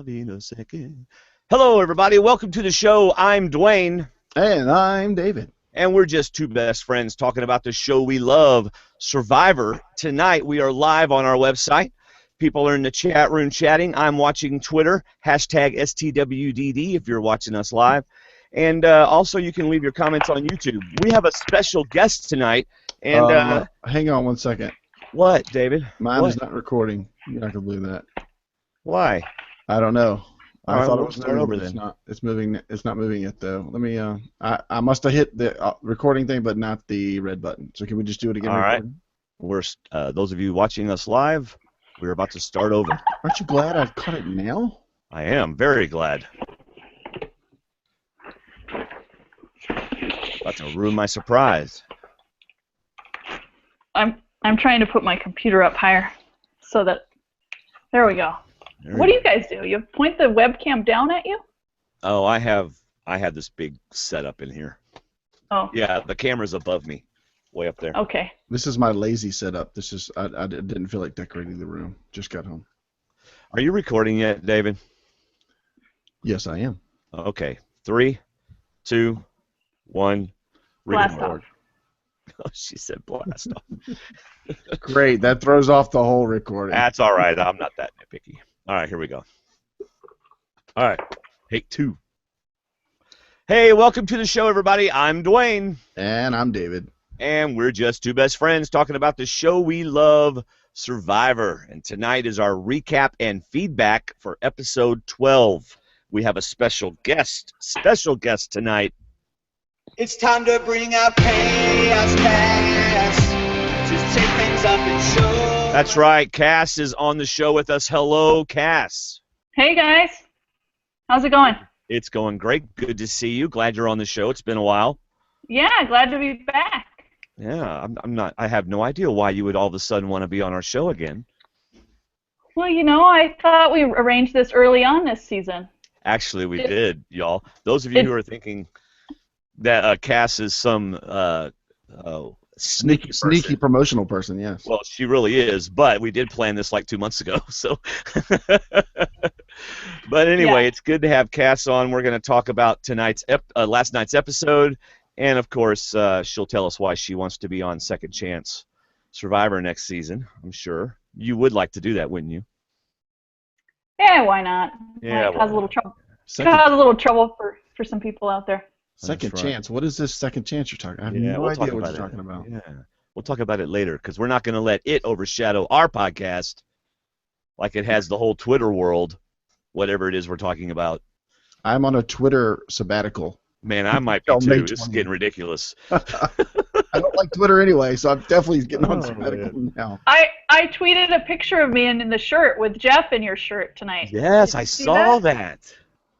in a second. Hello, everybody. Welcome to the show. I'm Dwayne. And I'm David. And we're just two best friends talking about the show we love, Survivor. Tonight, we are live on our website. People are in the chat room chatting. I'm watching Twitter, hashtag STWDD if you're watching us live. And also, you can leave your comments on YouTube. We have a special guest tonight. And hang on one second. What, David? Mine is not recording. You're not going to believe that. Why? I don't know. I thought we'll it was start moving, over but then. it's not. It's moving. It's not moving yet though. Let me. I must have hit the recording thing, but not the red button. So can we just do it again? All right. We're those of you watching us live, we're about to start over. Aren't you glad I've cut it now? I am very glad. About to ruin my surprise. I'm trying to put my computer up higher so that there we go. What do you guys do? You point the webcam down at you? Oh, I have this big setup in here. Oh. Yeah, the camera's above me, way up there. Okay. This is my lazy setup. This is I didn't feel like decorating the room. Just got home. Are you recording yet, David? Yes, I am. Okay. 3, 2, 1. Blast off. Oh, she said blast off. Great. That throws off the whole recording. That's all right. I'm not that nitpicky. All right, here we go. All right, take 2. Hey, welcome to the show, everybody. I'm Dwayne. And I'm David. And we're just two best friends talking about the show we love, Survivor. And tonight is our recap and feedback for episode 12. We have a special guest tonight. It's time to bring out Chaos Kass. Just take things up and show. That's right. Cass is on the show with us. Hello, Cass. Hey, guys. How's it going? It's going great. Good to see you. Glad you're on the show. It's been a while. Yeah, glad to be back. Yeah, I have no idea why you would all of a sudden want to be on our show again. Well, you know, I thought we arranged this early on this season. Actually, we did, y'all. Those of you who are thinking that Cass is some sneaky promotional person, yes. Well, she really is, but we did plan this like 2 months ago, so. But anyway, It's good to have Cass on. We're going to talk about last night's episode, and of course, she'll tell us why she wants to be on Second Chance Survivor next season. I'm sure you would like to do that, wouldn't you? Yeah, why not? Yeah, cause a little trouble. Second, Cause a little trouble for some people out there. Second chance. What is this second chance you're talking? I have no idea what you're talking about. Yeah, we'll talk about it later because we're not going to let it overshadow our podcast, like it has the whole Twitter world, whatever it is we're talking about. I'm on a Twitter sabbatical. Man, I might be too. This is getting ridiculous. I don't like Twitter anyway, so I'm definitely getting on sabbatical now. I tweeted a picture of me in the shirt with Jeff in your shirt tonight. Yes, I saw that.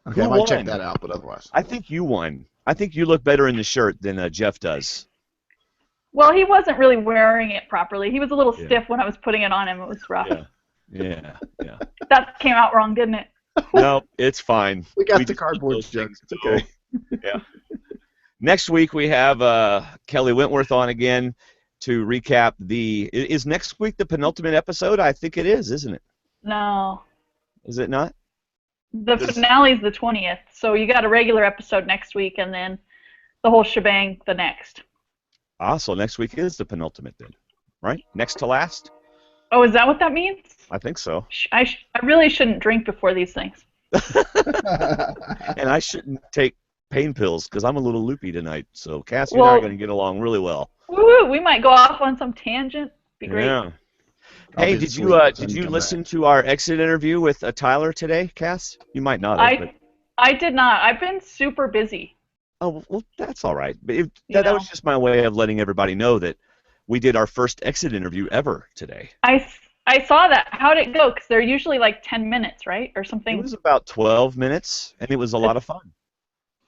Okay, I might check that out, but otherwise. I think you won. I think you look better in the shirt than Jeff does. Well, he wasn't really wearing it properly. He was a little stiff when I was putting it on him. It was rough. Yeah. That came out wrong, didn't it? No, it's fine. We got the cardboard jokes. It's okay. Yeah. Next week we have Kelly Wentworth on again to recap Is next week the penultimate episode? I think it is, isn't it? No. Is it not? The finale's the 20th, so you got a regular episode next week, and then the whole shebang the next. Ah, so next week is the penultimate then, right? Next to last? Oh, is that what that means? I think so. I really shouldn't drink before these things. And I shouldn't take pain pills because I'm a little loopy tonight. So Cass and I are going to get along really well. Woo, we might go off on some tangent. Be great. Yeah. Hey, did you listen to our exit interview with Tyler today, Cass? You might not have. I did not. I've been super busy. Oh, well, that's all right. But that was just my way of letting everybody know that we did our first exit interview ever today. I saw that. How'd it go? Because they're usually like 10 minutes, right? Or something. It was about 12 minutes, and it was a lot of fun.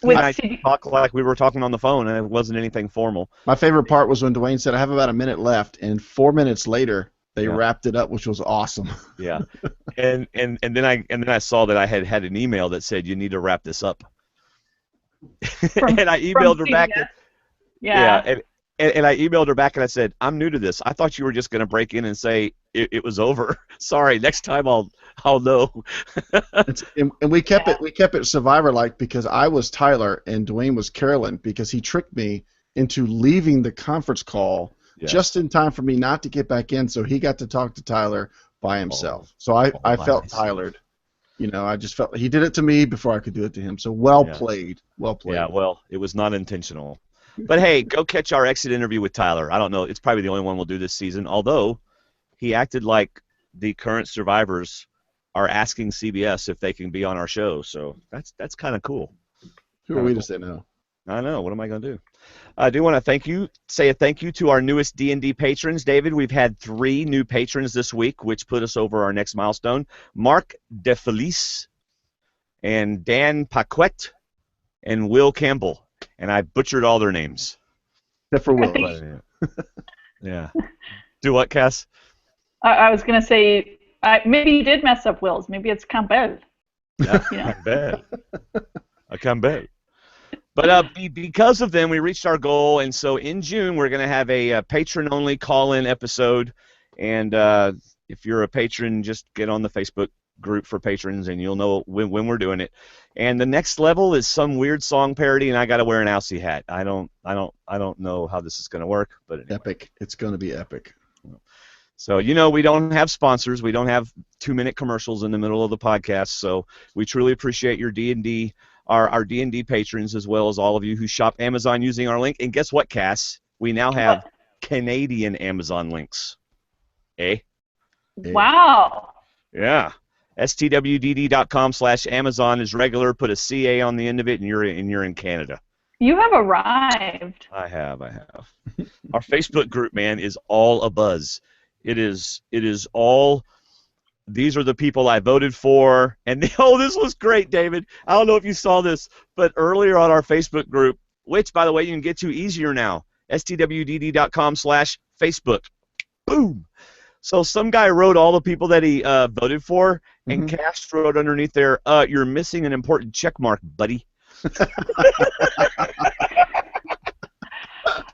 I talked like we were talking on the phone, and it wasn't anything formal. My favorite part was when Dwayne said, I have about a minute left, and 4 minutes later, they wrapped it up, which was awesome. Yeah. And then I saw that I had an email that said, you need to wrap this up. And I emailed her back. And I emailed her back and I said, I'm new to this. I thought you were just going to break in and say, it was over. Sorry, next time I'll know. And we kept it Survivor-like because I was Tyler and Dwayne was Carolyn because he tricked me into leaving the conference call just in time for me not to get back in, so he got to talk to Tyler by himself. So I felt Tylered. I just felt he did it to me before I could do it to him. So well played. Yeah, well, it was not intentional. But hey, go catch our exit interview with Tyler. I don't know. It's probably the only one we'll do this season, although he acted like the current survivors are asking CBS if they can be on our show. So that's kind of cool. Who are we to say no? I know. What am I going to do? I do want to say a thank you to our newest D&D patrons. David, we've had 3 new patrons this week, which put us over our next milestone. Mark DeFelice and Dan Paquette and Will Campbell. And I butchered all their names. Except for Will. Yeah. Do what, Cass? I was going to say, maybe you did mess up Will's. Maybe it's Campbell. Yeah, Campbell. But because of them, we reached our goal, and so in June we're going to have a patron-only call-in episode. And if you're a patron, just get on the Facebook group for patrons, and you'll know when we're doing it. And the next level is some weird song parody, and I got to wear an Aussie hat. I don't know how this is going to work, but anyway. Epic. It's going to be epic. So we don't have sponsors. We don't have 2-minute commercials in the middle of the podcast. So we truly appreciate your D&D. Our D&D patrons, as well as all of you who shop Amazon using our link. And guess what, Cass? We now have Canadian Amazon links. Wow. Yeah. stwdd.com/Amazon is regular. Put a CA on the end of it, and you're in Canada. You have arrived. I have. Our Facebook group, man, is all abuzz. It is all. These are the people I voted for, and this was great, David. I don't know if you saw this, but earlier on our Facebook group, which, by the way, you can get to easier now, stwdd.com/Facebook. Boom. So some guy wrote all the people that he voted for, and Cass wrote underneath there, "You're missing an important check mark, buddy."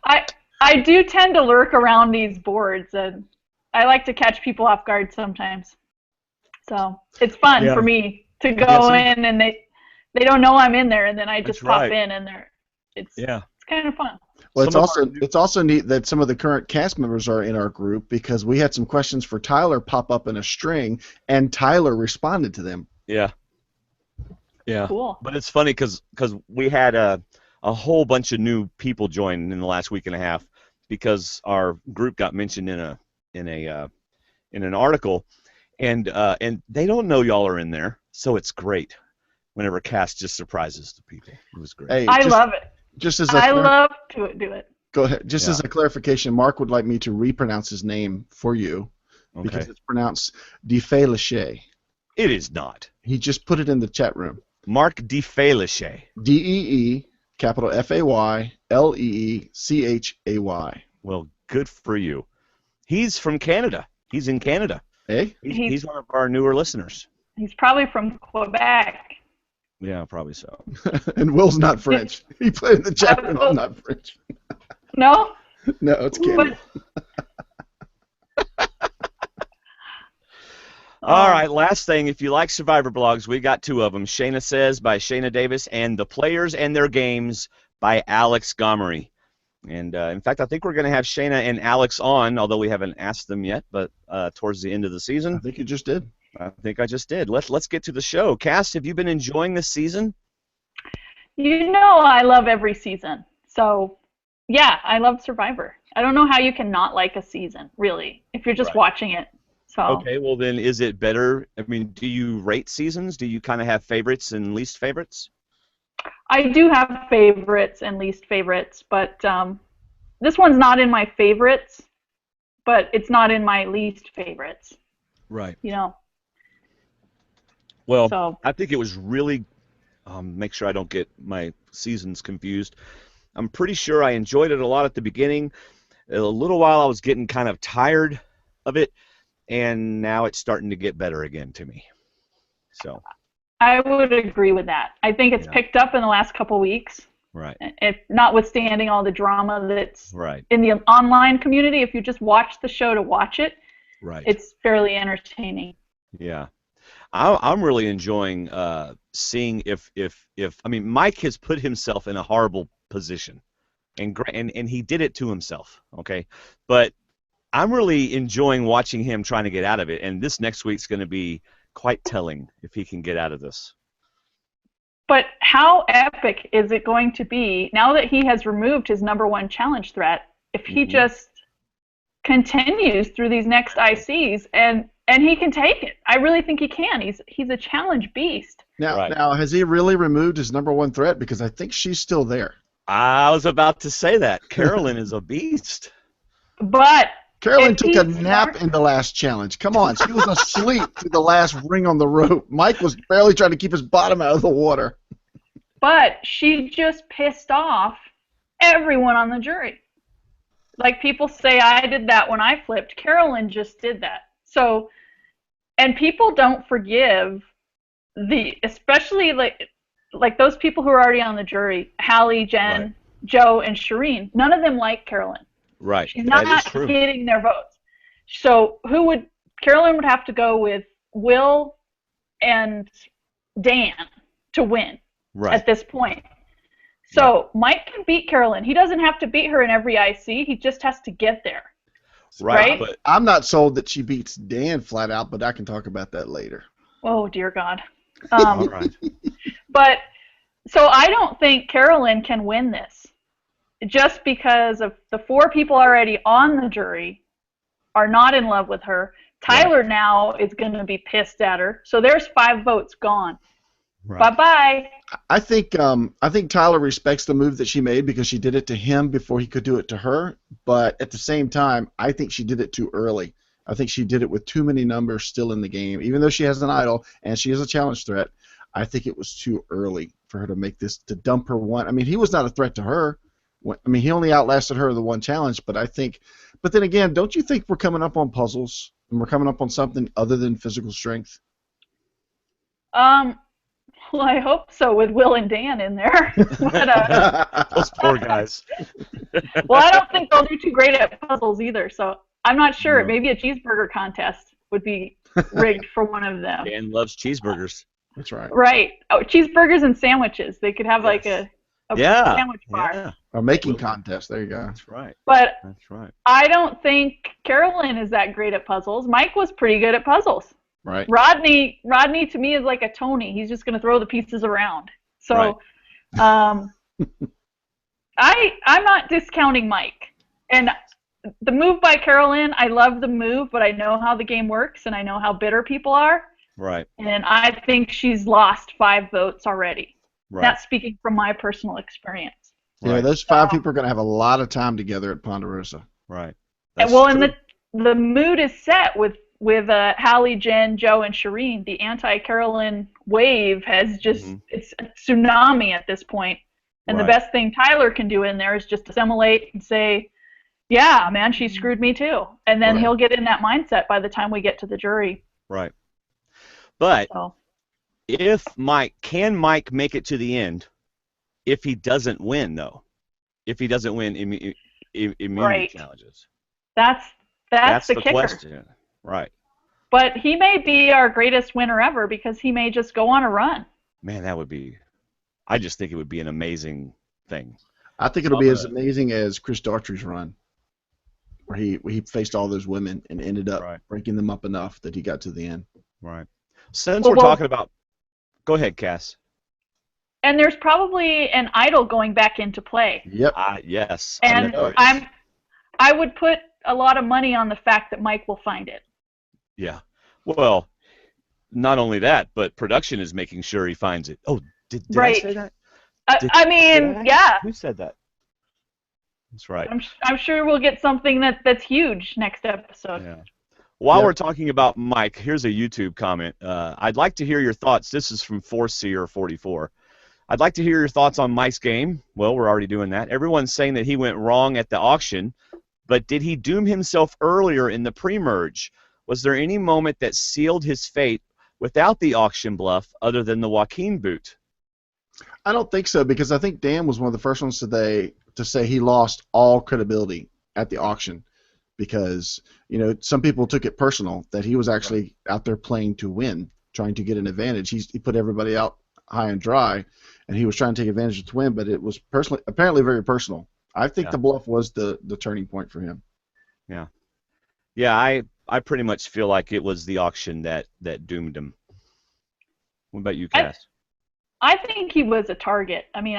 I do tend to lurk around these boards, and I like to catch people off guard sometimes. So it's fun for me to go in, and they don't know I'm in there, and then I just pop in, and it's kind of fun. Well, it's also neat that some of the current cast members are in our group because we had some questions for Tyler pop up in a string, and Tyler responded to them. Yeah. Cool. But it's funny because we had a whole bunch of new people join in the last week and a half because our group got mentioned in an article. And they don't know y'all are in there, so it's great whenever Cass just surprises the people. It was great. Hey, I love it. I love to do it. Go ahead. Just as a clarification, Mark would like me to repronounce his name for you because it's pronounced DeFelice. It is not. He just put it in the chat room. Mark DeFelice. DEE, capital FAY, LEECHAY. Well, good for you. He's from Canada. He's in Canada. Hey? He's one of our newer listeners. He's probably from Quebec. Yeah, probably so. And Will's not French. He put in the chat room, I'm not French. No? No, it's Canada. All right, last thing. If you like Survivor blogs, we got 2 of them. Shayna Says by Shayna Davis and The Players and Their Games by Alex Gomery. And, in fact, I think we're going to have Shayna and Alex on, although we haven't asked them yet, but towards the end of the season. I think you just did. I think I just did. Let's get to the show. Cass, have you been enjoying this season? You know I love every season. So, yeah, I love Survivor. I don't know how you can not like a season, really, if you're just watching it. So. Okay, well then is it better? I mean, do you rate seasons? Do you kind of have favorites and least favorites? I do have favorites and least favorites, but this one's not in my favorites, but it's not in my least favorites. Right. You know. Well, I think it was really, make sure I don't get my seasons confused. I'm pretty sure I enjoyed it a lot at the beginning. A little while I was getting kind of tired of it, and now it's starting to get better again to me. So. I would agree with that. I think it's picked up in the last couple weeks. Right. If notwithstanding all the drama that's right. in the online community, if you just watch the show to watch it, Right. it's fairly entertaining. Yeah. I'm really enjoying seeing if I mean, Mike has put himself in a horrible position, and he did it to himself. Okay, but I'm really enjoying watching him trying to get out of it, and this next week's going to be quite telling if he can get out of this. But how epic is it going to be now that he has removed his #1 challenge threat? If he just continues through these next ICs and he can take it. I really think he can. He's a challenge beast. Now, has he really removed his #1 threat? Because I think she's still there. I was about to say that. Carolyn is a beast. But Carolyn took a nap in the last challenge. Come on, she was asleep through the last ring on the rope. Mike was barely trying to keep his bottom out of the water. But she just pissed off everyone on the jury. Like people say, I did that when I flipped. Carolyn just did that. So, and people don't forgive especially like those people who are already on the jury, Hallie, Jen, Joe, and Shireen. None of them like Carolyn. Right. She's not hitting their votes. So Carolyn would have to go with Will and Dan to win at this point. So Mike can beat Carolyn. He doesn't have to beat her in every IC. He just has to get there. Right? But I'm not sold that she beats Dan flat out, but I can talk about that later. Oh, dear God. All right. But, so I don't think Carolyn can win this. Just because of the 4 people already on the jury are not in love with her. Tyler now is going to be pissed at her. So there's 5 votes gone. Right. Bye-bye. I think Tyler respects the move that she made because she did it to him before he could do it to her. But at the same time, I think she did it too early. I think she did it with too many numbers still in the game. Even though she has an idol and she is a challenge threat, I think it was too early for her to dump her one. I mean, he was not a threat to her. I mean, he only outlasted her the one challenge. But then again, don't you think we're coming up on puzzles and we're coming up on something other than physical strength? Well, I hope so with Will and Dan in there. But, those poor guys. Well, I don't think they'll do too great at puzzles either, so I'm not sure. No. Maybe a cheeseburger contest would be rigged for one of them. Dan loves cheeseburgers. That's right. Right. Oh, cheeseburgers and sandwiches. They could have like a sandwich bar. Yeah. A making contest. There you go. That's right. But that's right. I don't think Carolyn is that great at puzzles. Mike was pretty good at puzzles. Right. Rodney to me is like a Tony. He's just going to throw the pieces around. So I'm not discounting Mike. And the move by Carolyn, I love the move, but I know how the game works and I know how bitter people are. Right. And I think she's lost 5 votes already. Right. That's speaking from my personal experience. Yeah, those 5 people are going to have a lot of time together at Ponderosa. Right. And the mood is set with Hallie, Jen, Joe, and Shireen. The anti-Carolyn wave has just, it's a tsunami at this point. And the best thing Tyler can do in there is just assimilate and say, yeah, man, she screwed me too. And then he'll get in that mindset by the time we get to the jury. Right. But can Mike make it to the end if he doesn't win, though? If he doesn't win immunity challenges? That's the kicker. Question. Right. But he may be our greatest winner ever because he may just go on a run. Man, I just think it would be an amazing thing. I think it'll be as amazing as Chris Daughtry's run, where he faced all those women and ended up breaking them up enough that he got to the end. Right. Since we're talking about... Go ahead, Cass. And there's probably an idol going back into play. Yep. Yes. And I would put a lot of money on the fact that Mike will find it. Yeah. Well, not only that, but production is making sure he finds it. Oh, did I say that? Yeah. Who said that? That's right. I'm sure we'll get something that's huge next episode. Yeah. While we're talking about Mike, here's a YouTube comment. I'd like to hear your thoughts. This is from 4Seer44. I'd like to hear your thoughts on Mike's game. Well, we're already doing that. Everyone's saying that he went wrong at the auction, but did he doom himself earlier in the pre-merge? Was there any moment that sealed his fate without the auction bluff other than the Joaquin boot? I don't think so, because I think Dan was one of the first ones today to say he lost all credibility at the auction. because some people took it personal that he was actually out there playing to win, trying to get an advantage. He put everybody out high and dry, and he was trying to take advantage to win, but it was apparently very personal. I think the bluff was the turning point for him. Yeah. Yeah, I pretty much feel like it was the auction that doomed him. What about you, Cass? I think he was a target. I mean,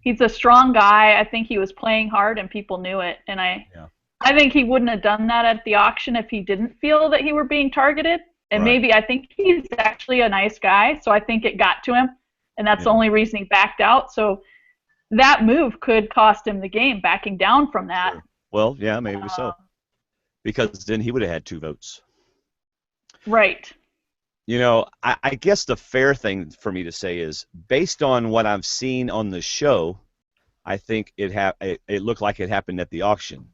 he's a strong guy. I think he was playing hard and people knew it. And I think he wouldn't have done that at the auction if he didn't feel that he were being targeted. And maybe I think he's actually a nice guy, so I think it got to him. And that's the only reason he backed out. So that move could cost him the game, backing down from that. Sure. Well, yeah, maybe so. Because then he would have had 2 votes. Right. I guess the fair thing for me to say is, based on what I've seen on the show, I think it looked like it happened at the auction.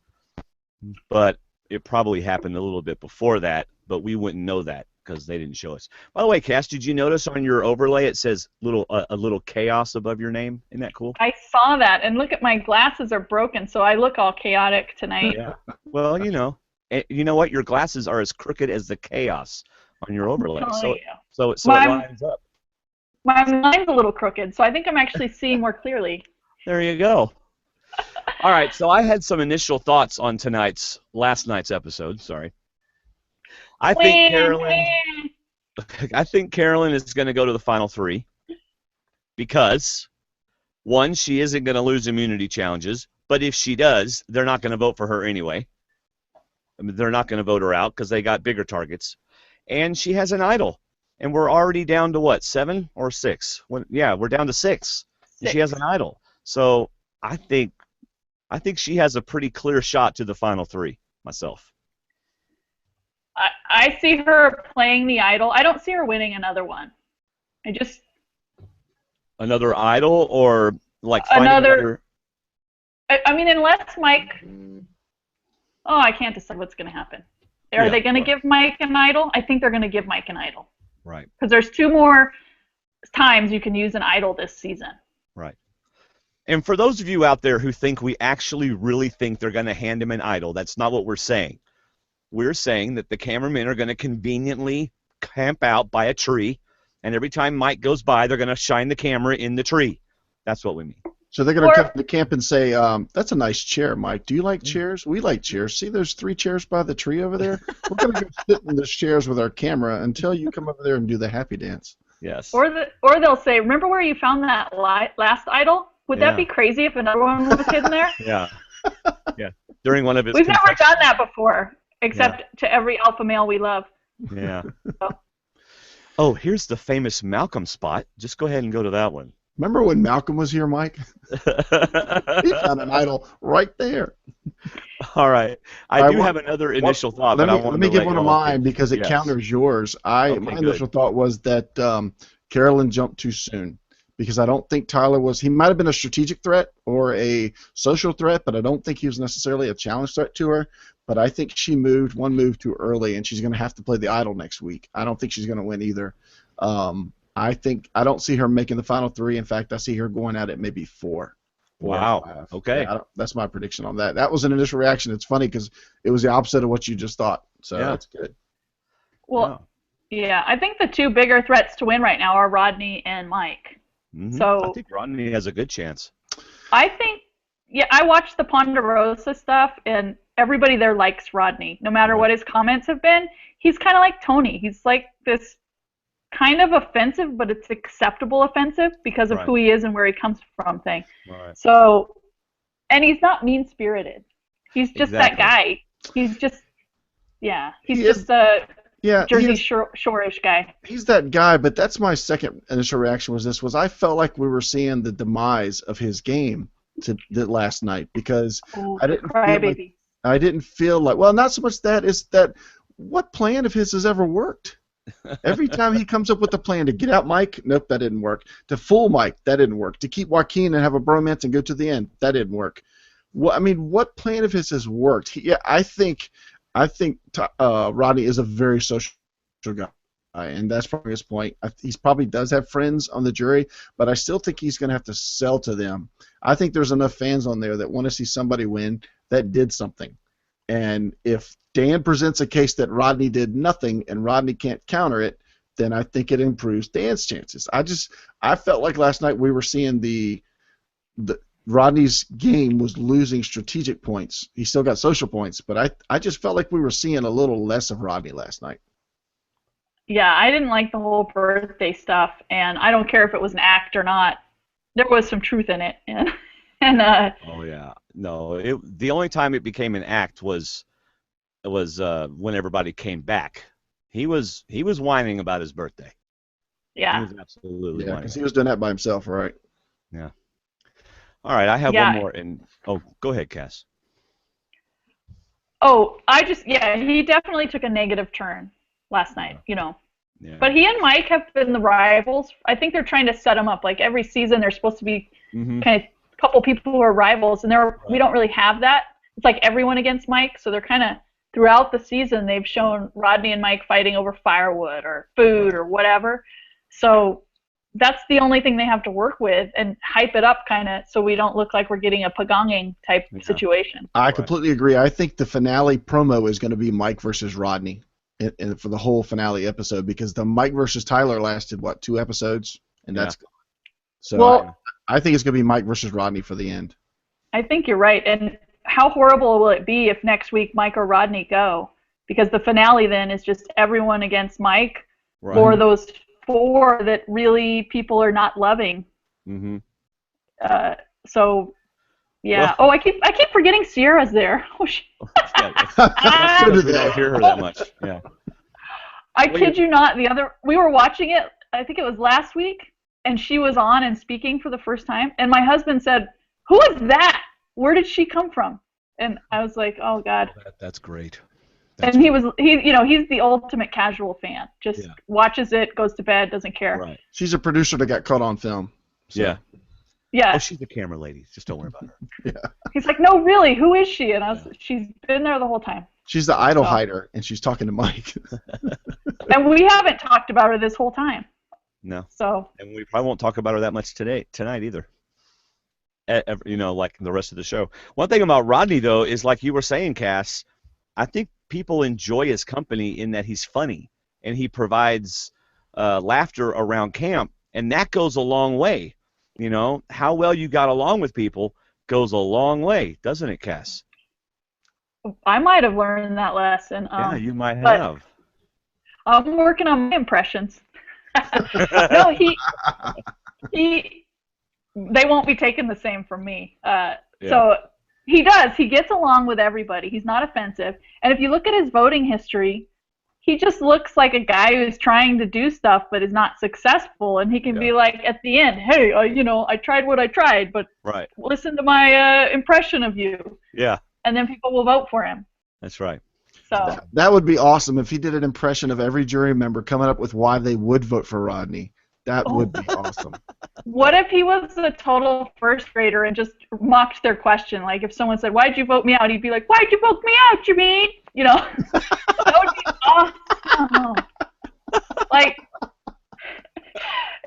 But it probably happened a little bit before that, but we wouldn't know that because they didn't show us. By the way, Cass, did you notice on your overlay it says a little chaos above your name? Isn't that cool? I saw that, and look at my glasses are broken, so I look all chaotic tonight. Yeah. Well, you know what? Your glasses are as crooked as the chaos on your overlay, so it lines up. My mind's a little crooked, so I think I'm actually seeing more clearly. There you go. All right, so I had some initial thoughts on last night's episode. Sorry. I think Carolyn is going to go to the final 3 because, one, she isn't going to lose immunity challenges, but if she does, they're not going to vote for her anyway. I mean, they're not going to vote her out because they got bigger targets. And she has an idol. And we're already down to what, 7 or 6? We're down to 6. And she has an idol. So I think she has a pretty clear shot to the final 3 myself. I see her playing the idol. I don't see her winning another one. Another idol or like another. I mean, unless Mike. Oh, I can't decide what's going to happen. Are they going to give Mike an idol? I think they're going to give Mike an idol. Right. Because there's 2 more times you can use an idol this season. Right. And for those of you out there who think we actually really think they're going to hand him an idol, that's not what we're saying. We're saying that the cameramen are going to conveniently camp out by a tree, and every time Mike goes by, they're going to shine the camera in the tree. That's what we mean. So they're going to come to the camp and say, that's a nice chair, Mike. Do you like chairs? We like chairs. See, there's 3 chairs by the tree over there? We're going to go sit in those chairs with our camera until you come over there and do the happy dance. Yes. Or they'll say, remember where you found that last idol? Would that be crazy if another one was hidden there? Yeah. Yeah. During one of his We've never done that before, except to every alpha male we love. Yeah. Oh, here's the famous Malcolm spot. Just go ahead and go to that one. Remember when Malcolm was here, Mike? He found an idol right there. All right. I do have another initial thought. Let me give one of mine because it counters yours. My initial thought was that Carolyn jumped too soon because I don't think Tyler was. He might have been a strategic threat or a social threat, but I don't think he was necessarily a challenge threat to her. But I think she moved one move too early, and she's going to have to play the idol next week. I don't think she's going to win either. I don't see her making the final 3. In fact, I see her going at it maybe 4. Wow. Okay. Yeah, that's my prediction on that. That was an initial reaction. It's funny because it was the opposite of what you just thought. So that's good. Well, yeah, I think the 2 bigger threats to win right now are Rodney and Mike. Mm-hmm. So I think Rodney has a good chance. I think, I watched the Ponderosa stuff, and everybody there likes Rodney. No matter what his comments have been, he's kind of like Tony. He's like this kind of offensive, but it's acceptable offensive because of who he is and where he comes from thing. Right. So, and he's not mean-spirited. He's just that guy. He's just, he's just a Jersey Shore-ish guy. He's that guy, but that's my second initial reaction was I felt like we were seeing the demise of his game last night because I didn't feel like, well, not so much that, it's that what plan of his has ever worked? Every time he comes up with a plan to get out Mike, nope, that didn't work. To fool Mike, that didn't work. To keep Joaquin and have a bromance and go to the end, that didn't work. What plan of his has worked? I think Rodney is a very social guy, and that's probably his point. He probably does have friends on the jury, but I still think he's going to have to sell to them. I think there's enough fans on there that want to see somebody win that did something. And if Dan presents a case that Rodney did nothing and Rodney can't counter it, then I think it improves Dan's chances. I felt like last night we were seeing the Rodney's game was losing strategic points. He still got social points, but I just felt like we were seeing a little less of Rodney last night. Yeah, I didn't like the whole birthday stuff, and I don't care if it was an act or not. There was some truth in it, and oh yeah, no. The only time it became an act was when everybody came back. He was whining about his birthday. Yeah. He was absolutely Yeah, whining. because he was doing that by himself, right? Yeah. All right, I have one more. Go ahead, Cass. Oh, he definitely took a negative turn last night, Yeah. But he and Mike have been the rivals. I think they're trying to set them up. Like every season, there's supposed to be kind of a couple people who are rivals, and we don't really have that. It's like everyone against Mike, so they're kind of throughout the season they've shown Rodney and Mike fighting over firewood or food or whatever. So that's the only thing they have to work with and hype it up kind of so we don't look like we're getting a pagonging type situation. I completely agree. I think the finale promo is going to be Mike versus Rodney for the whole finale episode because the Mike versus Tyler lasted, 2 episodes? And that's so I think it's going to be Mike versus Rodney for the end. I think you're right. And how horrible will it be if next week Mike or Rodney go? Because the finale then is just everyone against Mike or those 4 that really people are not loving. Mm-hmm. So, yeah. Well, I keep forgetting Sierra's there. Oh, we don't hear her that much. Yeah. I kid you not. We were watching it. I think it was last week, and she was on and speaking for the first time. And my husband said, "Who is that? Where did she come from?" And I was like, "Oh God." That's great. He's the ultimate casual fan. Just watches it, goes to bed, doesn't care. Right. She's a producer that got caught on film. So. Yeah. Yeah. Oh, she's the camera lady. Just don't worry about her. Yeah. He's like, "No, really, who is she?" And she's been there the whole time. She's the idol hider, and she's talking to Mike. And we haven't talked about her this whole time. No. So. And we probably won't talk about her that much tonight either. Like the rest of the show. One thing about Rodney, though, is like you were saying, Cass, I think people enjoy his company in that he's funny and he provides laughter around camp, and that goes a long way. How well you got along with people goes a long way, doesn't it, Cass? I might have learned that lesson. Yeah, you might have. I'm working on my impressions. No, they won't be taken the same from me. So he does. He gets along with everybody. He's not offensive. And if you look at his voting history, he just looks like a guy who's trying to do stuff but is not successful. And he can be like, at the end, "Hey, I tried what I tried, but listen to my impression of you." Yeah. And then people will vote for him. That's right. So that would be awesome if he did an impression of every jury member coming up with why they would vote for Rodney. That would be awesome. What if he was a total first grader and just mocked their question? Like if someone said, "Why'd you vote me out?" He'd be like, "Why'd you vote me out, you mean?" That would be awesome. Like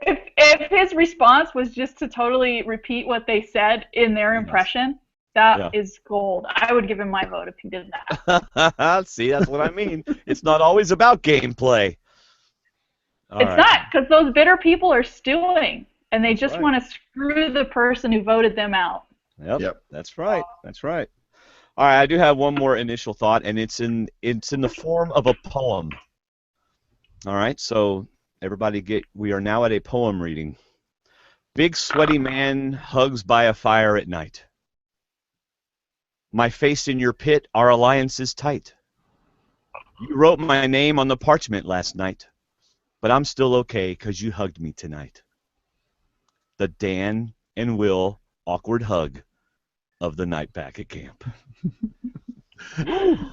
if his response was just to totally repeat what they said in their impression, that is gold. I would give him my vote if he did that. See, that's what I mean. It's not always about gameplay. It's not, because those bitter people are stewing, and they just want to screw the person who voted them out. Yep. That's right. That's right. All right, I do have one more initial thought, and it's in the form of a poem. All right, so everybody we are now at a poem reading. Big sweaty man hugs by a fire at night. My face in your pit, our alliance is tight. You wrote my name on the parchment last night, but I'm still okay because you hugged me tonight. The Dan and Will awkward hug of the night back at camp. I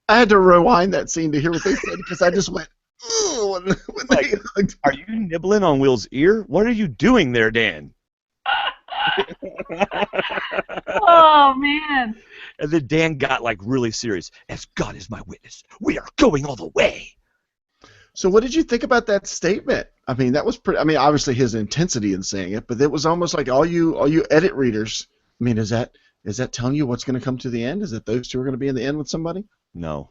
had to rewind that scene to hear what they said because I just went, "Ooh," when they hugged. Are you nibbling on Will's ear? What are you doing there, Dan? Oh, man. And then Dan got really serious. As God is my witness, we are going all the way. So what did you think about that statement? I mean, that was pretty. I mean, obviously his intensity in saying it, but it was almost like all you edit readers. I mean, is that Is that telling you what's going to come to the end? Is that those two are going to be in the end with somebody? No.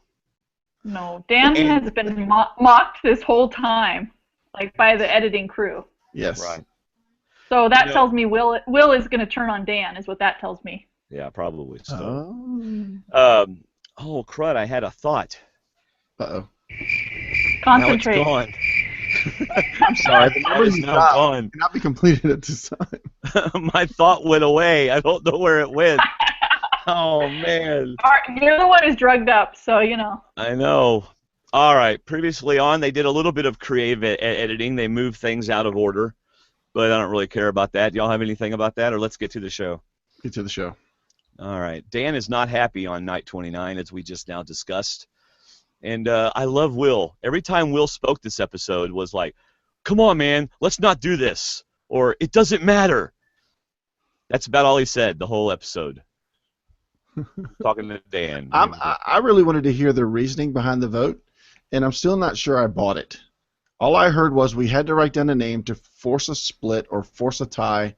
No, Dan has been mocked this whole time, like by the editing crew. Yes. Right. So that tells me Will is going to turn on Dan, is what that tells me. Yeah, probably so. Oh, crud, I had a thought. Uh-oh. Concentrate. Now it's gone. I'm sorry, the thought is now gone. Cannot be completed at this time. My thought went away. I don't know where it went. Oh, man. You're the one who's drugged up, so you know. I know. All right. Previously on, they did a little bit of creative editing. They moved things out of order, but I don't really care about that. Y'all have anything about that, or let's get to the show? Get to the show. All right. Dan is not happy on night 29, as we just now discussed. And I love Will. Every time Will spoke this episode was like, come on, man, let's not do this. Or, it doesn't matter. That's about all he said the whole episode. Talking to Dan. I really wanted to hear the reasoning behind the vote, and I'm still not sure I bought it. All I heard was we had to write down a name to force a split or force a tie,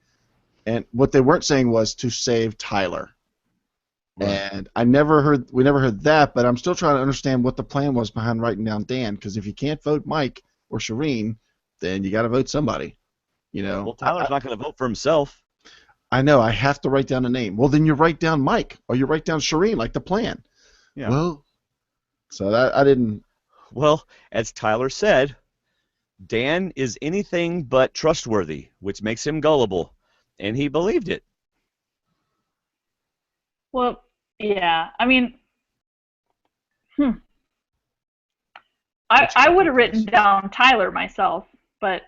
and what they weren't saying was to save Tyler. Right. And we never heard that, but I'm still trying to understand what the plan was behind writing down Dan, because if you can't vote Mike or Shireen, then you got to vote somebody. You know. Well, Tyler's not going to vote for himself. I know. I have to write down a name. Well, then you write down Mike or you write down Shireen, like the plan. Yeah. Well, so that I didn't. Well, as Tyler said, Dan is anything but trustworthy, which makes him gullible, and he believed it. Well, yeah. I mean, I would have written down Tyler myself, but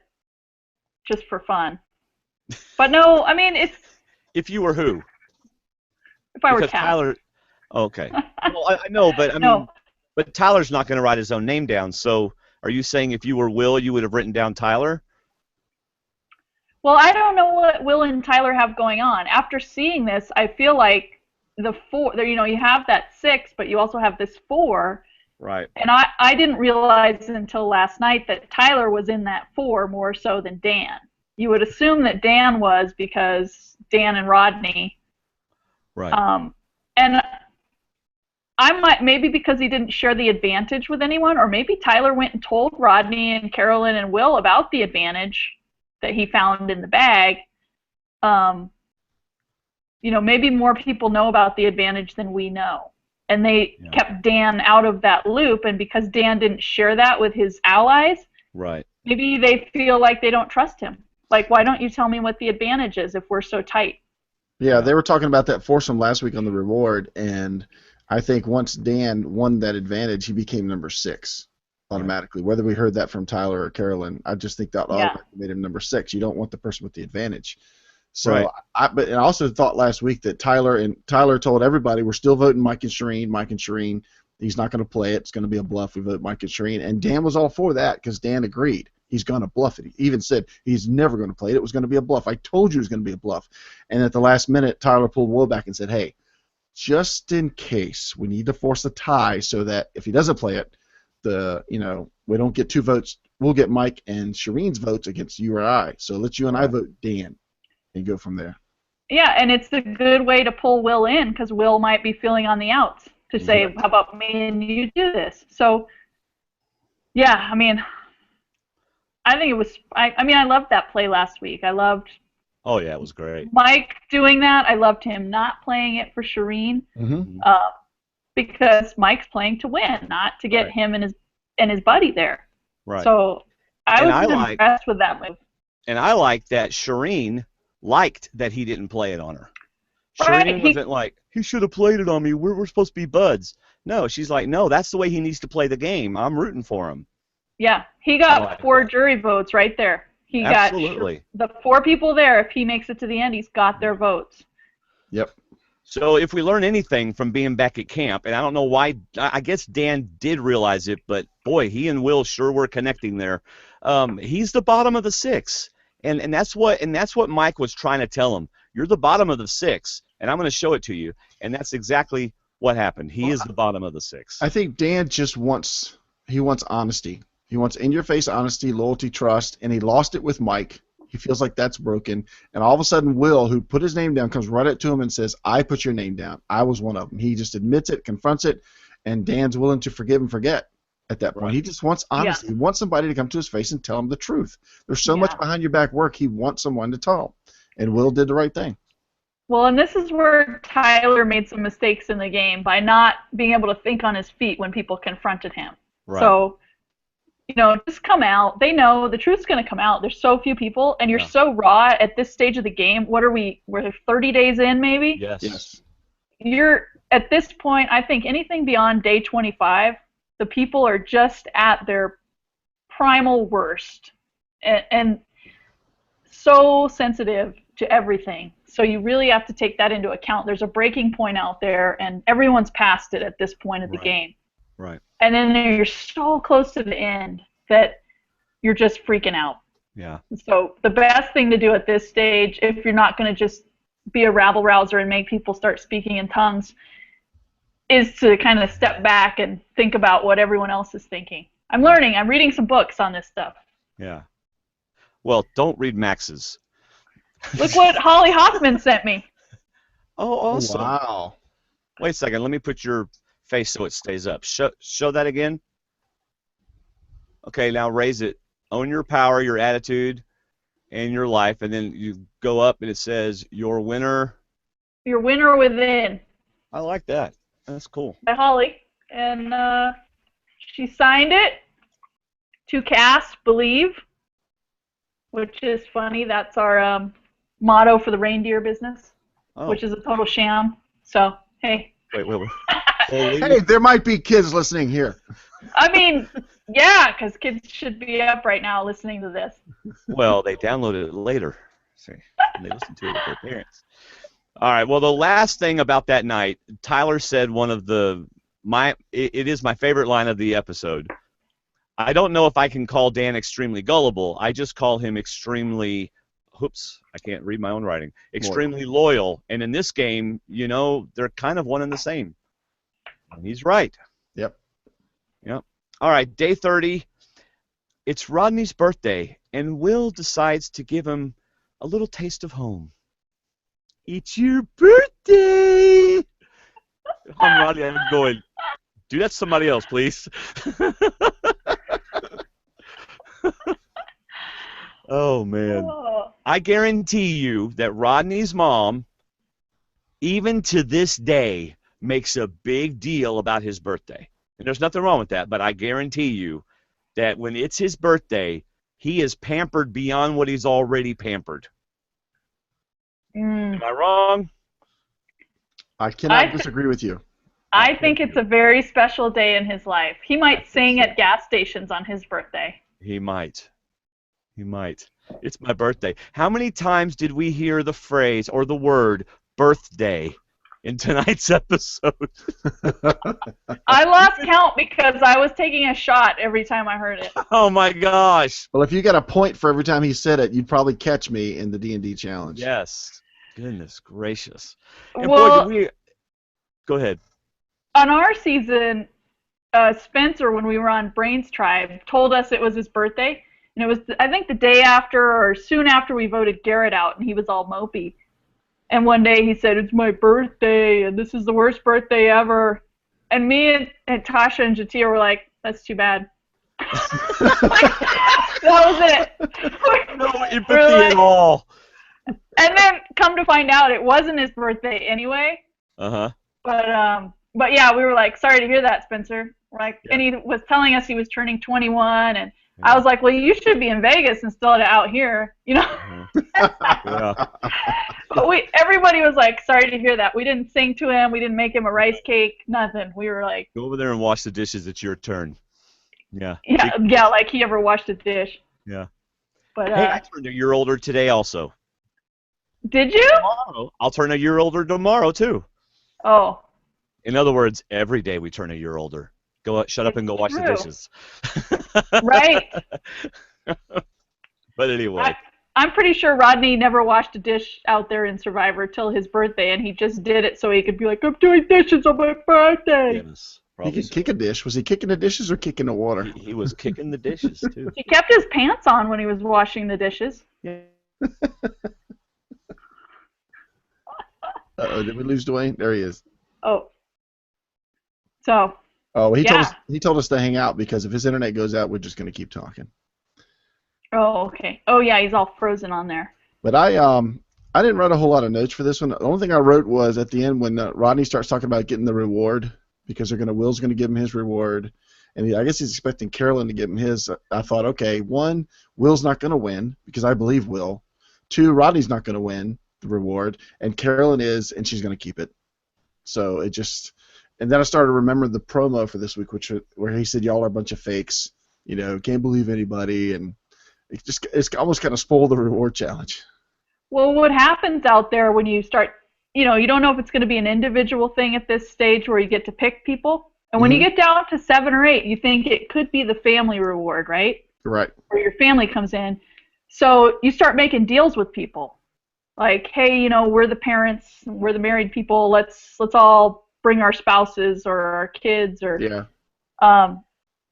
just for fun. But no, I mean, it's... If you were who? If I were because Kat. Tyler... Okay. Well, I know, but I mean, but Tyler's not going to write his own name down, so are you saying if you were Will, you would have written down Tyler? Well, I don't know what Will and Tyler have going on. After seeing this, I feel like the 4, you know, you have that 6, but you also have this 4. Right. And I didn't realize until last night that Tyler was in that 4 more so than Dan. You would assume that Dan was because Dan and Rodney. Right. And I might, maybe because he didn't share the advantage with anyone, or maybe Tyler went and told Rodney and Carolyn and Will about the advantage that he found in the bag. You know, maybe more people know about the advantage than we know. And they kept Dan out of that loop, and because Dan didn't share that with his allies, right. Maybe they feel like they don't trust him. Like, why don't you tell me what the advantage is if we're so tight? Yeah, they were talking about that foursome last week on the reward, and I think once Dan won that advantage, he became number 6 automatically. Right. Whether we heard that from Tyler or Carolyn, I just think that made him number 6. You don't want the person with the advantage. So, right. I also thought last week that Tyler told everybody we're still voting Mike and Shireen. He's not going to play it. It's going to be a bluff. We vote Mike and Shireen, and Dan was all for that because Dan agreed. He's going to bluff it. He even said he's never going to play it. It was going to be a bluff. I told you it was going to be a bluff. And at the last minute, Tyler pulled Will back and said, hey, just in case, we need to force a tie so that if he doesn't play it, we don't get 2 votes. We'll get Mike and Shireen's votes against you or I. So let you and I vote Dan and go from there. Yeah, and it's a good way to pull Will in because Will might be feeling on the outs to say, how about me and you do this? So, yeah, I mean... I think it was. I mean, I loved that play last week. I loved. Oh yeah, it was great. Mike doing that. I loved him not playing it for Shireen, because Mike's playing to win, not to get him and his buddy there. Right. So I was impressed with that move. And I liked that Shireen liked that he didn't play it on her. Right. Shireen wasn't like he should have played it on me. We're supposed to be buds. No, she's like, no, that's the way he needs to play the game. I'm rooting for him. Yeah, he got 4 jury votes right there. He Absolutely. got the 4 people there. If he makes it to the end, he's got their votes. Yep. So if we learn anything from being back at camp, and I don't know why, I guess Dan did realize it, but boy, he and Will sure were connecting there. He's the bottom of the 6, and that's what Mike was trying to tell him. You're the bottom of the 6, and I'm going to show it to you, and that's exactly what happened. He is the bottom of the 6. I think Dan just wants honesty. He wants in-your-face honesty, loyalty, trust, and he lost it with Mike. He feels like that's broken. And all of a sudden, Will, who put his name down, comes right up to him and says, I put your name down. I was one of them. He just admits it, confronts it, and Dan's willing to forgive and forget at that point. Right. He just wants honesty. Yeah. He wants somebody to come to his face and tell him the truth. There's so much behind your back work, he wants someone to tell him. And Will did the right thing. Well, and this is where Tyler made some mistakes in the game by not being able to think on his feet when people confronted him. Right. So, just come out. They know the truth's going to come out. There's so few people, and you're so raw at this stage of the game. What are we? We're 30 days in, maybe? Yes. You're, at this point, I think anything beyond day 25, the people are just at their primal worst and so sensitive to everything. So you really have to take that into account. There's a breaking point out there, and everyone's past it at this point of the game. Right. And then you're so close to the end that you're just freaking out. Yeah. So the best thing to do at this stage, if you're not going to just be a rabble-rouser and make people start speaking in tongues, is to kind of step back and think about what everyone else is thinking. I'm learning. I'm reading some books on this stuff. Yeah. Well, don't read Max's. Look what Holly Hoffman sent me. Oh, awesome. Wow. Wait a second. Let me put your face so it stays up. Show that again. Okay, now raise it. Own your power, your attitude, and your life, and then you go up and it says, your winner. Your winner within. I like that. That's cool. By Holly. And she signed it to Kass, believe, which is funny. That's our motto for the reindeer business, which is a total sham. So, hey. Wait. Hey, there might be kids listening here. I mean, yeah, because kids should be up right now listening to this. Well, they downloaded it later. See, and they listened to it with their parents. All right. Well, the last thing about that night, Tyler said one of it is my favorite line of the episode. I don't know if I can call Dan extremely gullible. I just call him extremely, I can't read my own writing, extremely loyal. And in this game, they're kind of one and the same. And he's right. Yep. All right, day 30. It's Rodney's birthday, and Will decides to give him a little taste of home. It's your birthday! I'm Rodney, I'm going, do that to somebody else, please. Oh, man. I guarantee you that Rodney's mom, even to this day, makes a big deal about his birthday. And there's nothing wrong with that, but I guarantee you that when it's his birthday, he is pampered beyond what he's already pampered. Am I wrong? I cannot disagree with you. I think it's a very special day in his life. He might sing at gas stations on his birthday. He might. It's my birthday. How many times did we hear the phrase or the word birthday in tonight's episode? I lost count because I was taking a shot every time I heard it. Oh my gosh. Well, if you got a point for every time he said it, you'd probably catch me in the D&D challenge. Yes. Goodness gracious. And well, boy, did we... Go ahead. On our season, Spencer, when we were on Brains Tribe, told us it was his birthday. And it was, I think, the day after or soon after we voted Garrett out, and he was all mopey. And one day he said, it's my birthday, and this is the worst birthday ever. And me and Tasha and Jatia were like, that's too bad. That was it. No empathy at all. And then come to find out it wasn't his birthday anyway. Uh-huh. But yeah, we were like, sorry to hear that, Spencer. Like, and he was telling us he was turning 21, and I was like, well, you should be in Vegas instead of out here, Yeah. But everybody was like, sorry to hear that. We didn't sing to him. We didn't make him a rice cake. Nothing. We were like, go over there and wash the dishes. It's your turn. Yeah. Yeah, like he ever washed a dish. Yeah. But hey, I turned a year older today also. Did you? Tomorrow. I'll turn a year older tomorrow too. Oh. In other words, every day we turn a year older. Shut up and go wash the dishes. Right. But anyway. I'm pretty sure Rodney never washed a dish out there in Survivor till his birthday, and he just did it so he could be like, I'm doing dishes on my birthday. Yes, he could kick a dish. Was he kicking the dishes or kicking the water? He was kicking the dishes, too. He kept his pants on when he was washing the dishes. Yeah, Uh-oh, did we lose Dwayne? There he is. Oh. So. Oh, he told us to hang out because if his internet goes out, we're just going to keep talking. Oh, okay. Oh, yeah, he's all frozen on there. But I didn't write a whole lot of notes for this one. The only thing I wrote was at the end when Rodney starts talking about getting the reward because Will's going to give him his reward, and I guess he's expecting Carolyn to give him his. I thought, okay, one, Will's not going to win because I believe Will. Two, Rodney's not going to win the reward, and Carolyn is, and she's going to keep it. So it just. And then I started remembering the promo for this week, where he said, "Y'all are a bunch of fakes. You know, can't believe anybody," and it's almost kind of spoiled the reward challenge. Well, what happens out there when you start, you don't know if it's going to be an individual thing at this stage where you get to pick people, and when you get down to 7 or 8, you think it could be the family reward, right? Right. Where your family comes in, so you start making deals with people, like, hey, we're the parents, we're the married people, let's all bring our spouses or our kids or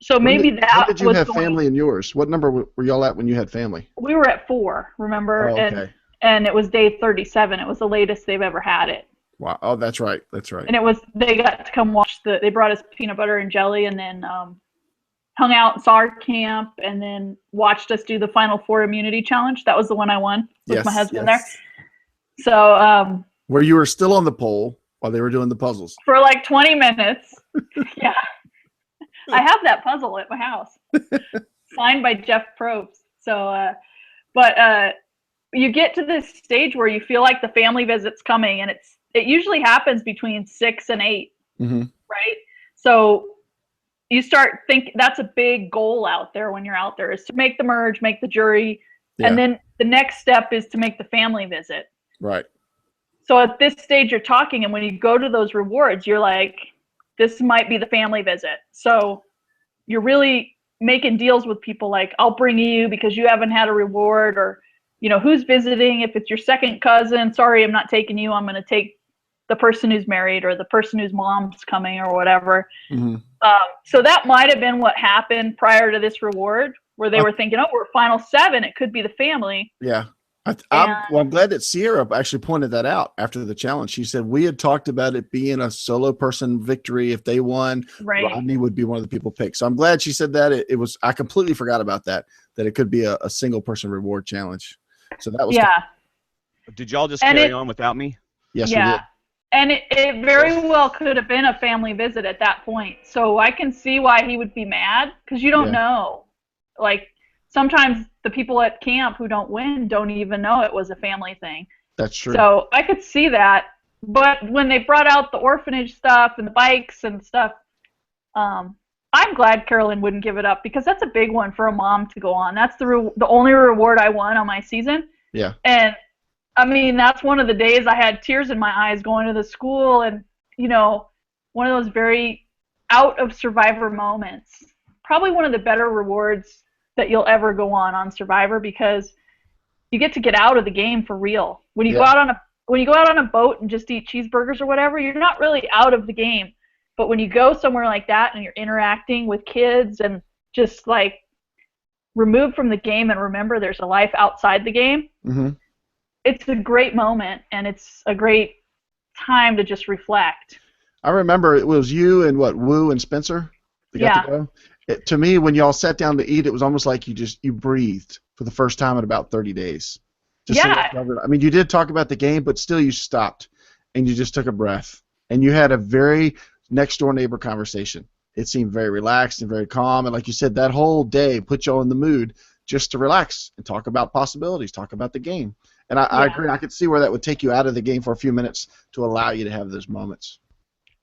so maybe that when did you was have family in yours? What number were y'all at when you had family? We were at 4, remember? Oh, okay. And it was day 37. It was the latest they've ever had it. Wow. Oh, that's right. And they got to come watch they brought us peanut butter and jelly and then hung out and saw our camp and then watched us do the Final Four immunity challenge. That was the one I won with my husband there. So where you were still on the pole while they were doing the puzzles. For like 20 minutes. Yeah. I have that puzzle at my house. Signed by Jeff Probst. So, but you get to this stage where you feel like the family visit's coming, and it usually happens between 6 and 8, right? So you start thinking that's a big goal out there when you're out there is to make the merge, make the jury, and then the next step is to make the family visit. Right. So at this stage you're talking, and when you go to those rewards, you're like, this might be the family visit. So you're really making deals with people like, I'll bring you because you haven't had a reward, or, who's visiting. If it's your second cousin, sorry, I'm not taking you. I'm going to take the person who's married or the person whose mom's coming or whatever. So that might have been what happened prior to this reward where they were thinking, oh, we're final 7. It could be the family. Yeah. I'm glad that Sierra actually pointed that out after the challenge. She said we had talked about it being a solo person victory. If they won, Rodney would be one of the people picked. So I'm glad she said that. I completely forgot about that it could be a single person reward challenge. So that was Did y'all just carry on without me? Yes, we did. And it very well could have been a family visit at that point. So I can see why he would be mad because you don't know. Like sometimes the people at camp who don't win don't even know it was a family thing. That's true. So I could see that. But when they brought out the orphanage stuff and the bikes and stuff, I'm glad Carolyn wouldn't give it up because that's a big one for a mom to go on. That's the only reward I won on my season. Yeah. And, I mean, that's one of the days I had tears in my eyes going to the school and, one of those very out of Survivor moments. Probably one of the better rewards that you'll ever go on Survivor because you get to get out of the game for real. When you go out on a boat and just eat cheeseburgers or whatever, you're not really out of the game. But when you go somewhere like that and you're interacting with kids and just like removed from the game and remember there's a life outside the game, it's a great moment and it's a great time to just reflect. I remember it was you and Woo and Spencer that got to go. To me, when y'all sat down to eat, it was almost like you breathed for the first time in about 30 days. I mean, you did talk about the game, but still you stopped and you just took a breath. And you had a very next-door neighbor conversation. It seemed very relaxed and very calm. And like you said, that whole day put you in the mood just to relax and talk about possibilities, talk about the game. And I agree. I could see where that would take you out of the game for a few minutes to allow you to have those moments.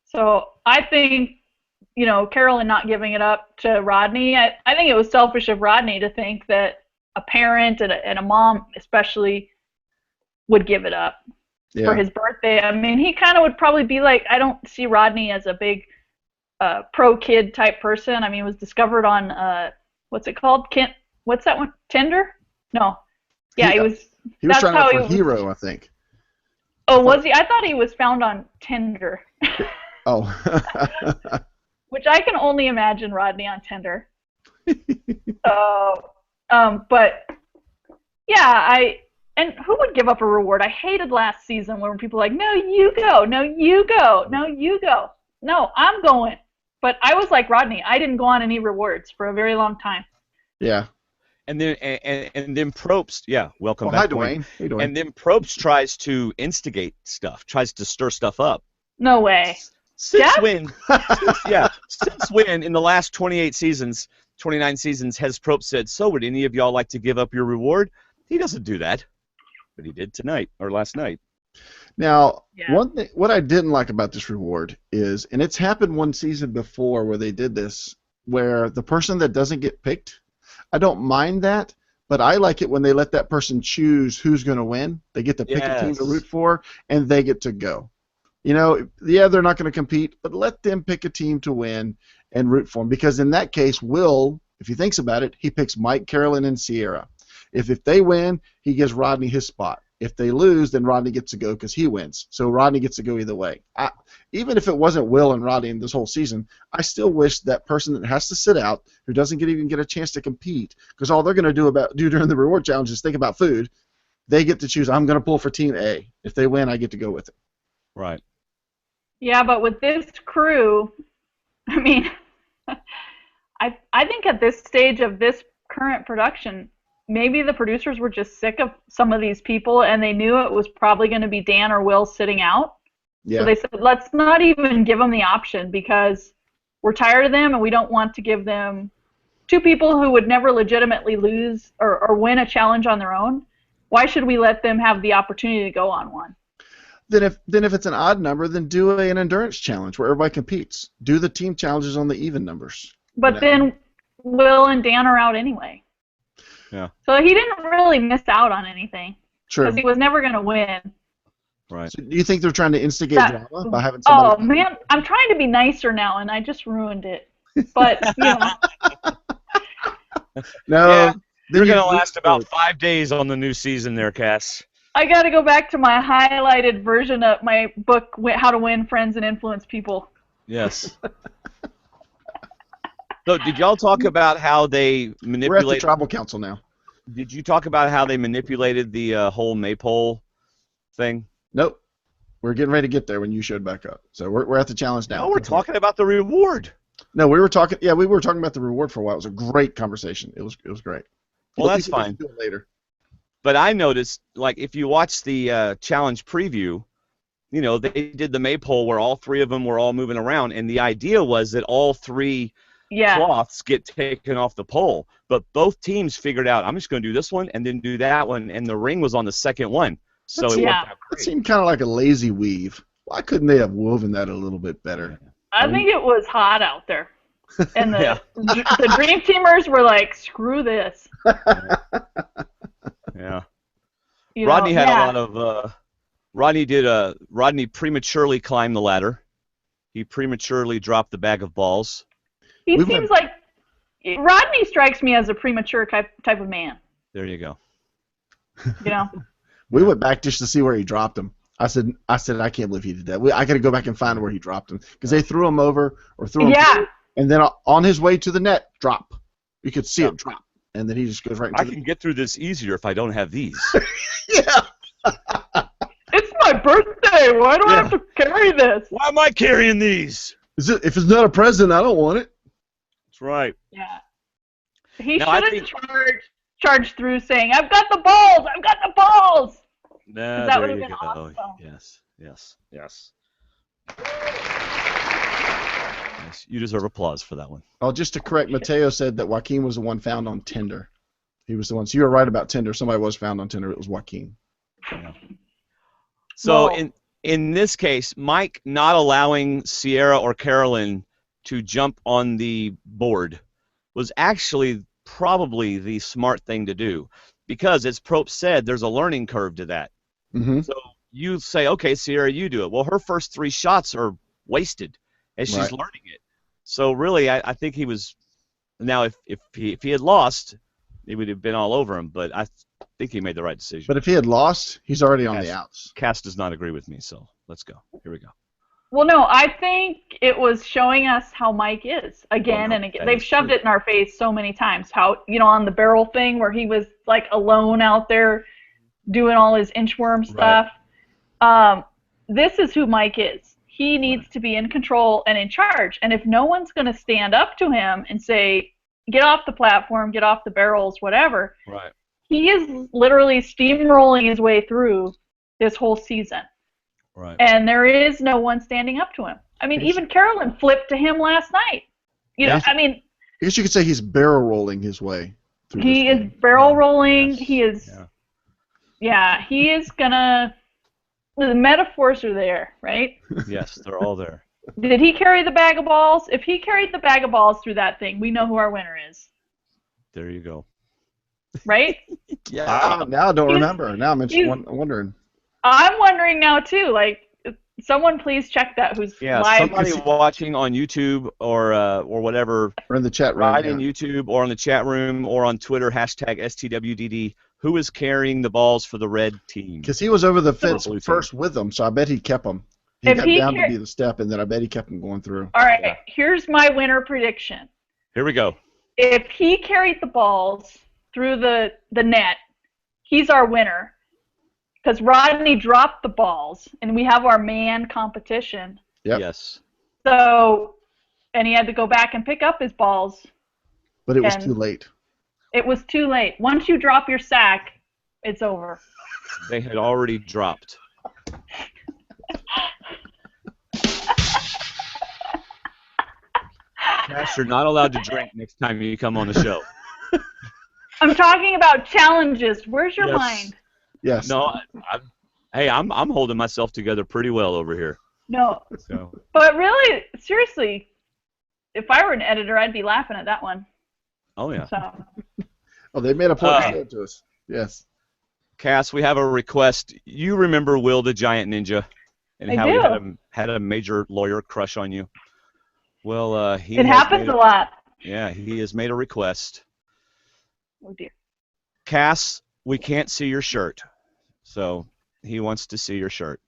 So I think, Carolyn not giving it up to Rodney, I think it was selfish of Rodney to think that a parent and a mom especially would give it up for his birthday. I mean, he kind of would probably be like, I don't see Rodney as a big pro-kid type person. I mean, it was discovered on, what's it called? What's that one? Tinder? No. Yeah, he was trying out for Hero, I think. Oh, was he? I thought he was found on Tinder. Oh. Which I can only imagine Rodney on Tinder. But yeah, and who would give up a reward? I hated last season when people were like, no, you go, no, you go, no, you go. No, I'm going. But I was like Rodney. I didn't go on any rewards for a very long time. Yeah. And then Probst, welcome back, Hi, Dwayne. Hey, Dwayne. And then Probst tries to instigate stuff, tries to stir stuff up. No way. Since when in the last 29 seasons has Probst said, so would any of y'all like to give up your reward? He doesn't do that, but he did tonight or last night. Now, one thing, what I didn't like about this reward is, and it's happened one season before where they did this, where the person that doesn't get picked, I don't mind that, but I like it when they let that person choose who's going to win. They get to pick a team to root for, and they get to go. You know, they're not going to compete, but let them pick a team to win and root for them. Because in that case, Will, if he thinks about it, he picks Mike, Carolyn, and Sierra. If they win, he gives Rodney his spot. If they lose, then Rodney gets to go because he wins. So Rodney gets to go either way. Even if it wasn't Will and Rodney in this whole season, I still wish that person that has to sit out, who doesn't even get a chance to compete, because all they're going to do during the reward challenge is think about food, they get to choose, I'm going to pull for Team A. If they win, I get to go with it. Right. Yeah, but with this crew, I mean, I think at this stage of this current production, maybe the producers were just sick of some of these people, and they knew it was probably going to be Dan or Will sitting out. Yeah. So they said, let's not even give them the option because we're tired of them, and we don't want to give them two people who would never legitimately lose or win a challenge on their own. Why should we let them have the opportunity to go on one? Then if it's an odd number, then do an endurance challenge where everybody competes. Do the team challenges on the even numbers. But then Will and Dan are out anyway. Yeah. So he didn't really miss out on anything. True. Because he was never going to win. Right. So do you think they're trying to instigate drama by having somebody? Oh, man. I'm trying to be nicer now, and I just ruined it. But, you know. No. Yeah, you're going to last about 5 days on the new season there, Cass. I got to go back to my highlighted version of my book, How to Win Friends and Influence People. Yes. So did y'all talk about how they manipulated... We're at the tribal council now. Did you talk about how they manipulated the whole maypole thing? Nope. We're getting ready to get there when you showed back up. So we're at the challenge now. No, we're talking about the reward. No, we were talking about the reward for a while. It was a great conversation. It was great. Well, that's fine. Do it later. But I noticed, like, if you watch the challenge preview, you know, they did the maypole where all three of them were all moving around, and the idea was that all three cloths get taken off the pole. But both teams figured out, I'm just going to do this one and then do that one, and the ring was on the second one. So it worked out great. It seemed kind of like a lazy weave. Why couldn't they have woven that a little bit better? I think it was hot out there. And the Dream Teamers were like, screw this. Yeah. Rodney had a lot of... Rodney prematurely climbed the ladder. He prematurely dropped the bag of balls. He seems like... Rodney strikes me as a premature type of man. There you go. You know? We went back just to see where he dropped them. I said, I can't believe he did that. I got to go back and find where he dropped them because they threw him over or threw him through, and then on his way to the net, drop. You could see it drop, and then he just goes right into I can get through this easier if I don't have these. Yeah. It's my birthday. Why do I have to carry this? Why am I carrying these? If it's not a present, I don't want it. That's right. Yeah. He should have charged through saying, I've got the balls! I've got the balls! Nah, that there you been go. awesome. Yes. Yes. You deserve applause for that one. Oh, just to correct, Mateo said that Joaquin was the one found on Tinder. He was the one. So you were right about Tinder. Somebody was found on Tinder. It was Joaquin. Yeah. So in this case, Mike not allowing Sierra or Carolyn to jump on the board was actually probably the smart thing to do because, as Probst said, there's a learning curve to that. Mm-hmm. So you say, okay, Sierra, you do it. Well, her first 3 shots are wasted as she's learning it. So really, I think he was. Now, if he had lost, it would have been all over him. But I think he made the right decision. But if he had lost, he's already on the outs. Kass does not agree with me, so let's go. Here we go. Well, no, I think it was showing us how Mike is again and again. They've shoved it in our face so many times. How, you know, on the barrel thing where he was like alone out there, doing all his inchworm stuff. This is who Mike is. He needs to be in control and in charge. And if no one's going to stand up to him and say, get off the platform, get off the barrels, whatever, he is literally steamrolling his way through this whole season. And there is no one standing up to him. I mean, even Carolyn flipped to him last night. You know, I mean, I guess you could say he's barrel rolling his way through he this is barrel rolling. He is, he is gonna. The metaphors are there, right? Yes, they're all there. Did he carry the bag of balls? If he carried the bag of balls through that thing, we know who our winner is. There you go. Right? Now I don't remember. Now I'm wondering. I'm wondering now too. Like, someone please check that. Who's live? Somebody watching on YouTube or whatever. Or in the chat room. Right in YouTube or on the chat room or on Twitter #STWDD. Who is carrying the balls for the red team? Because he was over the fence first with them, so I bet he kept them. He got down to be the step, and then I bet he kept them going through. All right, here's my winner prediction. Here we go. If he carried the balls through the net, he's our winner. Because Rodney dropped the balls, and we have our man competition. Yep. Yes. So, and he had to go back and pick up his balls. But it was too late. It was too late. Once you drop your sack, it's over. They had already dropped. Cass, you're not allowed to drink next time you come on the show. I'm talking about challenges. Where's your mind? Yes. No, I'm holding myself together pretty well over here. No. So. But really, seriously, if I were an editor, I'd be laughing at that one. Oh, yeah. So. Oh, they made a point to show it to us. Yes. Cass, we have a request. You remember Will the Giant Ninja and how he had a major lawyer crush on you? Well, it happens a lot. Yeah, he has made a request. Oh, dear. Cass, we can't see your shirt, so he wants to see your shirt.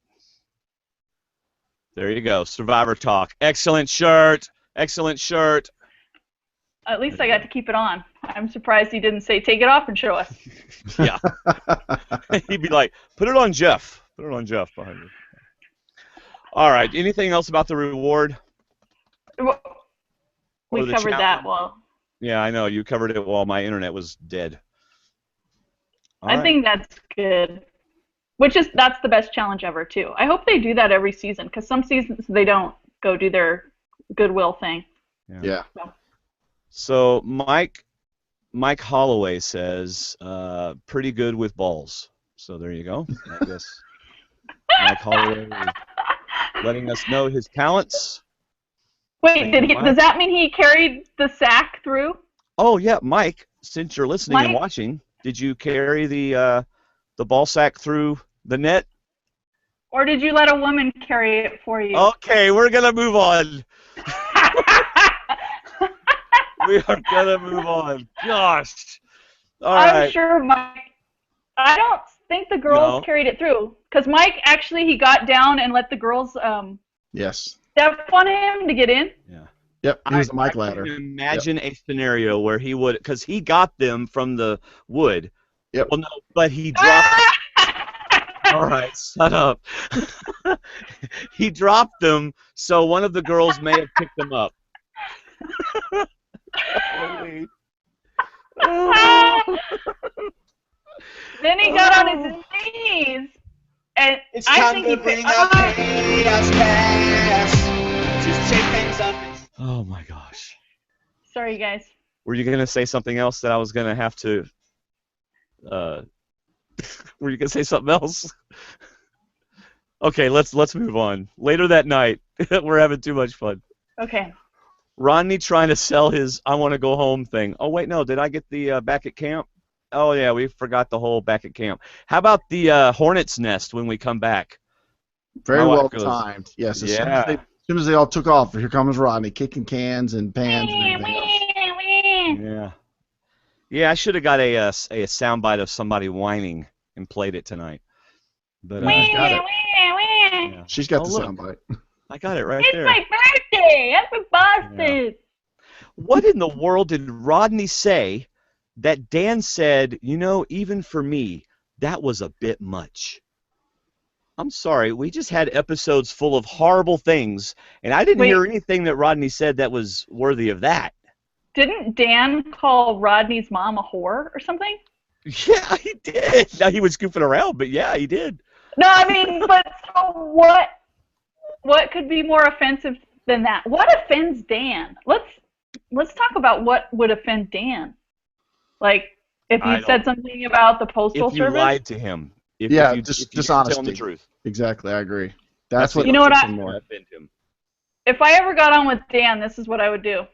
There you go. Survivor Talk. Excellent shirt. Excellent shirt. At least I got to keep it on. I'm surprised he didn't say, take it off and show us. Yeah. He'd be like, put it on Jeff. Put it on Jeff behind you. All right. Anything else about the reward? We covered that well. Yeah, I know. You covered it while my internet was dead. I think that's good. That's the best challenge ever, too. I hope they do that every season, because some seasons they don't go do their goodwill thing. Yeah. So Mike Holloway says, pretty good with balls. So there you go. I guess Mike Holloway is letting us know his talents. Wait, does that mean he carried the sack through? Oh, yeah, Mike, since you're listening and watching, did you carry the ball sack through the net? Or did you let a woman carry it for you? Okay, we're going to move on. We are going to move on. Gosh. All right. I'm sure Mike... I don't think the girls carried it through. Because Mike, actually, he got down and let the girls yes. step on him to get in. Yeah. Yep, he was the Mike ladder. I can imagine a scenario where he would... Because he got them from the wood. Yep. Well, no, but he dropped... All right, shut up. He dropped them, so one of the girls may have picked them up. Then he got on his knees, and it's time to bring out Chaos Kass. Just take things up. Oh my gosh. Sorry, guys. Were you gonna say something else that I was gonna have to? Were you gonna say something else? Okay, let's move on. Later that night, we're having too much fun. Okay. Rodney trying to sell his "I want to go home" thing. Oh wait, no, did I get the back at camp? Oh yeah, we forgot the whole back at camp. How about the hornet's nest when we come back? Very well timed. Yes. As soon as they all took off, here comes Rodney kicking cans and pans and everything else. Yeah. Yeah, I should have got a soundbite of somebody whining and played it tonight. But got it. Yeah. She's got the soundbite. I got it right there. It's my birthday. Happy birthday. Yeah. What in the world did Rodney say that Dan said, you know, even for me, that was a bit much. I'm sorry, we just had episodes full of horrible things, and I didn't hear anything that Rodney said that was worthy of that. Didn't Dan call Rodney's mom a whore or something? Yeah, he did. Now, he was goofing around, but yeah, he did. No, I mean, but so what could be more offensive than that? What offends Dan? Let's talk about what would offend Dan. Like, if you said something about the Postal Service? If you lied to him. If you dishonesty. Tell him the truth. Exactly, I agree. That's what you know what offend him. If I ever got on with Dan, this is what I would do.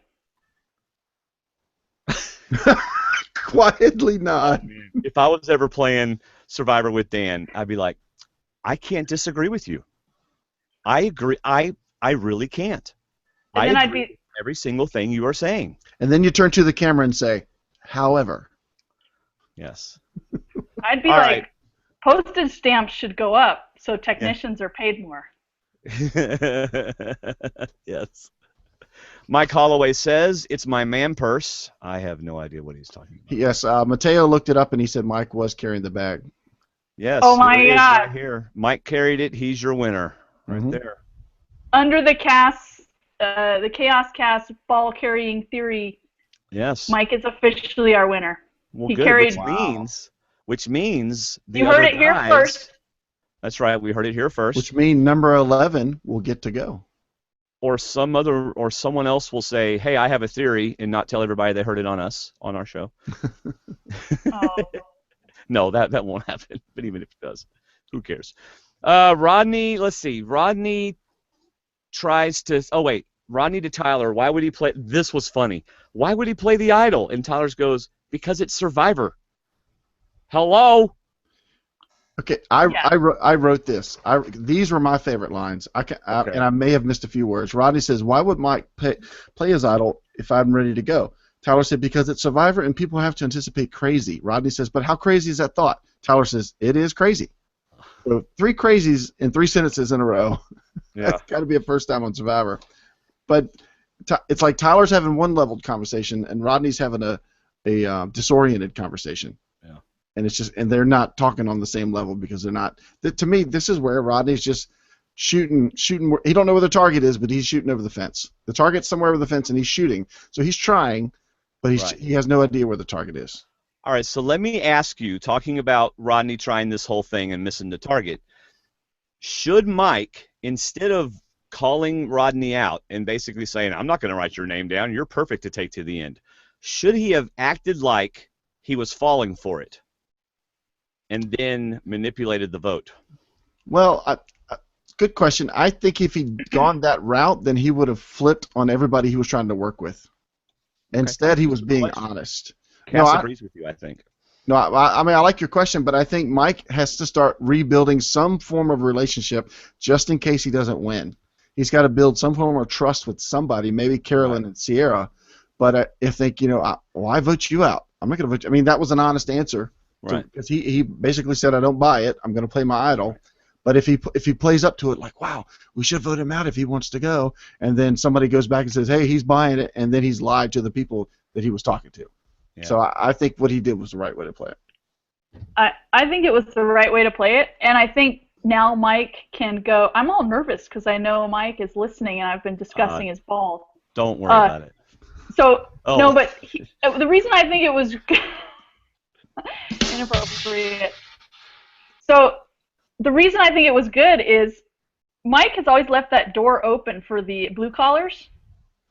Quietly not. If I was ever playing Survivor with Dan, I'd be like, I can't disagree with you. I agree. I really can't. And then I agree with every single thing you are saying. And then you turn to the camera and say, however. Yes. I'd be like, postage stamps should go up so technicians are paid more. Yes. Mike Holloway says, it's my man purse. I have no idea what he's talking about. Yes, Mateo looked it up and he said Mike was carrying the bag. Yes. Oh my God. Right here. Mike carried it. He's your winner. Right there. Under the Chaos Kass ball carrying theory, yes, Mike is officially our winner. Well, he good, carried. Which means the you other heard it here guys, first. That's right. We heard it here first. Which means number 11 will get to go. Or someone else will say, "Hey, I have a theory," and not tell everybody they heard it on us on our show. Oh. No, that won't happen. But even if it does, who cares? Rodney, let's see. Rodney tries to. Oh wait, Rodney to Tyler. Why would he play? This was funny. Why would he play the idol? And Tyler's goes, because it's Survivor. Hello. Okay, I wrote this. These were my favorite lines. And I may have missed a few words. Rodney says, "Why would Mike play his idol if I'm ready to go?" Tyler said, "Because it's Survivor and people have to anticipate crazy." Rodney says, "But how crazy is that thought?" Tyler says, "It is crazy." So 3 crazies in 3 sentences in a row. Yeah, that's got to be a first time on Survivor. But it's like Tyler's having one leveled conversation and Rodney's having a disoriented conversation. Yeah. And it's just, and they're not talking on the same level because they're not. To me, this is where Rodney's just shooting. He don't know where the target is, but he's shooting over the fence. The target's somewhere over the fence, and he's shooting. So he's trying, but he has no idea where the target is. All right. So let me ask you, talking about Rodney trying this whole thing and missing the target, should Mike, instead of calling Rodney out and basically saying, "I'm not going to write your name down. You're perfect to take to the end," should he have acted like he was falling for it and then manipulated the vote? Well, good question. I think if he'd gone that route, then he would have flipped on everybody he was trying to work with. Okay. Instead, he was being honest. Cass agrees with you, I think. No, I mean, I like your question, but I think Mike has to start rebuilding some form of relationship just in case he doesn't win. He's got to build some form of trust with somebody, maybe Carolyn and Sierra. But if they, I vote you out. I'm not going to vote you. I mean, that was an honest answer. Right. Because he basically said, "I don't buy it. I'm going to play my idol." But if he plays up to it like, "Wow, we should vote him out if he wants to go," and then somebody goes back and says, "Hey, he's buying it," and then he's lied to the people that he was talking to. Yeah. So I think what he did was the right way to play it. I think it was the right way to play it, and I think now Mike can go. I'm all nervous because I know Mike is listening, and I've been discussing his balls. Don't worry about it. So no, but the reason I think it was inappropriate. So the reason I think it was good is Mike has always left that door open for the blue collars,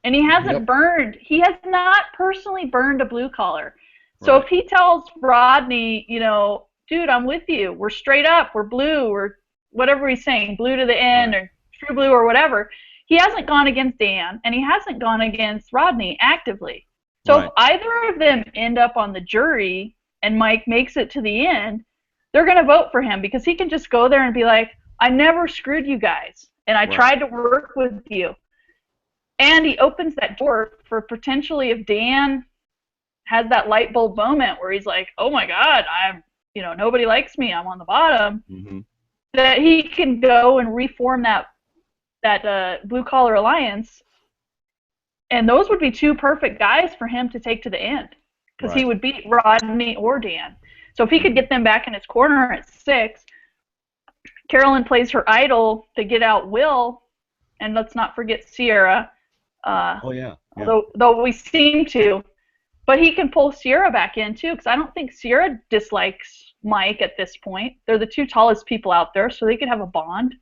and he hasn't burned. He has not personally burned a blue collar. So if he tells Rodney, "Dude, I'm with you. We're straight up. We're blue. Or whatever he's saying, blue to the end or true blue or whatever." He hasn't gone against Dan, and he hasn't gone against Rodney actively. So if either of them end up on the jury and Mike makes it to the end, they're going to vote for him because he can just go there and be like, "I never screwed you guys, and I tried to work with you." And he opens that door for potentially if Dan has that light bulb moment where he's like, "Oh my God, nobody likes me. I'm on the bottom." Mm-hmm. That he can go and reform that blue collar alliance, and those would be 2 perfect guys for him to take to the end because he would beat Rodney or Dan. So if he could get them back in his corner at 6, Carolyn plays her idol to get out Will, and let's not forget Sierra. Oh, yeah. Though we seem to. But he can pull Sierra back in, too, because I don't think Sierra dislikes Mike at this point. They're the 2 tallest people out there, so they could have a bond.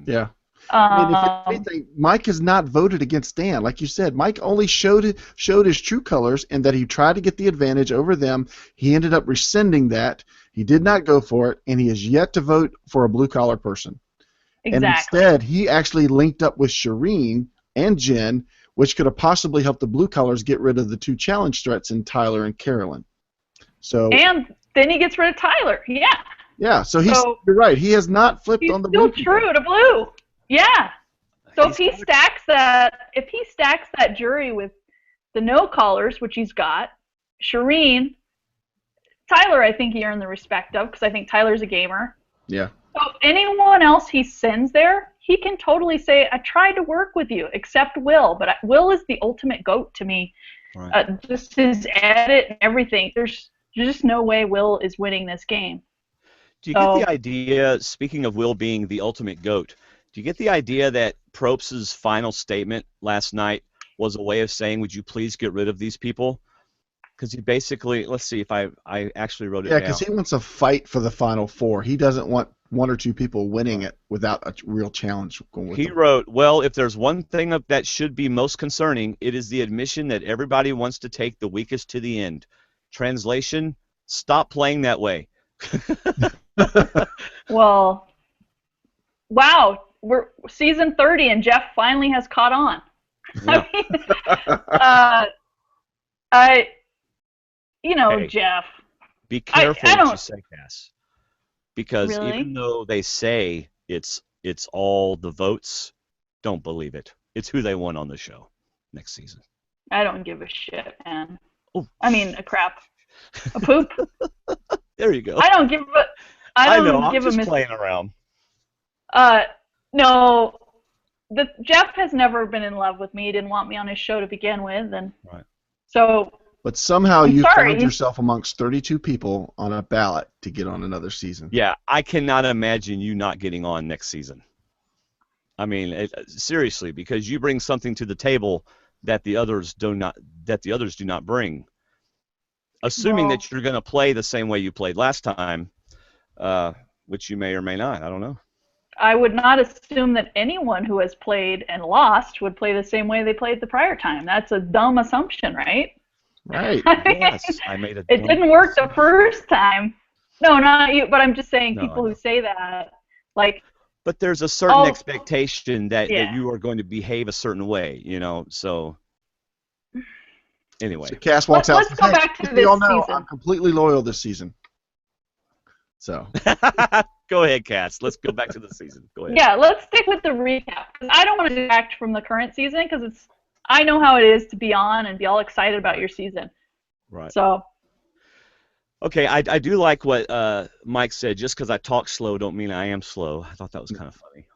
Yeah. I mean, if anything, Mike has not voted against Dan. Like you said, Mike only showed his true colors and that he tried to get the advantage over them. He ended up rescinding that. He did not go for it, and he has yet to vote for a blue-collar person. Exactly. And instead, he actually linked up with Shireen and Jen, which could have possibly helped the blue collars get rid of the 2 challenge threats in Tyler and Carolyn. And then he gets rid of Tyler. Yeah. Yeah. So you're right. He has not flipped on the blue. He's still true to blue. Yeah. So if he stacks that jury with the no callers, which he's got, Shireen, Tyler, I think he earned the respect of because I think Tyler's a gamer. Yeah. So anyone else he sends there, he can totally say, I tried to work with you, except Will. But Will is the ultimate GOAT to me. Right. Just his edit and everything. There's just no way Will is winning this game. Do you get the idea, speaking of Will being the ultimate GOAT, do you get the idea that Probst's final statement last night was a way of saying, would you please get rid of these people? Because he basically, let's see if I actually wrote it down. Yeah, because he wants a fight for the Final 4. He doesn't want 1 or 2 people winning it without a real challenge going with them. Wrote, well, if there's one thing that should be most concerning, it is the admission that everybody wants to take the weakest to the end. Translation, stop playing that way. Well, wow, we're season 30 and Jeff finally has caught on. Yeah. Hey, Jeff. Be careful what you say, Cass. Because really? Even though they say it's all the votes, don't believe it. It's who they want on the show next season. I don't give a shit, man. Oh. I mean, a crap. A poop. There you go. I don't give a... I know, I'm just playing around. No, Jeff has never been in love with me. He didn't want me on his show to begin with, and right. So. But somehow you found yourself amongst 32 people on a ballot to get on another season. Yeah, I cannot imagine you not getting on next season. I mean, seriously, because you bring something to the table that the others do not bring. Assuming that you're going to play the same way you played last time, which you may or may not. I don't know. I would not assume that anyone who has played and lost would play the same way they played the prior time. That's a dumb assumption, right? Right. Yes, I made it didn't work the first time. No, not you, but I'm just saying people who say that, like. But there's a certain expectation that you are going to behave a certain way, so. Anyway. So Cass walks out. Let's go back to this season. I'm completely loyal this season. So. Go ahead, Cass. Let's go back to the season. Go ahead. Yeah, let's stick with the recap. I don't want to detract from the current season because I know how it is to be on and be all excited about your season. Right. So. Okay, I do like what Mike said. Just because I talk slow don't mean I am slow. I thought that was kind of funny.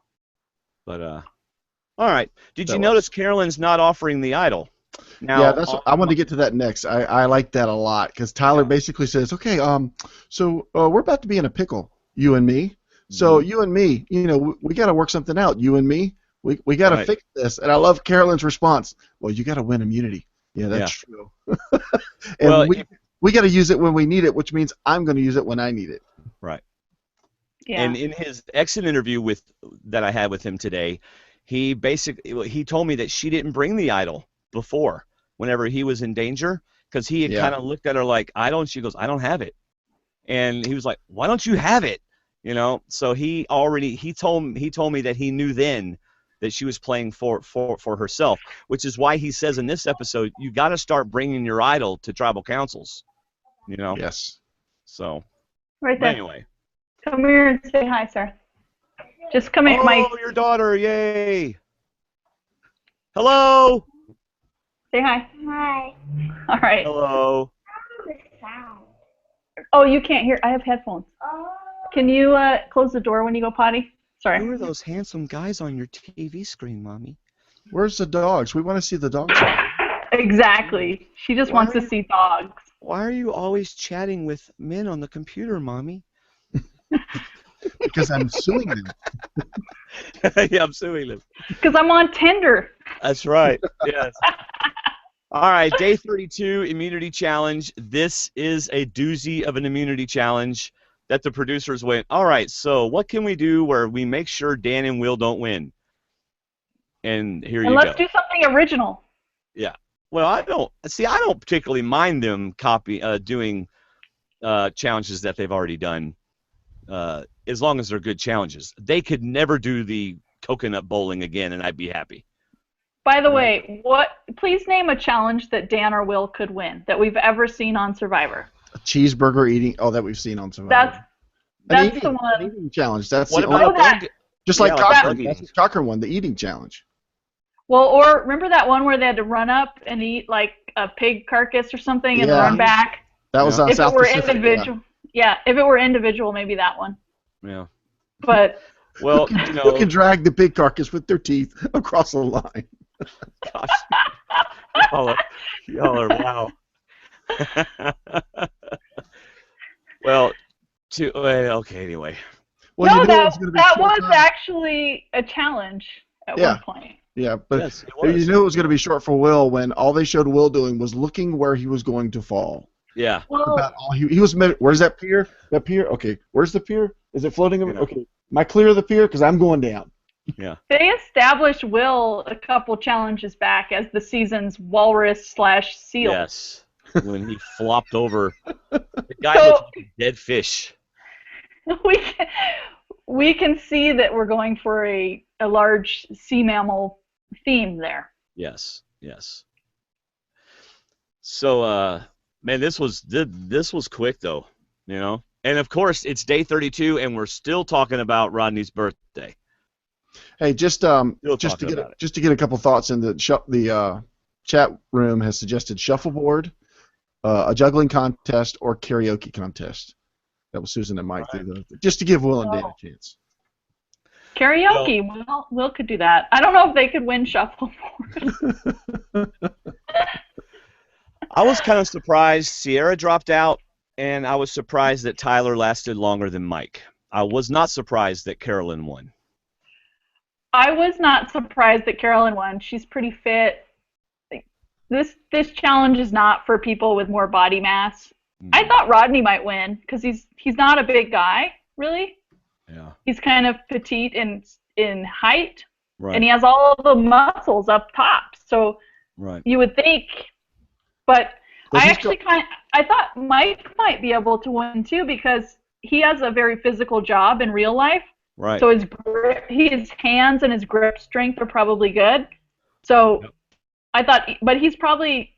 But, all right. Did you notice Carolyn's not offering the idol? Now, yeah, that's I wanted to get to that next. I like that a lot because Tyler basically says, okay, so we're about to be in a pickle, you and me. So you and me, we got to work something out. You and me, we got to fix this. And I love Carolyn's response. Well, you got to win immunity. Yeah, that's true. And we got to use it when we need it, which means I'm going to use it when I need it. Right. Yeah. And in his exit interview that I had with him today, he told me that she didn't bring the idol before, whenever he was in danger, because he had kind of looked at her like, she goes, I don't have it. And he was like, why don't you have it? So he told me that he knew then that she was playing for herself, which is why he says in this episode, you got to start bringing your idol to tribal councils, Yes. So. Right there. Anyway. Come here and say hi, sir. Just come here, Mike. Oh, your daughter, yay. Hello. Say hi. Hi. All right. Hello. The sound. Oh, you can't hear. I have headphones. Oh. Can you close the door when you go potty? Sorry. Who are those handsome guys on your TV screen, Mommy? Where's the dogs? We want to see the dogs. Exactly. She just wants to see dogs. Why are you always chatting with men on the computer, Mommy? Because I'm suing them. Yeah, I'm suing them. Because I'm on Tinder. That's right. Yes. All right, day 32, immunity challenge. This is a doozy of an immunity challenge that the producers went, all right, so what can we do where we make sure Dan and Will don't win? And here you go. Let's do something original. Yeah. Well, I don't particularly mind them doing challenges that they've already done, as long as they're good challenges. They could never do the coconut bowling again, and I'd be happy. By the way, please name a challenge that Dan or Will could win that we've ever seen on Survivor. A cheeseburger eating. Oh, that we've seen on Survivor. That's the one. An eating challenge. That's what the about only, just like Cochran. bug That's what Cochran won, the eating challenge. Well, or remember that one where they had to run up and eat like a pig carcass or something and run back? That was on if South it were Pacific. individual, if it were individual, maybe that one. Yeah. But well, who can drag the pig carcass with their teeth across the line? Gosh, y'all are wow. Well, okay. Anyway. Well, no, that was actually a challenge at one point. Yeah, but you knew it was going to be short for Will when all they showed Will doing was looking where he was going to fall. Yeah. Well, about all he was. Where's that pier? That pier? Okay. Where's the pier? Is it floating? Yeah. Okay. Am I clear of the pier? Because I'm going down. Yeah. They established Will a couple challenges back as the season's walrus/seal. Yes. When he flopped over, the guy looked like a dead fish. We can see that we're going for a large sea mammal theme there. Yes. So, man, this was quick though, you know. And of course, it's day 32, and we're still talking about Rodney's birthday. Hey, just to get a couple thoughts in the chat room has suggested shuffleboard, a juggling contest, or karaoke contest. That was Susan and Mike. Right. Just to give Will and Dan a chance. Karaoke. Well, Will could do that. I don't know if they could win shuffleboard. I was kind of surprised Sierra dropped out, and I was surprised that Tyler lasted longer than Mike. I was not surprised that Carolyn won. I was not surprised that Carolyn won. She's pretty fit. This challenge is not for people with more body mass. I thought Rodney might win because he's not a big guy, really. Yeah. He's kind of petite in height, right. And he has all the muscles up top. So you would think, but I thought Mike might be able to win too because he has a very physical job in real life. Right. So his hands and his grip strength are probably good. So I thought, but he's probably.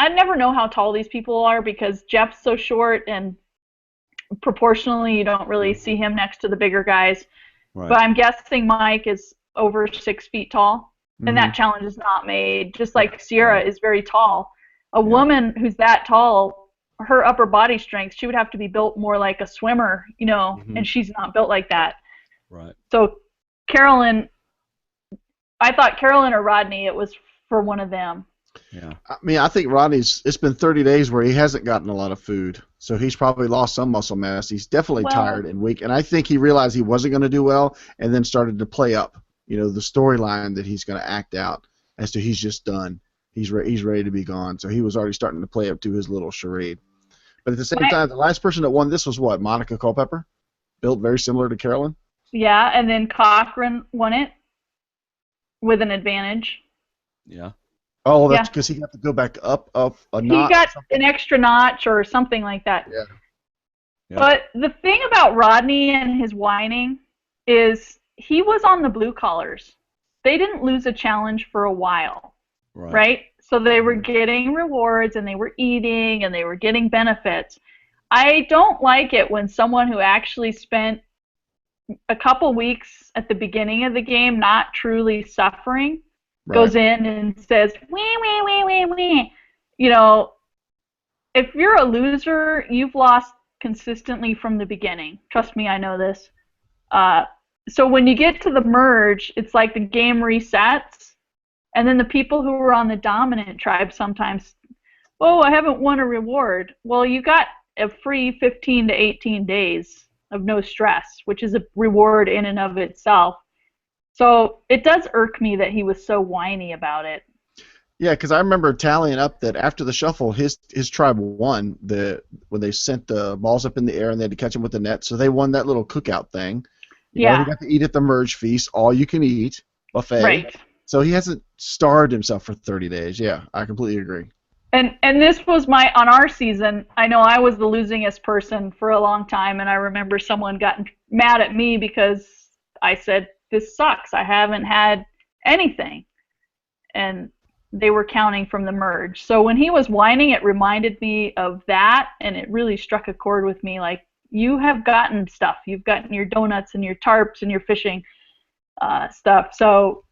I never know how tall these people are because Jeff's so short and proportionally you don't really see him next to the bigger guys. Right. But I'm guessing Mike is over 6 feet tall, and that challenge is not made. Just like Sierra is very tall. A woman who's that tall, her upper body strength, she would have to be built more like a swimmer, you know, and she's not built like that. Right. So Carolyn, I thought Carolyn or Rodney, it was for one of them. Yeah. I mean, I think it's been 30 days where he hasn't gotten a lot of food, so he's probably lost some muscle mass. He's definitely tired and weak, and I think he realized he wasn't going to do well and then started to play up, the storyline that he's going to act out as to he's just done. He's ready to be gone, so he was already starting to play up to his little charade. But at the same time, the last person that won this was what? Monica Culpepper? Built very similar to Carolyn? Yeah, and then Cochran won it with an advantage. Yeah. Oh, that's because he got to go back up a notch. He got an extra notch or something like that. Yeah. But the thing about Rodney and his whining is he was on the blue collars. They didn't lose a challenge for a while, right? So they were getting rewards and they were eating and they were getting benefits. I don't like it when someone who actually spent a couple weeks at the beginning of the game not truly suffering goes in and says, wee. If you're a loser, you've lost consistently from the beginning. Trust me, I know this. So when you get to the merge, it's like the game resets, and then the people who were on the dominant tribe sometimes oh, I haven't won a reward. Well, you got a free 15 to 18 days of no stress, which is a reward in and of itself. So it does irk me that he was so whiny about it. Yeah, because I remember tallying up that after the shuffle, his tribe won when they sent the balls up in the air and they had to catch them with the net. So they won that little cookout thing. You know, he got to eat at the merge feast, all you can eat buffet. Right. So he hasn't starved himself for 30 days. Yeah, I completely agree. And this was on our season, I know I was the losingest person for a long time, and I remember someone got mad at me because I said, this sucks, I haven't had anything. And they were counting from the merge. So when he was whining, it reminded me of that, and it really struck a chord with me, like, you have gotten stuff. You've gotten your donuts and your tarps and your fishing stuff. So,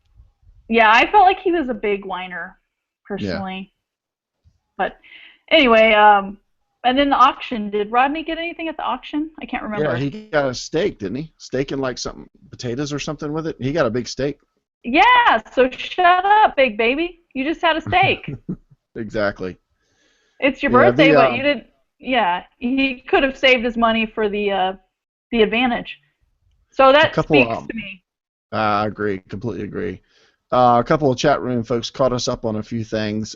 yeah, I felt like he was a big whiner, personally. Yeah. But anyway, and then the auction. Did Rodney get anything at the auction? I can't remember. Yeah, he got a steak, didn't he? Steak and like something, potatoes or something with it. He got a big steak. Yeah, so shut up, big baby. You just had a steak. Exactly. It's your birthday, but you didn't. Yeah, he could have saved his money for the advantage. So that speaks to me. I agree, completely agree. A couple of chat room folks caught us up on a few things.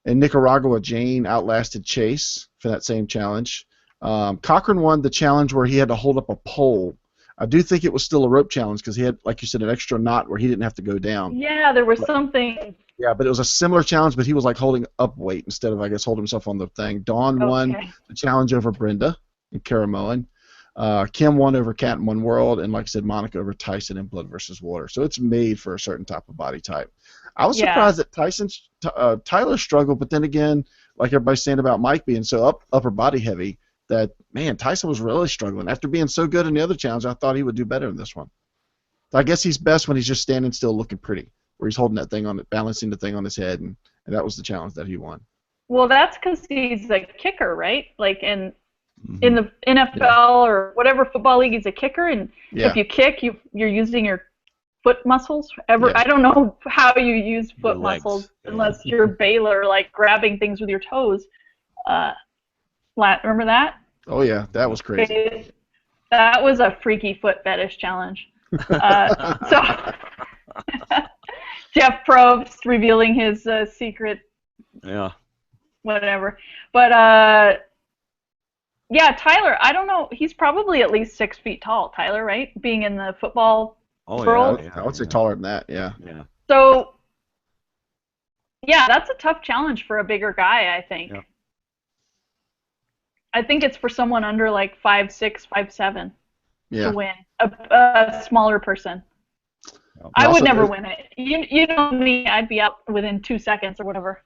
In Nicaragua, Jane outlasted Chase for that same challenge. Cochran won the challenge where he had to hold up a pole. I do think it was still a rope challenge because he had, like you said, an extra knot where he didn't have to go down. Yeah, there was something. Yeah, but it was a similar challenge, but he was like holding up weight instead of, I guess, holding himself on the thing. Dawn won the challenge over Brenda and Caramoan. Kim won over Cat in One World, and like I said, Monica over Tyson in Blood versus Water. So it's made for a certain type of body type. I was surprised that Tyler struggled, but then again, like everybody's saying about Mike being so upper body heavy, that, man, Tyson was really struggling. After being so good in the other challenge, I thought he would do better in this one. So I guess he's best when he's just standing still looking pretty, where he's holding that thing on it, balancing the thing on his head, and that was the challenge that he won. Well, that's because he's a kicker, right? Like in the NFL or whatever football league, he's a kicker, and if you kick, you're using your foot muscles. I don't know how you use foot muscles unless you're Baylor, like grabbing things with your toes. Remember that? Oh yeah, that was crazy. That was a freaky foot fetish challenge. So Jeff Probst revealing his secret. Yeah. Whatever, but yeah, Tyler. I don't know. He's probably at least 6 feet tall. Tyler, right? Being in the football world. Yeah, I would say taller than that. Yeah. Yeah. So, yeah, that's a tough challenge for a bigger guy, I think. Yeah. I think it's for someone under like 5'6", 5'7" to win. A smaller person. I would never win it. You know me, I'd be out within 2 seconds or whatever.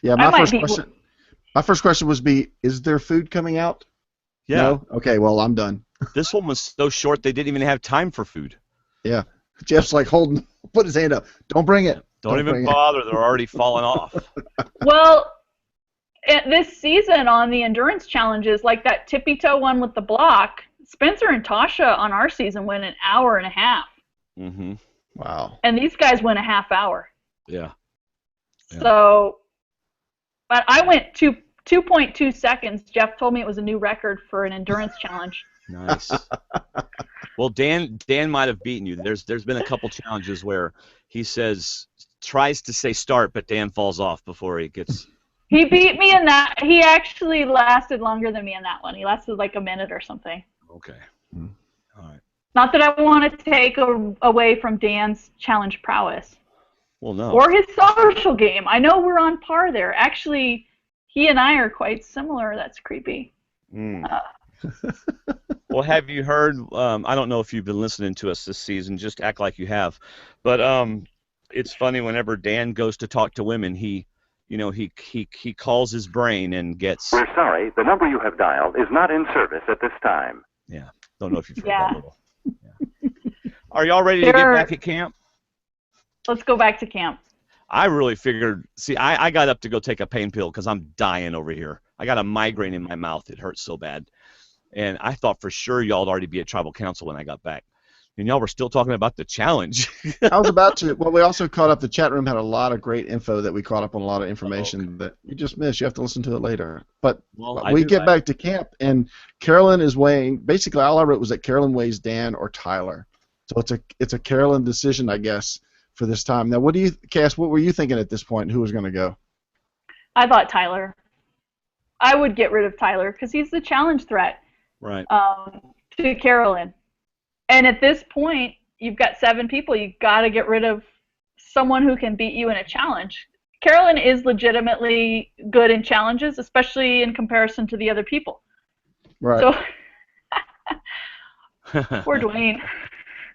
Yeah, my first question was is there food coming out? Yeah. No? Okay, well, I'm done. This one was so short they didn't even have time for food. Yeah. Jeff's like put his hand up. Don't bring it. Don't even bother. They're already falling off. Well, this season on the endurance challenges, like that tippy toe one with the block, Spencer and Tasha on our season went an hour and a half. Mm-hmm. Wow. And these guys went a half hour. Yeah. So, but I went 2.2 seconds. Jeff told me it was a new record for an endurance challenge. Nice. Well, Dan might have beaten you. There's been a couple challenges where he tries to say start, but Dan falls off before he gets. He beat me in that. He actually lasted longer than me in that one. He lasted like a minute or something. Okay. All right. Not that I want to take away from Dan's challenge prowess. Well, no. Or his social game. I know we're on par there. Actually, he and I are quite similar. That's creepy. Well, have you heard? I don't know if you've been listening to us this season. Just act like you have. But it's funny whenever Dan goes to talk to women, he calls his brain and gets. We're sorry, the number you have dialed is not in service at this time. Yeah. Don't know if you've heard that little. Yeah. Are y'all ready to get back at camp? Let's go back to camp. I really figured. See, I got up to go take a pain pill because I'm dying over here. I got a migraine in my mouth. It hurts so bad. And I thought for sure y'all would already be at tribal council when I got back. And y'all were still talking about the challenge. I was about to. Well, we also caught up. The chat room had a lot of great info that we caught up on, a lot of information that you just missed. You have to listen to it later. But we get back to camp, and Carolyn is weighing. Basically, all I wrote was that Carolyn weighs Dan or Tyler. So it's a Carolyn decision, I guess, for this time. Now, Cass? What were you thinking at this point? Who was going to go? I thought Tyler. I would get rid of Tyler because he's the challenge threat. Right. To Carolyn. And at this point, you've got 7 people. You've got to get rid of someone who can beat you in a challenge. Carolyn is legitimately good in challenges, especially in comparison to the other people. Right. So, poor Dwayne.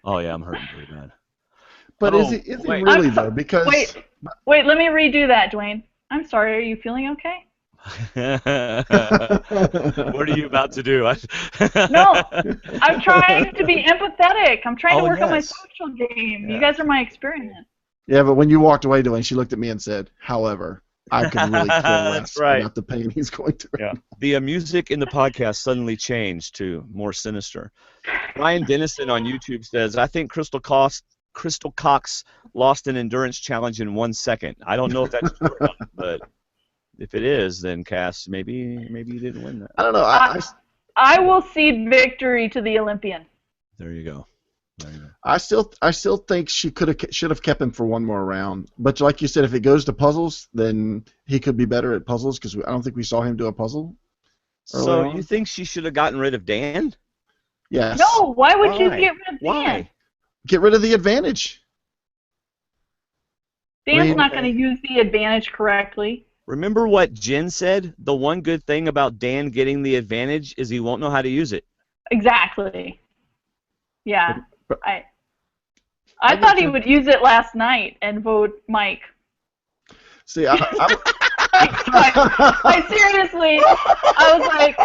Oh, yeah, I'm hurting pretty bad. But is he really, though? Because wait, let me redo that, Dwayne. I'm sorry, are you feeling okay? What are you about to do? No, I'm trying to be empathetic. I'm trying to work on my yes. social game. Yeah. You guys are my experiment. Yeah, but when you walked away, Dwayne, she looked at me and said, "However, I could really care less right. about the pain he's going through." Yeah. The music in the podcast suddenly changed to more sinister. Ryan Dennison on YouTube says, "I think Crystal Cox lost an endurance challenge in 1 second. I don't know if that's true or not, but if it is, then Cass, maybe you didn't win that." I don't know. I will cede victory to the Olympian. There you go. I still think she should have kept him for one more round. But like you said, if it goes to puzzles, then he could be better at puzzles because I don't think we saw him do a puzzle. So you think she should have gotten rid of Dan? Yes. No, why would you get rid of Dan? Why? Get rid of the advantage. Dan's not going to use the advantage correctly. Remember what Jen said? The one good thing about Dan getting the advantage is he won't know how to use it. Exactly. Yeah. I thought he would use it last night and vote Mike. See, I seriously, I was like,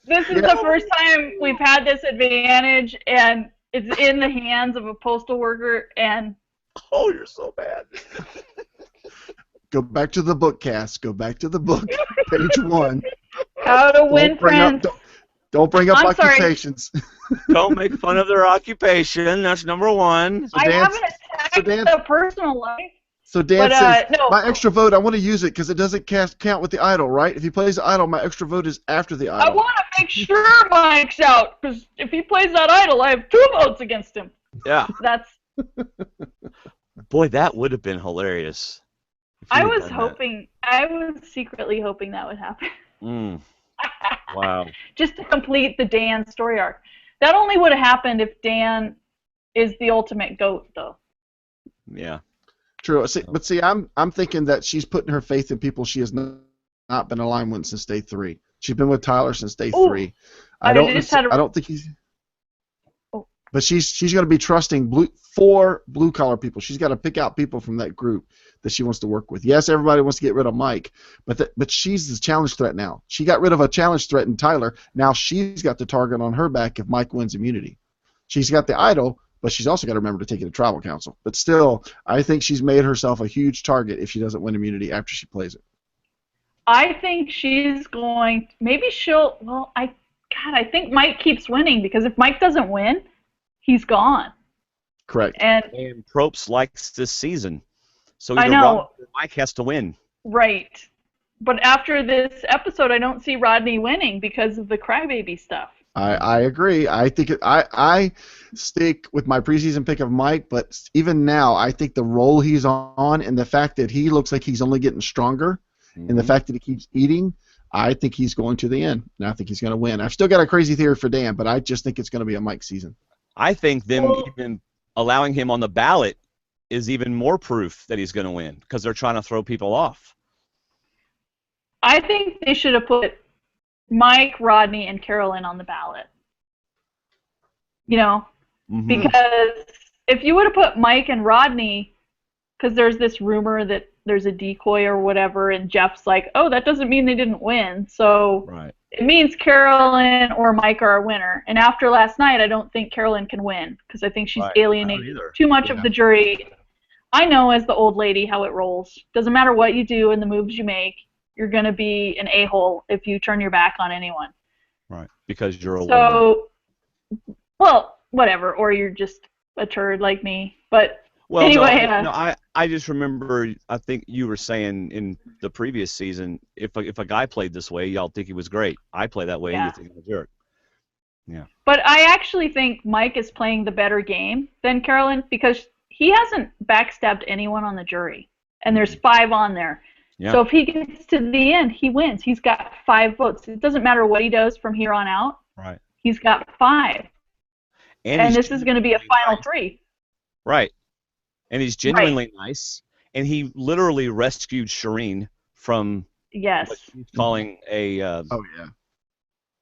this is the first time we've had this advantage, and it's in the hands of a postal worker, and... Oh, you're so bad. Go back to the book, Cass. Go back to the book, page 1. How to win friends. Don't bring up occupations. Don't make fun of their occupation. That's number 1. So I haven't attacked the personal life. So Dan says, no. my extra vote, I want to use it because it doesn't count with the idol, right? If he plays the idol, my extra vote is after the idol. I want to make sure Mike's out, because if he plays that idol, I have 2 votes against him. Yeah. That's... Boy, that would have been hilarious. I was secretly hoping that would happen. Wow. Just to complete the Dan story arc. That only would have happened if Dan is the ultimate GOAT, though. Yeah. True. But see, I'm thinking that she's putting her faith in people she has not been aligned with since day 3. She's been with Tyler since day 3. I don't think he's. But she's going to be trusting 4 blue-collar people. She's got to pick out people from that group that she wants to work with. Yes, everybody wants to get rid of Mike, but she's the challenge threat now. She got rid of a challenge threat in Tyler. Now she's got the target on her back if Mike wins immunity. She's got the idol, but she's also got to remember to take it to tribal council. But still, I think she's made herself a huge target if she doesn't win immunity after she plays it. I think she's going... Maybe she'll... Well, I think Mike keeps winning, because if Mike doesn't win, he's gone. Correct. And Probst likes this season. So I know. Rodney or Mike has to win. Right. But after this episode, I don't see Rodney winning because of the crybaby stuff. I agree. I think I stick with my preseason pick of Mike, but even now, I think the role he's on and the fact that he looks like he's only getting stronger, and the fact that he keeps eating, I think he's going to the end, and I think he's going to win. I've still got a crazy theory for Dan, but I just think it's going to be a Mike season. I think even allowing him on the ballot is even more proof that he's going to win, because they're trying to throw people off. I think they should have put Mike, Rodney, and Carolyn on the ballot. Because if you would have put Mike and Rodney, because there's this rumor that there's a decoy or whatever, and Jeff's like, oh, that doesn't mean they didn't win. So it means Carolyn or Mike are a winner. And after last night, I don't think Carolyn can win, because I think she's alienated too much of the jury. I know as the old lady how it rolls. Doesn't matter what you do and the moves you make, you're going to be an a-hole if you turn your back on anyone. Right, because you're a woman. Well, whatever, or you're just a turd like me. But Well, anyway, I just remember. I think you were saying in the previous season, if a guy played this way, y'all think he was great. I play that way, and you think I'm a jerk. Yeah. But I actually think Mike is playing the better game than Carolyn because he hasn't backstabbed anyone on the jury, and there's 5 on there. Yeah. So if he gets to the end, he wins. He's got 5 votes. It doesn't matter what he does from here on out. Right. He's got 5. And this is going to be a final 3. Right. And he's genuinely nice. And he literally rescued Shireen from what she's calling a I don't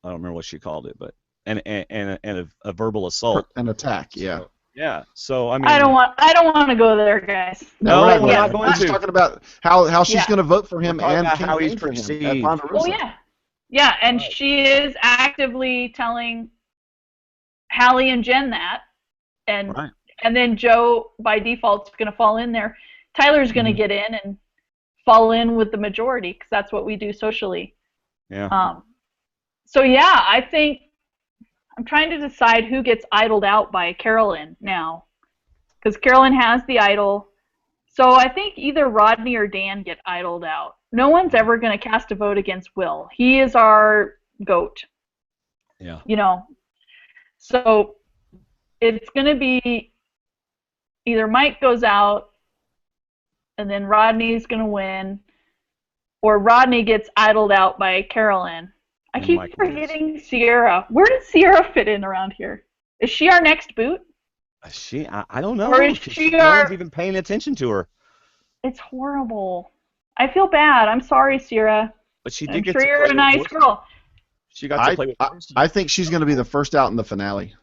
remember what she called it, but a verbal assault. An attack, yeah. So, yeah. So I mean I don't want to go there, guys. No, we're not going to. We're talking about how she's going to vote for him and how he's perceived. Oh yeah. Yeah, and she is actively telling Hallie and Jen that, and then Joe by default is going to fall in there. Tyler's going to get in and fall in with the majority because that's what we do socially. Yeah. So yeah, I think I'm trying to decide who gets idled out by Carolyn now, because Carolyn has the idol. So I think either Rodney or Dan get idled out. No one's ever going to cast a vote against Will. He is our GOAT. Yeah. You know. So it's going to be either Mike goes out and then Rodney's going to win, or Rodney gets idled out by Carolyn. I keep forgetting Sierra. Where does Sierra fit in around here? Is she our next boot? I don't know. Or is she no one's even paying attention to her. It's horrible. I feel bad. I'm sorry, Sierra. But she did I'm get sure to you're a nice girl. She got to play with Bruce. I think she's going to be the first out in the finale.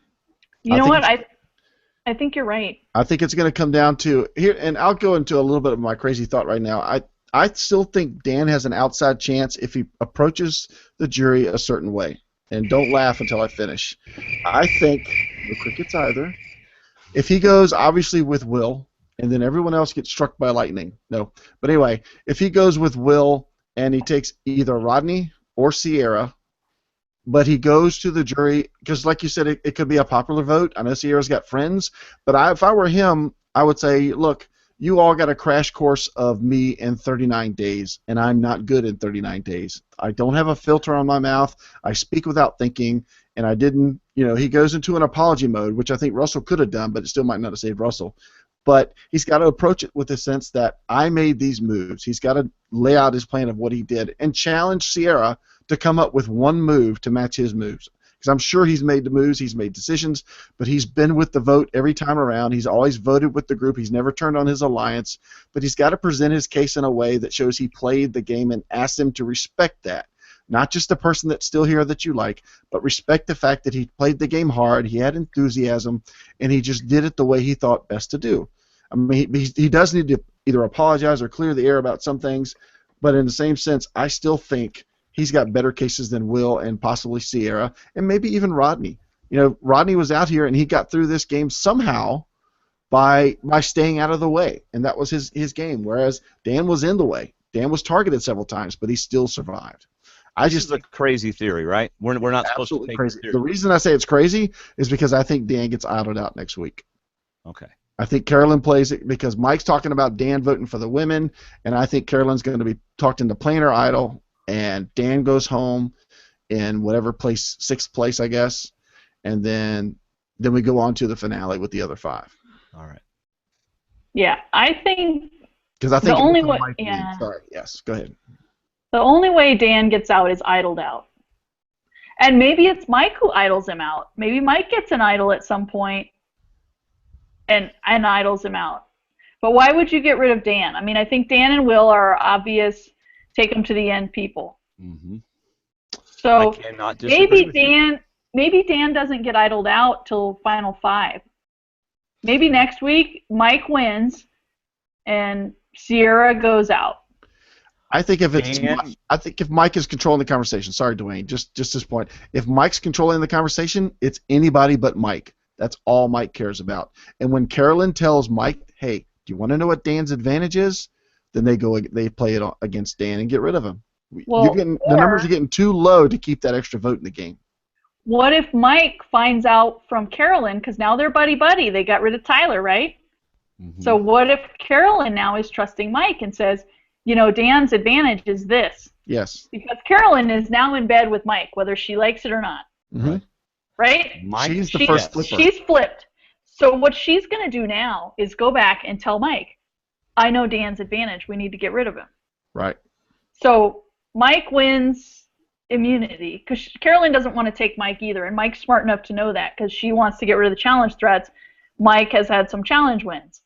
You know what? I think you're right. I think it's going to come down to here, and I'll go into a little bit of my crazy thought right now. I still think Dan has an outside chance if he approaches the jury a certain way. And don't laugh until I finish. I think no crickets either. If he goes obviously with Will, and then everyone else gets struck by lightning. No. But anyway, if he goes with Will and he takes either Rodney or Sierra, but he goes to the jury, because like you said, it could be a popular vote. I know Sierra's got friends, but if I were him, I would say, look, you all got a crash course of me in 39 days, and I'm not good in 39 days. I don't have a filter on my mouth. I speak without thinking, and I didn't, he goes into an apology mode, which I think Russell could have done, but it still might not have saved Russell. But he's got to approach it with the sense that I made these moves. He's got to lay out his plan of what he did and challenge Sierra to come up with one move to match his moves. Because I'm sure he's made the moves, he's made decisions, but he's been with the vote every time around. He's always voted with the group. He's never turned on his alliance. But he's got to present his case in a way that shows he played the game and ask them to respect that. Not just the person that's still here that you like, but respect the fact that he played the game hard, he had enthusiasm, and he just did it the way he thought best to do. I mean, he does need to either apologize or clear the air about some things, but in the same sense, I still think he's got better cases than Will and possibly Sierra, and maybe even Rodney. Rodney was out here, and he got through this game somehow by staying out of the way, and that was his game, whereas Dan was in the way. Dan was targeted several times, but he still survived. This is a crazy theory, right? We're not supposed to take crazy. The reason I say it's crazy is because I think Dan gets idled out next week. Okay. I think Carolyn plays it because Mike's talking about Dan voting for the women, and I think Carolyn's going to be talked into playing her idol, and Dan goes home in whatever place, 6th place, I guess, and then we go on to the finale with the other 5. All right. Yeah, I think because I think the only way. Yeah. Sorry. Yes. Go ahead. The only way Dan gets out is idled out. And maybe it's Mike who idles him out. Maybe Mike gets an idol at some point and idles him out. But why would you get rid of Dan? I mean, I think Dan and Will are obvious take him to the end people. Mm-hmm. So maybe Dan doesn't get idled out till final 5. Maybe next week Mike wins and Sierra goes out. I think if Mike is controlling the conversation, sorry, Dwayne, just this point. If Mike's controlling the conversation, it's anybody but Mike. That's all Mike cares about. And when Carolyn tells Mike, "Hey, do you want to know what Dan's advantage is?" Then they play it against Dan and get rid of him. The numbers are getting too low to keep that extra vote in the game. what if Mike finds out from Carolyn, because now they're buddy-buddy, they got rid of Tyler, right? Mm-hmm. So what if Carolyn now is trusting Mike and says, you know, Dan's advantage is this. Yes. Because Carolyn is now in bed with Mike, whether she likes it or not. Mm-hmm. Right? She's the first flipper. She's flipped. So what she's going to do now is go back and tell Mike, I know Dan's advantage. We need to get rid of him. Right. So Mike wins immunity because Carolyn doesn't want to take Mike either, and Mike's smart enough to know that because she wants to get rid of the challenge threats. Mike has had some challenge wins.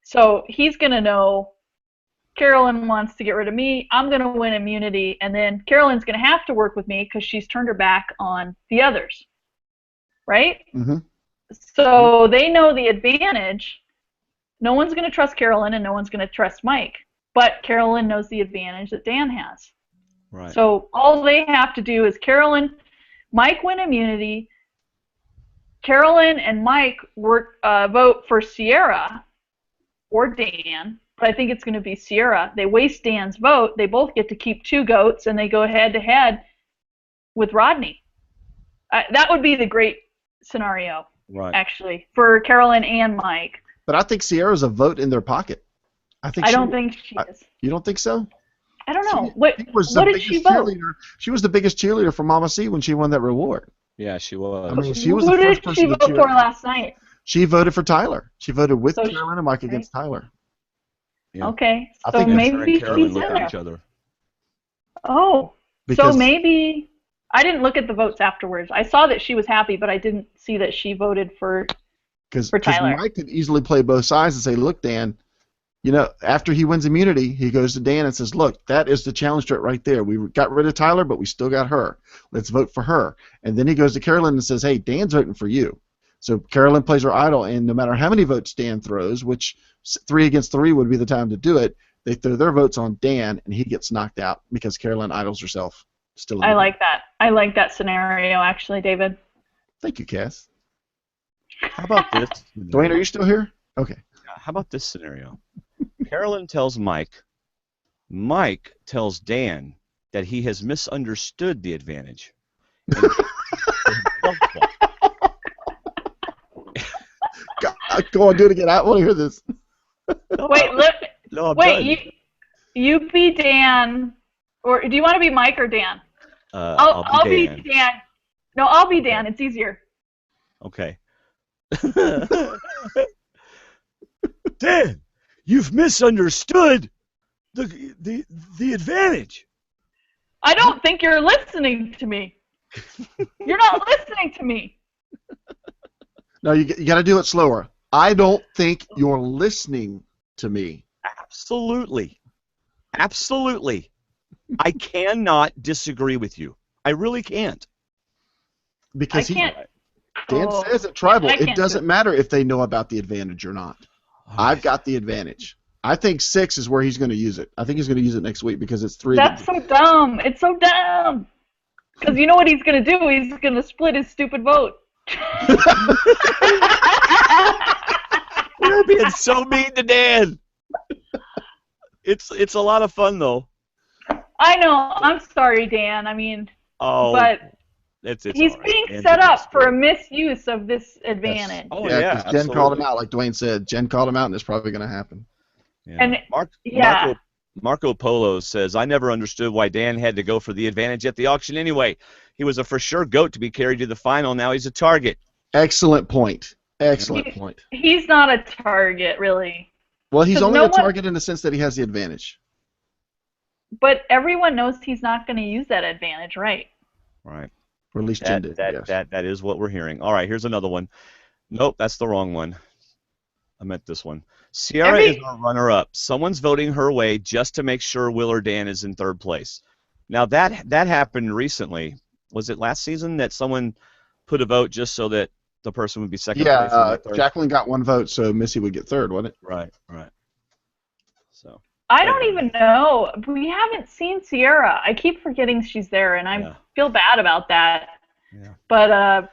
So he's going to know Carolyn wants to get rid of me. I'm going to win immunity, and then Carolyn's going to have to work with me because she's turned her back on the others. Right? Mm-hmm. So they know the advantage. No one's going to trust Carolyn, and no one's going to trust Mike. But Carolyn knows the advantage that Dan has. Right. So all they have to do is Mike win immunity. Carolyn and Mike vote for Sierra or Dan, but I think it's going to be Sierra. They waste Dan's vote. They both get to keep 2 goats, and they go head-to-head with Rodney. That would be the great scenario, actually, for Carolyn and Mike. But I think Sierra's a vote in their pocket. I don't think she is. You don't think so? I don't know. What did she vote? She was the biggest cheerleader for Mama C when she won that reward. Yeah, she was. I mean, she was the first person to cheer. Who did she vote for last night? She voted for Tyler. She voted with Carolyn and Mike against Tyler. Yeah. Okay, I so think maybe she's in looked there. at each other. Oh, Because so maybe I didn't look at the votes afterwards. I saw that she was happy, but I didn't see that she voted for Tyler. Mike could easily play both sides and say, look, Dan, you know, after he wins immunity, he goes to Dan and says, look, that is the challenge threat right there. We got rid of Tyler, but we still got her. Let's vote for her. And then he goes to Carolyn and says, hey, Dan's voting for you. So Carolyn plays her idol, and no matter how many votes Dan throws, which 3 against 3 would be the time to do it, they throw their votes on Dan, and he gets knocked out because Carolyn idols herself. I like that. I like that scenario, actually, David. Thank you, Cass. How about this? Dwayne, are you still here? Okay. How about this scenario? Carolyn tells Mike. Mike tells Dan that he has misunderstood the advantage. Go on, do it again. I want to hear this. Wait, you be Dan, or do you want to be Mike or Dan? I'll be Dan. No, I'll be Dan. It's easier. Okay. Dan, you've misunderstood the advantage. I don't think you're listening to me. You're not listening to me. No, you got to do it slower. I don't think you're listening to me. Absolutely. Absolutely. I cannot disagree with you. I really can't. Because Dan Oh, says at Tribal, I it can't doesn't matter if they know about the advantage or not. I've got the advantage. I think 6 is where he's going to use it. I think he's going to use it next week because it's 3. That's so dumb. It's so dumb. Because you know what he's going to do? He's going to split his stupid vote. You're being so mean to Dan. It's a lot of fun though. I know. I'm sorry, Dan. I mean, but he's all right. being Dan's set a up for a misuse of this advantage. Yes. Oh, yeah, 'cause Jen absolutely. called him out, like Dwayne said. Jen called him out, and it's probably going to happen. Yeah. And Marco Polo says, I never understood why Dan had to go for the advantage at the auction anyway. He was a for sure goat to be carried to the final. Now he's a target. Excellent point. Excellent point. He's not a target, really. Well, he's only a target in the sense that he has the advantage. But everyone knows he's not going to use that advantage, right? Right. Or at least Jen did. Yes. That is what we're hearing. All right, here's another one. Nope, that's the wrong one. I meant this one. Sierra is our runner-up. Someone's voting her way just to make sure Will or Dan is in 3rd place. Now, that happened recently. Was it last season that someone put a vote just so that the person would be 2nd place? Yeah, Jacqueline got 1 vote, so Missy would get 3rd, wasn't it? Right. So. I don't even know. We haven't seen Sierra. I keep forgetting she's there, and I feel bad about that. Yeah. But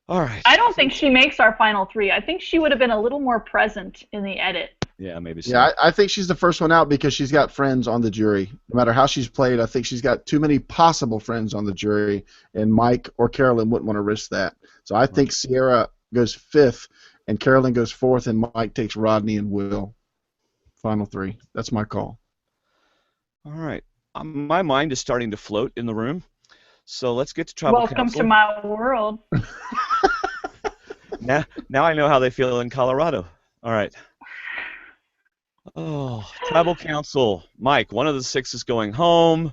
all right. I don't think she makes our final 3. I think she would have been a little more present in the edit. Yeah, maybe so. Yeah, I think she's the first one out because she's got friends on the jury. No matter how she's played, I think she's got too many possible friends on the jury, and Mike or Carolyn wouldn't want to risk that. So I think Sierra goes 5th, and Carolyn goes 4th, and Mike takes Rodney and Will. Final 3. That's my call. All right. My mind is starting to float in the room, so let's get to Tribal Welcome Council. to my world. Now I know how they feel in Colorado. All right. Oh, Tribal Council. Mike, one of the 6 is going home.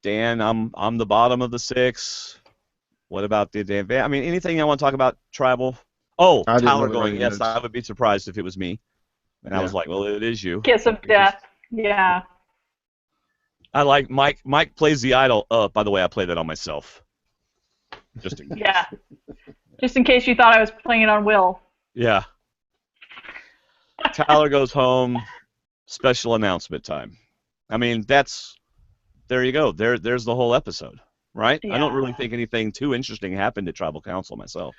Dan, I'm the bottom of the 6. What about the Dan? I mean, anything I want to talk about Tribal? Oh, Tyler going. Yes, I would be surprised if it was me. And I was like, well, it is you. Kiss of death. Yeah. I like Mike. Mike plays the idol. By the way, I play that on myself. Just in case. Yeah. Just in case you thought I was playing it on Will. Yeah. Tyler goes home. Special announcement time. I mean, there you go. There's the whole episode, right? Yeah. I don't really think anything too interesting happened at Tribal Council myself.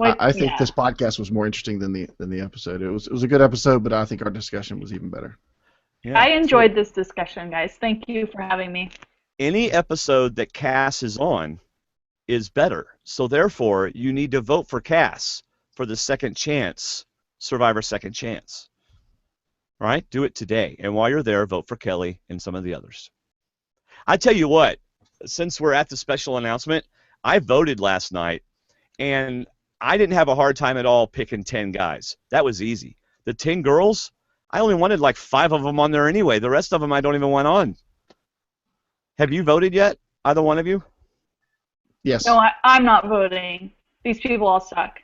I think this podcast was more interesting than the episode. It was a good episode, but I think our discussion was even better. Yeah, I enjoyed this discussion, guys. Thank you for having me. Any episode that Kass is on is better. So therefore, you need to vote for Kass for the second chance, Survivor Second Chance. All right? Do it today. And while you're there, vote for Kelly and some of the others. I tell you what, since we're at the special announcement, I voted last night, and I didn't have a hard time at all picking 10 guys. That was easy. The 10 girls, I only wanted like 5 of them on there anyway. The rest of them I don't even want on. Have you voted yet, either one of you? Yes. No, I'm not voting. These people all suck.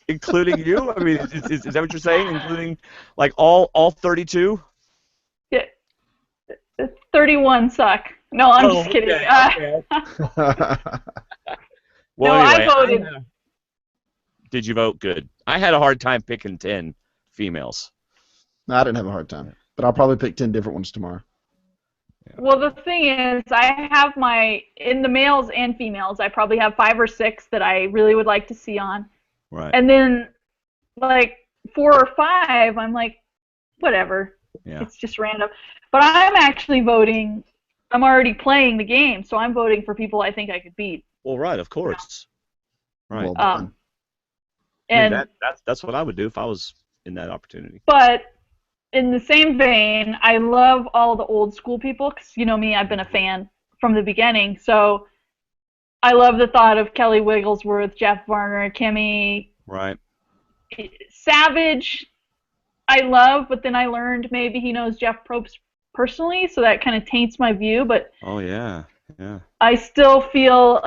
Including you? I mean, is that what you're saying? Including like all 32? Yeah. 31 suck. No, I'm just kidding. Okay. Well, no, anyway, I voted. Did you vote? Good. I had a hard time picking 10 females. No, I didn't have a hard time, but I'll probably pick 10 different ones tomorrow. Yeah. Well, the thing is, I have in the males and females, I probably have 5 or 6 that I really would like to see on. Right. And then, like, 4 or 5, I'm like, whatever. Yeah. It's just random. But I'm actually voting. I'm already playing the game, so I'm voting for people I think I could beat. Well, right, of course. Right. Well done. And that's what I would do if I was in that opportunity. But in the same vein, I love all the old school people because, you know me, I've been a fan from the beginning. So I love the thought of Kelly Wigglesworth, Jeff Varner, Kimmy. Right. Savage, I love, but then I learned maybe he knows Jeff Probst personally, so that kind of taints my view. But oh, yeah. I still feel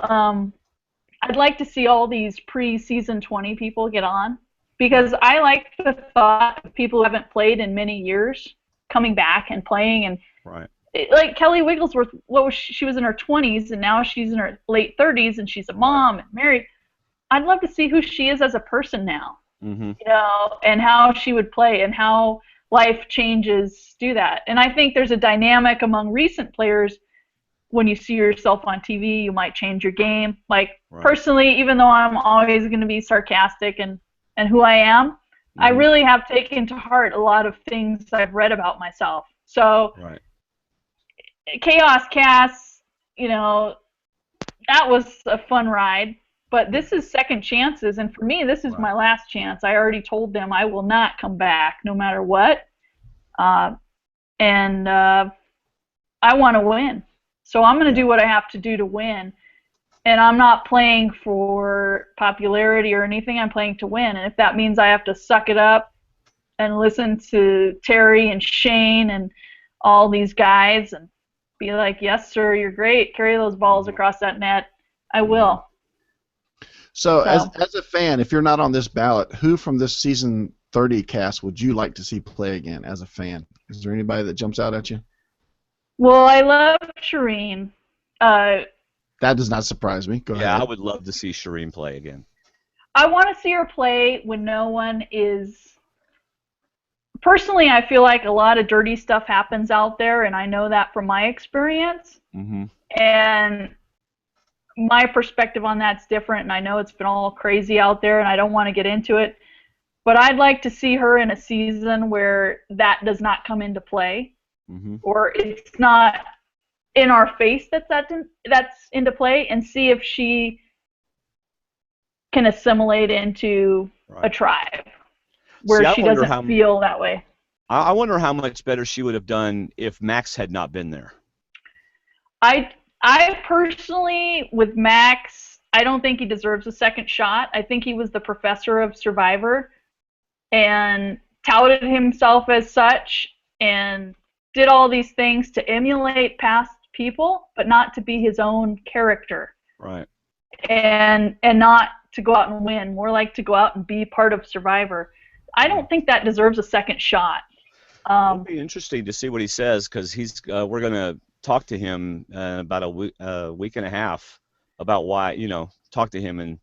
I'd like to see all these pre-season 20 people get on. Because I like the thought of people who haven't played in many years coming back and playing, and right. Like Kelly Wigglesworth, she was in her 20s and now she's in her late 30s and she's a mom and married. I'd love to see who she is as a person now, you know, and how she would play and how life changes do that. And I think there's a dynamic among recent players. When you see yourself on TV, you might change your game. Like personally, even though I'm always going to be sarcastic and who I am, I really have taken to heart a lot of things I've read about myself. So, Chaos Kass, you know, that was a fun ride, but this is second chances, and for me, this is my last chance. I already told them I will not come back no matter what, and I want to win. So I'm going to do what I have to do to win. And I'm not playing for popularity or anything. I'm playing to win. And if that means I have to suck it up and listen to Terry and Shane and all these guys and be like, yes, sir, you're great. Carry those balls across that net, I will. So as a fan, if you're not on this ballot, who from this season 30 cast would you like to see play again as a fan? Is there anybody that jumps out at you? Well, I love Shireen. That does not surprise me. Go ahead. Yeah, I would love to see Shireen play again. I want to see her play when no one is... Personally, I feel like a lot of dirty stuff happens out there, and I know that from my experience. And my perspective on that's different, and I know it's been all crazy out there, and I don't want to get into it. But I'd like to see her in a season where that does not come into play, or it's not in our face that's into play, and see if she can assimilate into a tribe where she doesn't feel that way. I wonder how much better she would have done if Max had not been there. I personally, with Max, I don't think he deserves a second shot. I think he was the professor of Survivor and touted himself as such and did all these things to emulate past people, but not to be his own character. Right. And not to go out and win, more like to go out and be part of Survivor. I don't think that deserves a second shot. It'll be interesting to see what he says, because we're going to talk to him about a week and a half about why, talk to him, and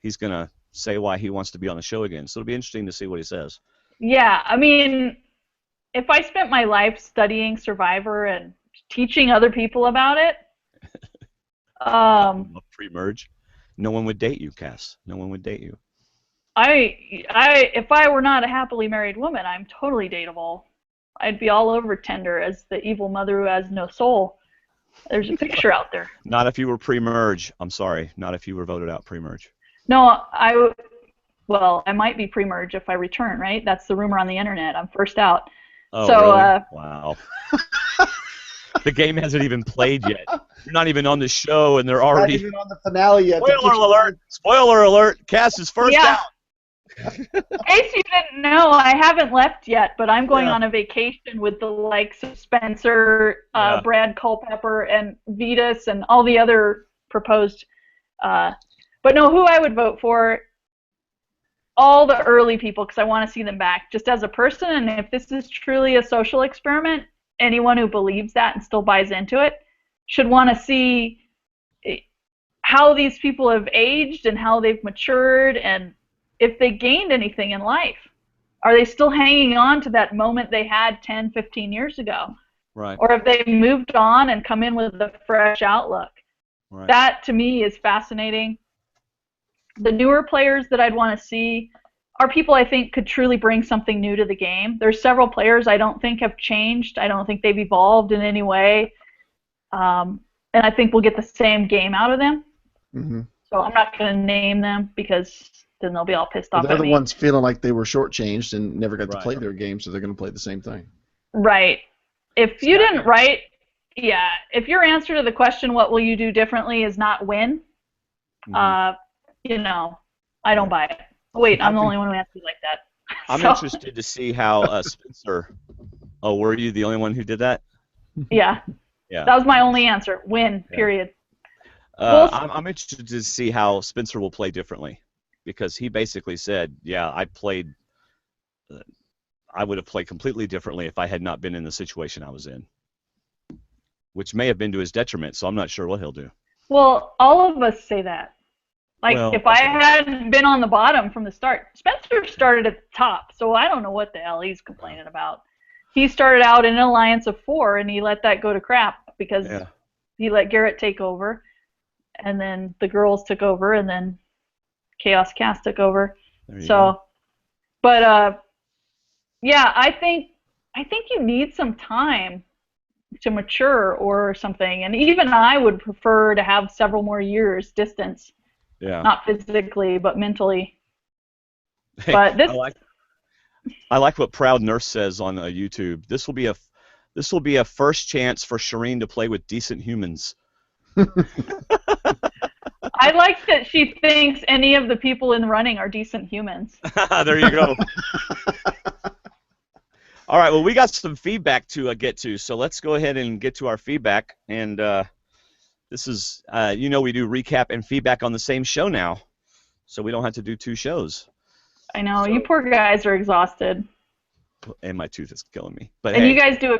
he's going to say why he wants to be on the show again. So it'll be interesting to see what he says. Yeah, I mean, if I spent my life studying Survivor and teaching other people about it, pre-merge, no one would date you, Kass. No one would date you. If I were not a happily married woman, I'm totally dateable. I'd be all over Tinder as the evil mother who has no soul. There's a picture out there. Not if you were pre-merge. I'm sorry. Not if you were voted out pre-merge. No, I might be pre-merge if I return, right? That's the rumor on the internet. I'm first out. Oh, so, really? Wow. The game hasn't even played yet. You're not even on the show, and they're already... Not even on the finale yet. Spoiler alert! Spoiler alert! Cass is first out! In case you didn't know, I haven't left yet, but I'm going on a vacation with the likes of Spencer, Brad Culpepper, and Vetus, and all the other proposed. But no, who I would vote for, all the early people, because I want to see them back, just as a person, and if this is truly a social experiment, anyone who believes that and still buys into it should want to see how these people have aged and how they've matured, and if they gained anything in life. Are they still hanging on to that moment they had 10, 15 years ago? Right. Or have they moved on and come in with a fresh outlook? Right. That, to me, is fascinating. The newer players that I'd want to see are people I think could truly bring something new to the game. There's several players I don't think have changed. I don't think they've evolved in any way. And I think we'll get the same game out of them. Mm-hmm. So I'm not going to name them because then they'll be all pissed off at me. They're the ones feeling like they were shortchanged and never got to play their game, so they're going to play the same thing. Right. If you didn't write, if your answer to the question, what will you do differently, is not win, I don't buy it. Wait, I'm the only one who answers like that. I'm interested to see how Spencer... Oh, were you the only one who did that? Yeah. Yeah. That was my only answer. Win, period. I'm interested to see how Spencer will play differently, because he basically said, I would have played completely differently if I had not been in the situation I was in, which may have been to his detriment, so I'm not sure what he'll do. Well, all of us say that. If I hadn't been on the bottom from the start, Spencer started at the top, so I don't know what the hell he's complaining about. He started out in an alliance of 4, and he let that go to crap because he let Garrett take over, and then the girls took over, and then Chaos Kass took over. I think you need some time to mature or something, and even I would prefer to have several more years distance. Yeah. Not physically, but mentally. Hey, but this. I like what Proud Nurse says on YouTube. This will be a first chance for Shireen to play with decent humans. I like that she thinks any of the people in the running are decent humans. There you go. All right. Well, we got some feedback to get to, so let's go ahead and get to our feedback. And this is, we do recap and feedback on the same show now, so we don't have to do 2 shows. I know, you poor guys are exhausted. And my tooth is killing me. But you guys do a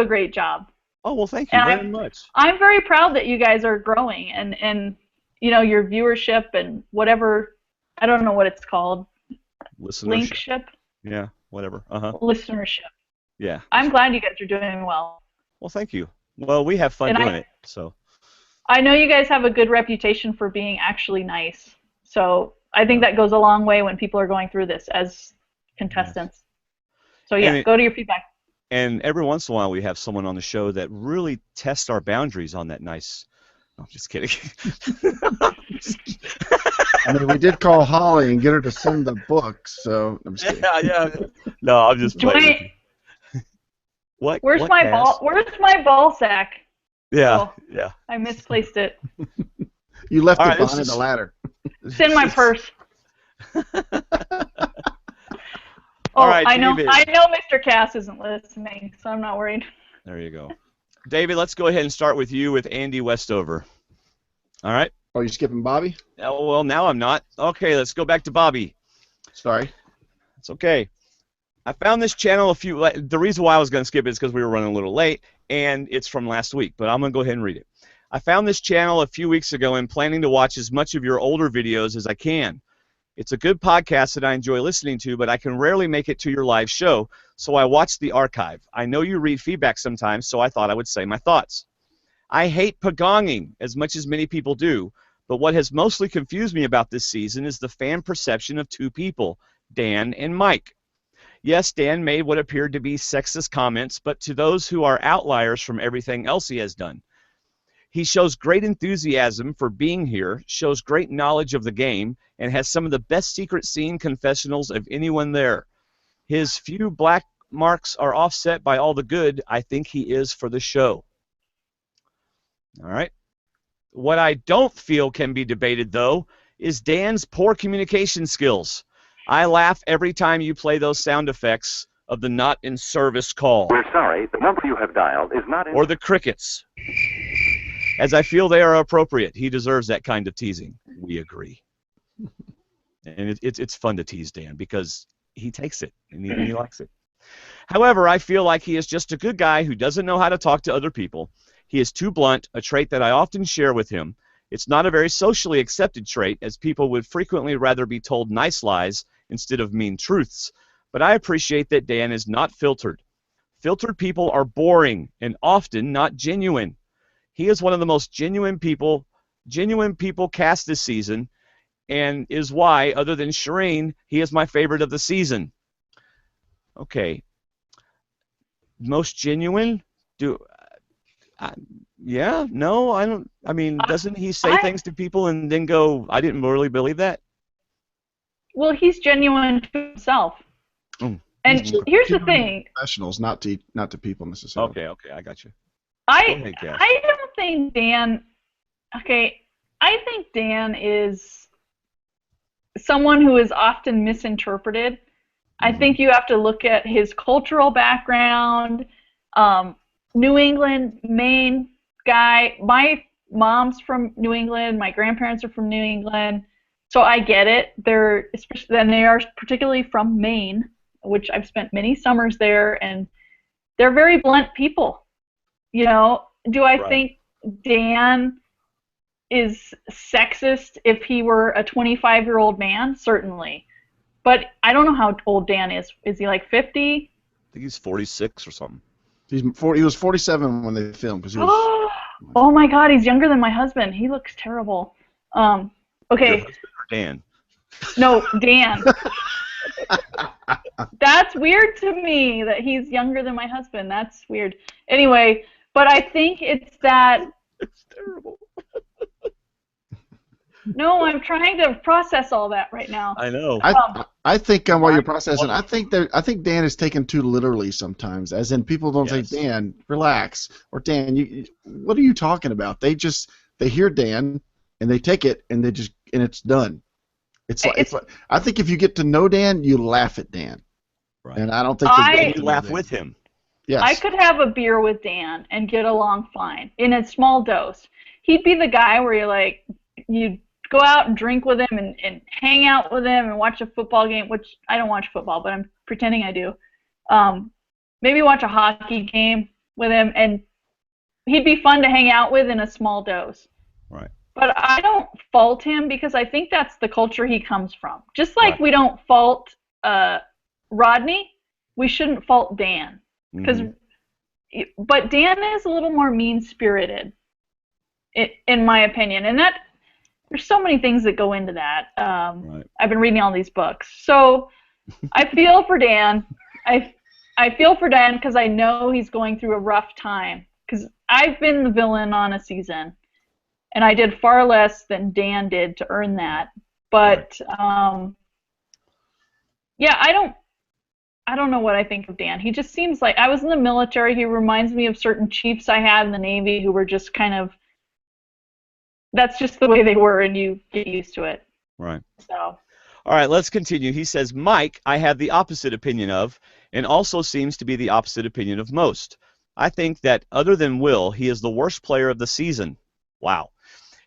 great job. Oh, well, thank you very much. I'm very proud that you guys are growing, and your viewership and whatever, I don't know what it's called. Listenership. Linkship? Yeah, whatever. Listenership. Yeah. I'm glad you guys are doing well. Well, thank you. Well, we have fun doing it, so. I know you guys have a good reputation for being actually nice, so I think that goes a long way when people are going through this as contestants. So yeah, go to your feedback. And every once in a while we have someone on the show that really tests our boundaries on that nice. No, I'm just kidding. I mean, we did call Holly and get her to send the book, so I'm just kidding. Yeah. No, I'm just playing. What? Where's what, my Cass? ball? Where's my ball sack? Yeah, Oh, yeah. I misplaced it. You left All it right, behind the ladder. It's in my purse. All right, I know. David. I know Mr. Kass isn't listening, so I'm not worried. There you go. David, let's go ahead and start with you with Andy Westover. All right? Oh, you skipping Bobby? Oh, well, now I'm not. Okay, let's go back to Bobby. Sorry. It's okay. I found this channel the reason why I was going to skip it is because we were running a little late, and it's from last week, but I'm going to go ahead and read it. I found this channel a few weeks ago and planning to watch as much of your older videos as I can. It's a good podcast that I enjoy listening to, but I can rarely make it to your live show, so I watched the archive. I know you read feedback sometimes, so I thought I would say my thoughts. I hate pagonging as much as many people do, but what has mostly confused me about this season is the fan perception of two people, Dan and Mike. Yes, Dan made what appeared to be sexist comments, but to those who are outliers from everything else he has done. He shows great enthusiasm for being here, shows great knowledge of the game, and has some of the best secret scene confessionals of anyone there. His few black marks are offset by all the good I think he is for the show. All right. What I don't feel can be debated, though, is Dan's poor communication skills. I laugh every time you play those sound effects of the not in service call. We're sorry, the number you have dialed is not in... Or the crickets. As I feel they are appropriate. He deserves that kind of teasing. We agree. And it's fun to tease Dan because he takes it and he likes it. However, I feel like he is just a good guy who doesn't know how to talk to other people. He is too blunt, a trait that I often share with him. It's not a very socially accepted trait, as people would frequently rather be told nice lies instead of mean truths. But I appreciate that Dan is not filtered. Filtered people are boring and often not genuine. He is one of the most genuine people cast this season, and is why, other than Shireen, he is my favorite of the season. Okay. Most genuine? Yeah, no, I don't. I mean, doesn't he say things to people and then go, I didn't really believe that? Well, he's genuine to himself. And here's the thing. Professionals, not to people necessarily. Okay, I got you. I don't think Dan. Okay, I think Dan is someone who is often misinterpreted. I think you have to look at his cultural background. New England, Maine guy. My mom's from New England. My grandparents are from New England. So I get it. They are particularly from Maine, which I've spent many summers there, and they're very blunt people. You know, do I think Dan is sexist if he were a 25-year-old man? Certainly. But I don't know how old Dan is. Is he like 50? I think he's 46 or something. He was 47 when they filmed. Cause he was, oh my God, he's younger than my husband. He looks terrible. Okay. Your husband or Dan? No, Dan. That's weird to me that he's younger than my husband. That's weird. Anyway, but I think it's that. It's terrible. No, I'm trying to process all that right now. I know. I think while you're processing, I think Dan is taken too literally sometimes. As in, people don't say, Dan, relax, or Dan, what are you talking about? They hear Dan and they take it and it's done. It's like I think if you get to know Dan, you laugh at Dan, and I don't think you laugh with him. Yes. I could have a beer with Dan and get along fine in a small dose. He'd be the guy where you go out and drink with him and hang out with him and watch a football game, which I don't watch football, but I'm pretending I do. Maybe watch a hockey game with him, and he'd be fun to hang out with in a small dose. Right. But I don't fault him because I think that's the culture he comes from. Just like we don't fault Rodney, we shouldn't fault Dan. But Dan is a little more mean-spirited, in my opinion, and there's so many things that go into that. Right. I've been reading all these books, so I feel for Dan. I feel for Dan because I know he's going through a rough time. Because I've been the villain on a season, and I did far less than Dan did to earn that. But yeah, I don't know what I think of Dan. He just seems like, I was in the military. He reminds me of certain chiefs I had in the Navy who were just kind of, that's just the way they were, and you get used to it. Right. So. All right, let's continue. He says, Mike, I have the opposite opinion of, and also seems to be the opposite opinion of most. I think that other than Will, he is the worst player of the season. Wow.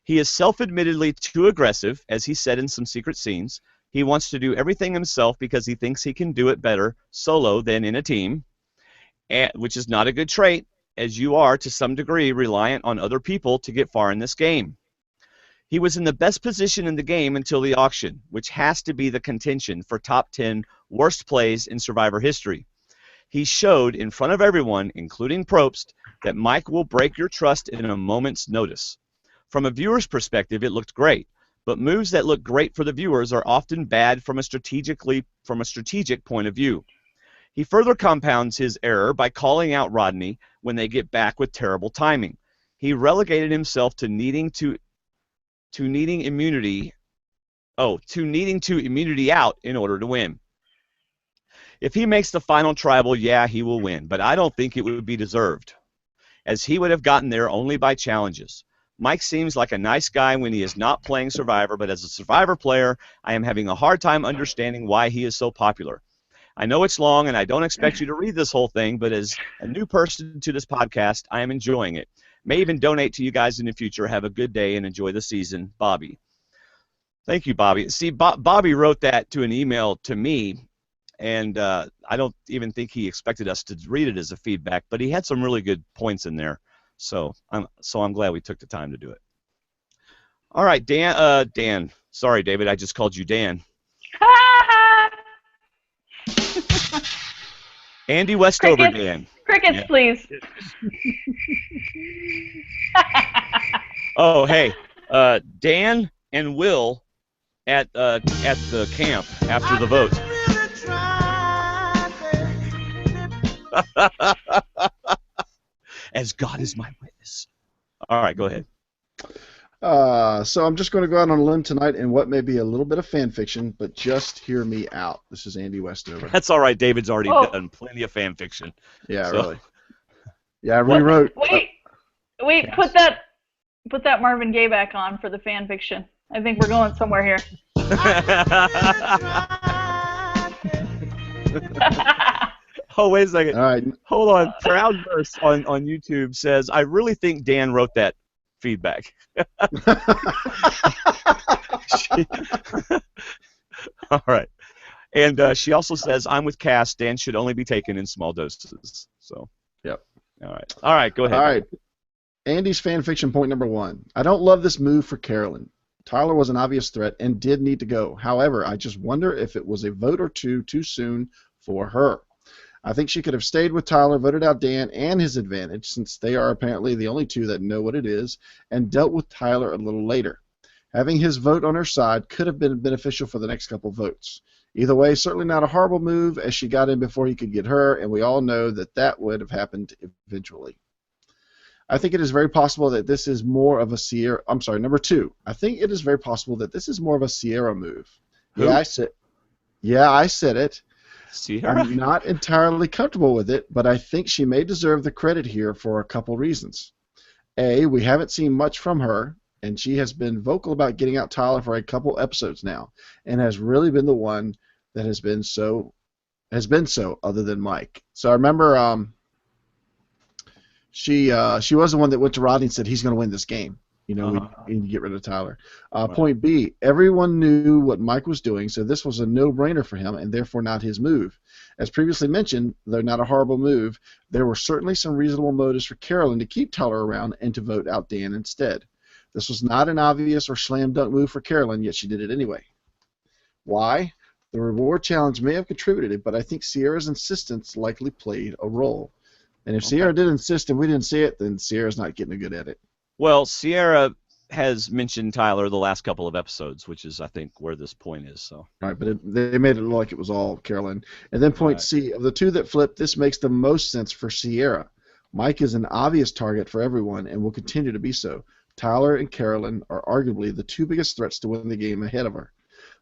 He is self-admittedly too aggressive, as he said in some secret scenes. He wants to do everything himself because he thinks he can do it better solo than in a team, which is not a good trait, as you are, to some degree, reliant on other people to get far in this game. He was in the best position in the game until the auction, which has to be the contention for top 10 worst plays in Survivor history. He showed in front of everyone, including Probst, that Mike will break your trust in a moment's notice. From a viewer's perspective, it looked great, but moves that look great for the viewers are often bad from a strategic point of view. He further compounds his error by calling out Rodney when they get back with terrible timing. He relegated himself to needing to immunity out in order to win. If he makes the final tribal, yeah, he will win, but I don't think it would be deserved, as he would have gotten there only by challenges. Mike seems like a nice guy when he is not playing Survivor, but as a Survivor player, I am having a hard time understanding why he is so popular. I know it's long, and I don't expect you to read this whole thing, but as a new person to this podcast, I am enjoying it. May even donate to you guys in the future. Have a good day and enjoy the season. Bobby. Thank you, Bobby. See, Bobby wrote that to an email to me, and I don't even think he expected us to read it as a feedback, but he had some really good points in there. So I'm glad we took the time to do it. All right, Dan. Sorry, David, I just called you Dan. Andy Westover, Crickets. Dan. Crickets, yeah. Please. Oh, hey, Dan and Will at the camp after the vote. As God is my witness. All right, go ahead. So I'm just going to go out on a limb tonight in what may be a little bit of fan fiction, but just hear me out. This is Andy Westover. That's all right. David's already done plenty of fan fiction. Yeah, so. Really. Yeah, I rewrote. Wait. Yes. Put that Marvin Gaye back on for the fan fiction. I think we're going somewhere here. Oh, wait a second. All right. Hold on. Proudverse on YouTube says, I really think Dan wrote that feedback. All right. And she also says, I'm with Kass. Dan should only be taken in small doses. So, yep. All right, go ahead. All right. Andy's fan fiction point number 1. I don't love this move for Carolyn. Tyler was an obvious threat and did need to go. However, I just wonder if it was a vote or two too soon for her. I think she could have stayed with Tyler, voted out Dan and his advantage, since they are apparently the only two that know what it is, and dealt with Tyler a little later. Having his vote on her side could have been beneficial for the next couple votes. Either way, certainly not a horrible move, as she got in before he could get her, and we all know that that would have happened eventually. I think it is very possible that this is more of a Sierra. I'm sorry, number 2. I think it is very possible that this is more of a Sierra move. Who? Yeah, I said it. Sierra? I'm not entirely comfortable with it, but I think she may deserve the credit here for a couple reasons. A, we haven't seen much from her, and she has been vocal about getting out Tyler for a couple episodes now, and has really been the one that has been so other than Mike. So I remember she was the one that went to Rodney and said he's going to win this game. You know, we need to get rid of Tyler. Right. Point B, everyone knew what Mike was doing, so this was a no-brainer for him, and therefore not his move. As previously mentioned, though not a horrible move, there were certainly some reasonable motives for Carolyn to keep Tyler around and to vote out Dan instead. This was not an obvious or slam-dunk move for Carolyn, yet she did it anyway. Why? The reward challenge may have contributed, but I think Sierra's insistence likely played a role. And if Sierra did insist and we didn't see it, then Sierra's not getting a good edit. Well, Sierra has mentioned Tyler the last couple of episodes, which is, I think, where this point is. So. Right, but they made it look like it was all Carolyn. And then point C, of the two that flipped, this makes the most sense for Sierra. Mike is an obvious target for everyone and will continue to be so. Tyler and Carolyn are arguably the two biggest threats to win the game ahead of her.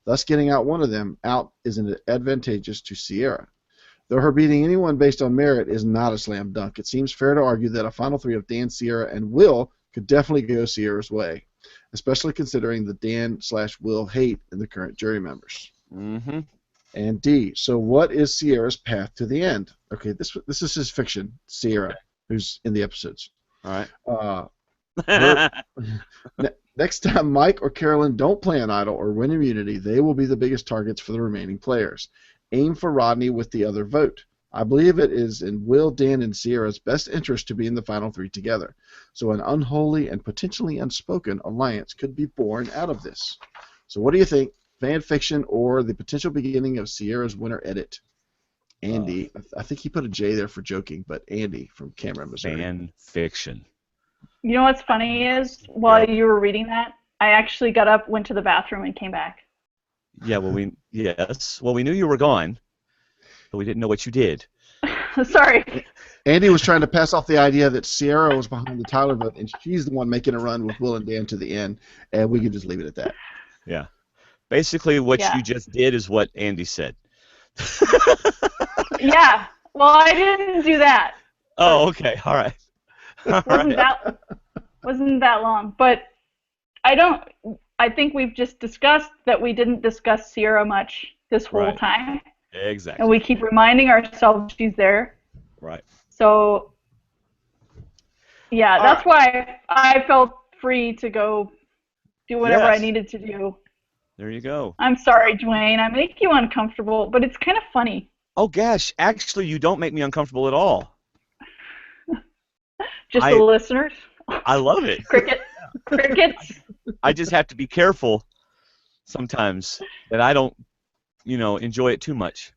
Thus, getting out one of them out is advantageous to Sierra. Though her beating anyone based on merit is not a slam dunk, it seems fair to argue that a final three of Dan, Sierra, and Will could definitely go Sierra's way, especially considering the Dan/Will hate in the current jury members. Mm-hmm. And D, so what is Sierra's path to the end? Okay, this is his fiction, Sierra, who's in the episodes. All right. Next time Mike or Carolyn don't play an idol or win immunity, they will be the biggest targets for the remaining players. Aim for Rodney with the other vote. I believe it is in Will, Dan, and Sierra's best interest to be in the final three together. So an unholy and potentially unspoken alliance could be born out of this. So what do you think? Fan fiction or the potential beginning of Sierra's winter edit? Andy, I think he put a J there for joking, but Andy from Cameron, Missouri. Fan fiction. You know what's funny is, while you were reading that, I actually got up, went to the bathroom, and came back. Yeah, well, we knew you were gone, but we didn't know what you did. Sorry. Andy was trying to pass off the idea that Sierra was behind the Tyler vote, and she's the one making a run with Will and Dan to the end, and we can just leave it at that. Yeah. Basically, what you just did is what Andy said. Yeah. Well, I didn't do that. Oh, okay. All right. Wasn't that long, but I think we've just discussed that we didn't discuss Sierra much this whole time. Exactly. And we keep reminding ourselves she's there. Right. So, yeah, that's why I felt free to go do whatever I needed to do. There you go. I'm sorry, Dwayne. I make you uncomfortable, but it's kind of funny. Oh, gosh. Actually, you don't make me uncomfortable at all. Just the listeners? I love it. Crickets. I just have to be careful sometimes that I don't, enjoy it too much.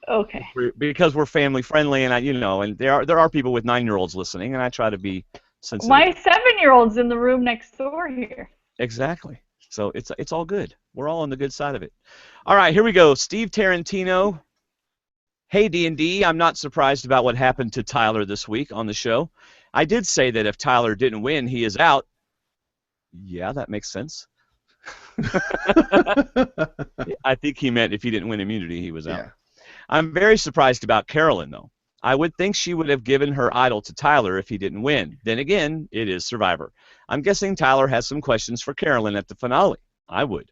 Okay. Because we're family friendly, and and there are people with 9-year-olds listening, and I try to be sensitive. My 7-year-old's in the room next door here. Exactly. So it's all good. We're all on the good side of it. All right, here we go. Steve Tarantino. Hey, D&D, I'm not surprised about what happened to Tyler this week on the show. I did say that if Tyler didn't win, he is out. Yeah, that makes sense. I think he meant if he didn't win immunity, he was out. Yeah. I'm very surprised about Carolyn, though. I would think she would have given her idol to Tyler if he didn't win. Then again, it is Survivor. I'm guessing Tyler has some questions for Carolyn at the finale. I would.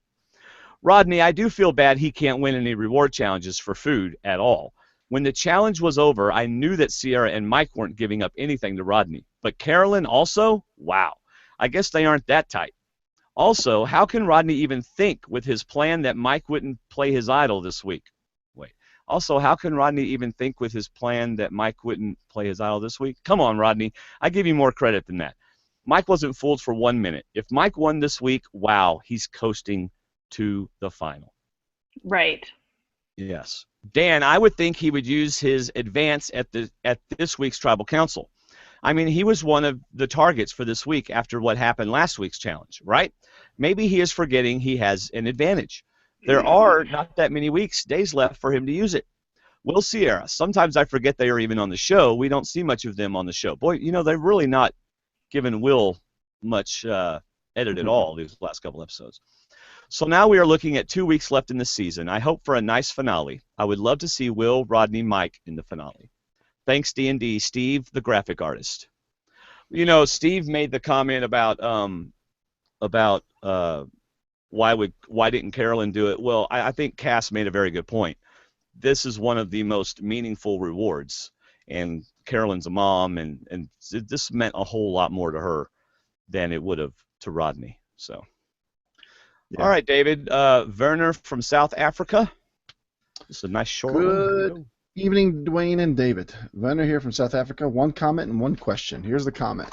Rodney, I do feel bad he can't win any reward challenges for food at all. When the challenge was over, I knew that Sierra and Mike weren't giving up anything to Rodney. But Carolyn also? Wow. I guess they aren't that tight. Also, how can Rodney even think with his plan that Mike wouldn't play his idol this week? Also, how can Rodney even think with his plan that Mike wouldn't play his idol this week? Come on, Rodney. I give you more credit than that. Mike wasn't fooled for 1 minute. If Mike won this week, wow, he's coasting to the final. Right. Yes. Dan, I would think he would use his advance at this week's Tribal Council. I mean, he was one of the targets for this week after what happened last week's challenge, right? Maybe he is forgetting he has an advantage. There are not that many days left for him to use it. Will, Sierra, sometimes I forget they are even on the show. We don't see much of them on the show. Boy, they've really not given Will much edit at all these last couple episodes. So now we are looking at 2 weeks left in the season. I hope for a nice finale. I would love to see Will, Rodney, Mike in the finale. Thanks, D&D. Steve, the graphic artist. Steve made the comment about why didn't Carolyn do it? Well, I think Kass made a very good point. This is one of the most meaningful rewards, and Carolyn's a mom, and this meant a whole lot more to her than it would have to Rodney. So, all right, David. Werner from South Africa. This is a nice short one. Good evening, Dwayne and David. Werner here from South Africa. One comment and one question. Here's the comment.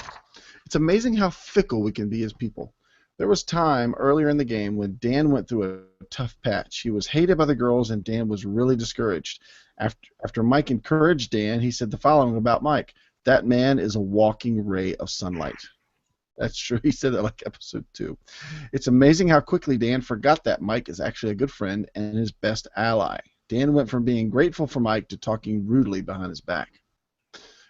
It's amazing how fickle we can be as people. There was time earlier in the game when Dan went through a tough patch. He was hated by the girls, and Dan was really discouraged. After Mike encouraged Dan, he said the following about Mike: "That man is a walking ray of sunlight." That's true. He said that like episode 2. It's amazing how quickly Dan forgot that Mike is actually a good friend and his best ally. Dan went from being grateful for Mike to talking rudely behind his back.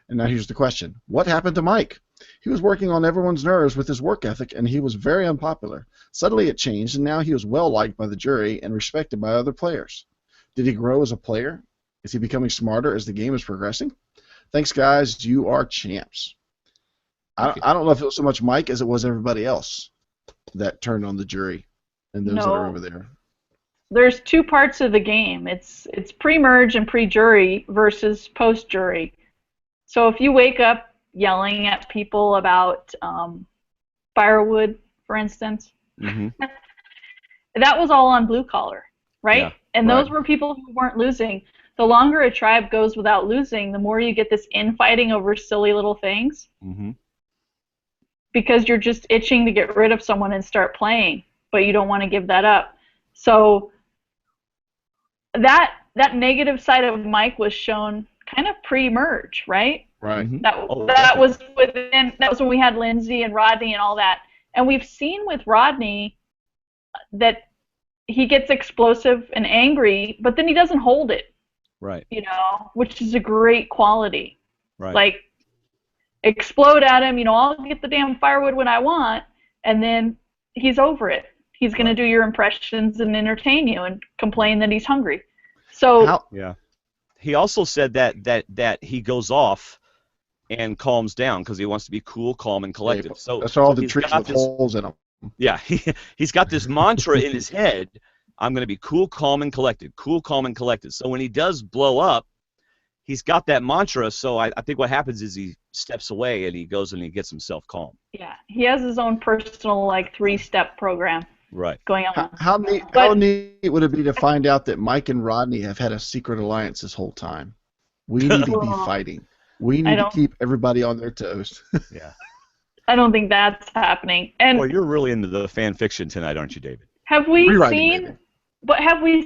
And now here's the question. What happened to Mike? He was working on everyone's nerves with his work ethic, and he was very unpopular. Suddenly it changed, and now he was well-liked by the jury and respected by other players. Did he grow as a player? Is he becoming smarter as the game is progressing? Thanks, guys. You are champs. I don't know if it was so much Mike as it was everybody else that turned on the jury and those that are over there. There's 2 parts of the game. It's pre-merge and pre-jury versus post-jury. So if you wake up yelling at people about firewood, for instance, that was all on blue collar, right? Yeah, and those were people who weren't losing. The longer a tribe goes without losing, the more you get this infighting over silly little things. Because you're just itching to get rid of someone and start playing, but you don't want to give that up. So that negative side of Mike was shown kind of pre-merge, right? Right. That was when we had Lindsay and Rodney and all that. And we've seen with Rodney that he gets explosive and angry, but then he doesn't hold it. Right. You know, which is a great quality. Right. Like, explode at him, you know, I'll get the damn firewood when I want, and then he's over it. He's going to do your impressions and entertain you and complain that he's hungry. So he also said that he goes off and calms down because he wants to be cool, calm, and collected. So that's all the trees with holes in them. Yeah, he's got this mantra in his head. I'm going to be cool, calm, and collected. Cool, calm, and collected. So when he does blow up, he's got that mantra. So I think what happens is he steps away and he goes and he gets himself calm. Yeah, he has his own personal 3-step program. Right. Going on. How neat would it be to find out that Mike and Rodney have had a secret alliance this whole time? We need to be fighting. We need to keep everybody on their toes. Yeah. I don't think that's happening. And well, you're really into the fan fiction tonight, aren't you, David? Have we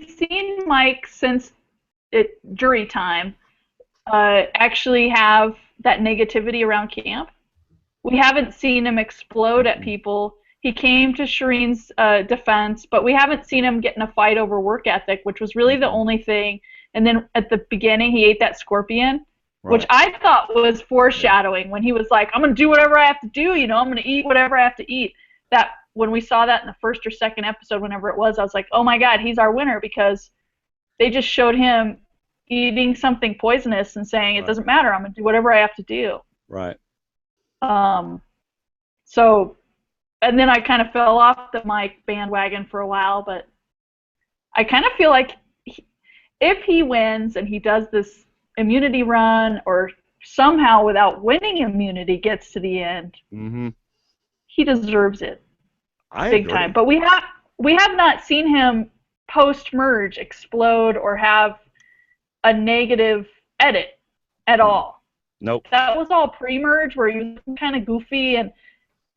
seen Mike since jury time actually have that negativity around camp? We haven't seen him explode at people. He came to Shireen's defense, but we haven't seen him get in a fight over work ethic, which was really the only thing. And then at the beginning, he ate that scorpion, which I thought was foreshadowing when he was like, I'm going to do whatever I have to do, you know, I'm going to eat whatever I have to eat. That when we saw that in the first or second episode, whenever it was, I was like, oh my God, he's our winner, because they just showed him eating something poisonous and saying, it doesn't matter, I'm going to do whatever I have to do. Right. So, and then I kind of fell off the Mike bandwagon for a while, but I kind of feel like if he wins and he does this immunity run, or somehow without winning immunity gets to the end, he deserves it. Big time. But we have not seen him post-merge explode or have a negative edit at all. Nope. That was all pre-merge where he was kind of goofy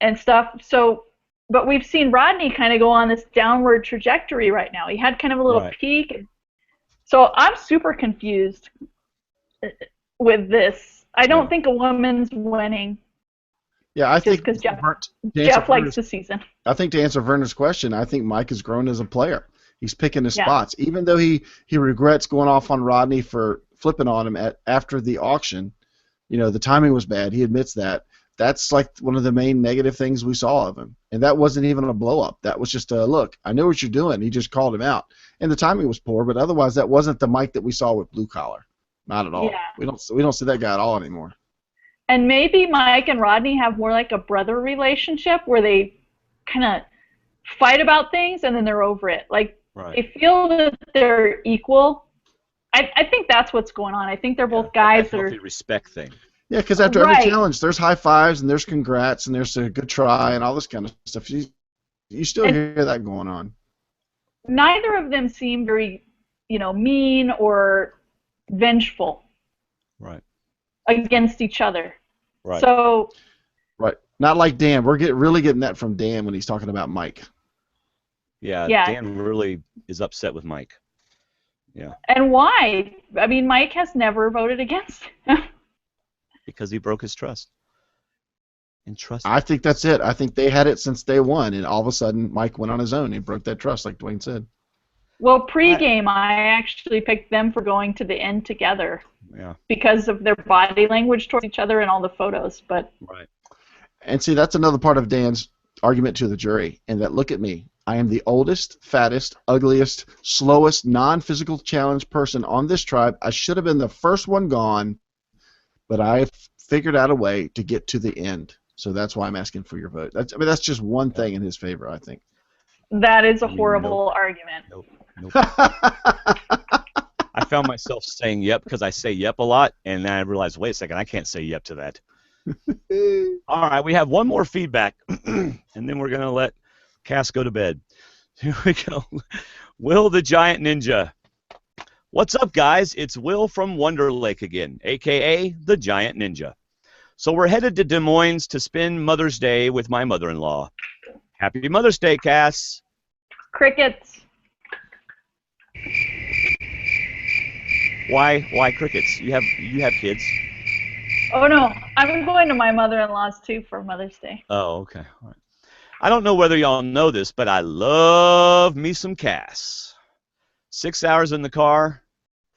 and stuff. So, but we've seen Rodney kind of go on this downward trajectory right now. He had kind of a little peak. So I'm super confused with this. I don't think a woman's winning. Yeah, I think because Jeff likes the season. I think to answer Verna's question, I think Mike has grown as a player. He's picking his spots, even though he regrets going off on Rodney for flipping on him after the auction. You know, the timing was bad. He admits that. That's like one of the main negative things we saw of him. And that wasn't even a blow-up. That was just a, look, I know what you're doing. He just called him out. And the timing was poor, but otherwise that wasn't the Mike that we saw with Blue Collar. Not at all. Yeah. We don't see that guy at all anymore. And maybe Mike and Rodney have more like a brother relationship where they kind of fight about things and then they're over it. Like, they feel that they're equal. I think that's what's going on. I think they're both guys that are... respect thing. Yeah, because after every challenge, there's high fives and there's congrats and there's a good try and all this kind of stuff. You still hear that going on. Neither of them seem very, mean or vengeful. Right. Against each other. Right. So. Right. Not like Dan. We're really getting that from Dan when he's talking about Mike. Yeah. Dan really is upset with Mike. Yeah. And why? I mean, Mike has never voted against him. Because he broke his trust. and trust. I think that's it. I think they had it since day one, and all of a sudden Mike went on his own. He broke that trust, like Dwayne said. Well, pre-game, I actually picked them for going to the end together. Yeah. Because of their body language towards each other and all the photos. But Right. And see, that's another part of Dan's argument to the jury, and that look at me. I am the oldest, fattest, ugliest, slowest, non-physical challenge person on this tribe. I should have been the first one gone, but I figured out a way to get to the end. So that's why I'm asking for your vote. That's just one thing in his favor, I think. that is a horrible argument. Nope. I found myself saying yep because I say yep a lot, and then I realized, wait a second, I can't say yep to that. All right, we have one more feedback, and then we're going to let Kass go to bed. Here we go. Will the Giant Ninja. What's up, guys? It's Will from Wonder Lake again, a.k.a. the Giant Ninja. So we're headed to Des Moines to spend Mother's Day with my mother-in-law. Happy Mother's Day, Kass. Crickets. Why crickets? You have kids. Oh, no. I'm going to my mother-in-law's, too, for Mother's Day. Oh, okay. All right. I don't know whether y'all know this, but I love me some Kass. 6 hours in the car,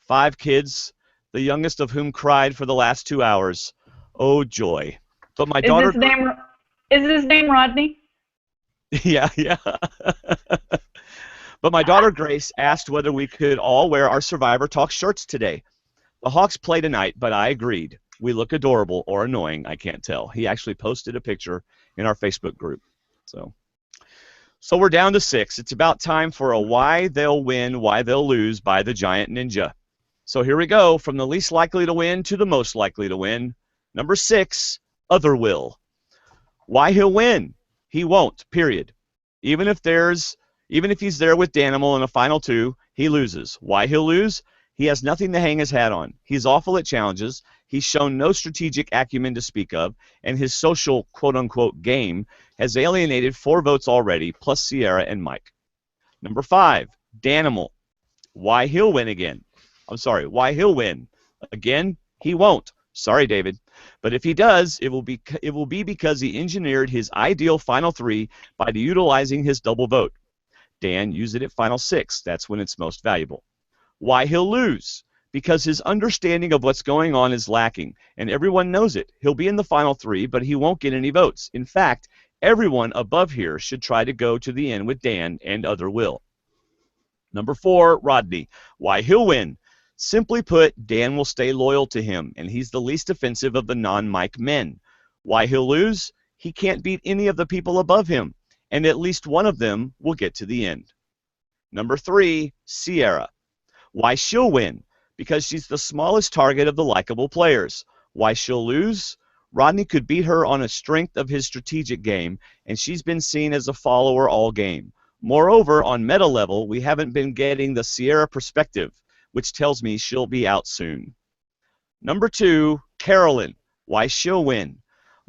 5 kids, the youngest of whom cried for the last 2 hours. Oh, joy. But my daughter... Is his name Rodney? Yeah. But my daughter Grace asked whether we could all wear our Survivor Talk shirts today. The Hawks play tonight, but I agreed. We look adorable or annoying, I can't tell. He actually posted a picture in our Facebook group. So we're down to 6. It's about time for a why they'll win, why they'll lose by the Giant Ninja. So here we go, from the least likely to win to the most likely to win. Number 6, Other Will. Why he'll win? He won't, period. Even if he's there with Danimal in a final 2, he loses. Why he'll lose? He has nothing to hang his hat on. He's awful at challenges. He's shown no strategic acumen to speak of, and his social quote-unquote game has alienated 4 votes already, plus Sierra and Mike. Number 5, Danimal. Why he'll win again? Why he'll win? Again, he won't. Sorry, David. But if he does, it will be because he engineered his ideal final 3 by utilizing his double vote. Dan, use it at final 6. That's when it's most valuable. Why he'll lose? Because his understanding of what's going on is lacking, and everyone knows it. He'll be in the final 3, but he won't get any votes. In fact, everyone above here should try to go to the end with Dan, and Other will. Number 4, Rodney. Why he'll win? Simply put, Dan will stay loyal to him, and he's the least offensive of the non-Mike men. Why he'll lose? He can't beat any of the people above him, and at least one of them will get to the end. Number 3, Sierra. Why she'll win? Because she's the smallest target of the likable players. Why she'll lose? Rodney could beat her on a strength of his strategic game, and she's been seen as a follower all game. Moreover, on meta level, we haven't been getting the Sierra perspective, which tells me she'll be out soon. Number 2, Carolyn. Why she'll win?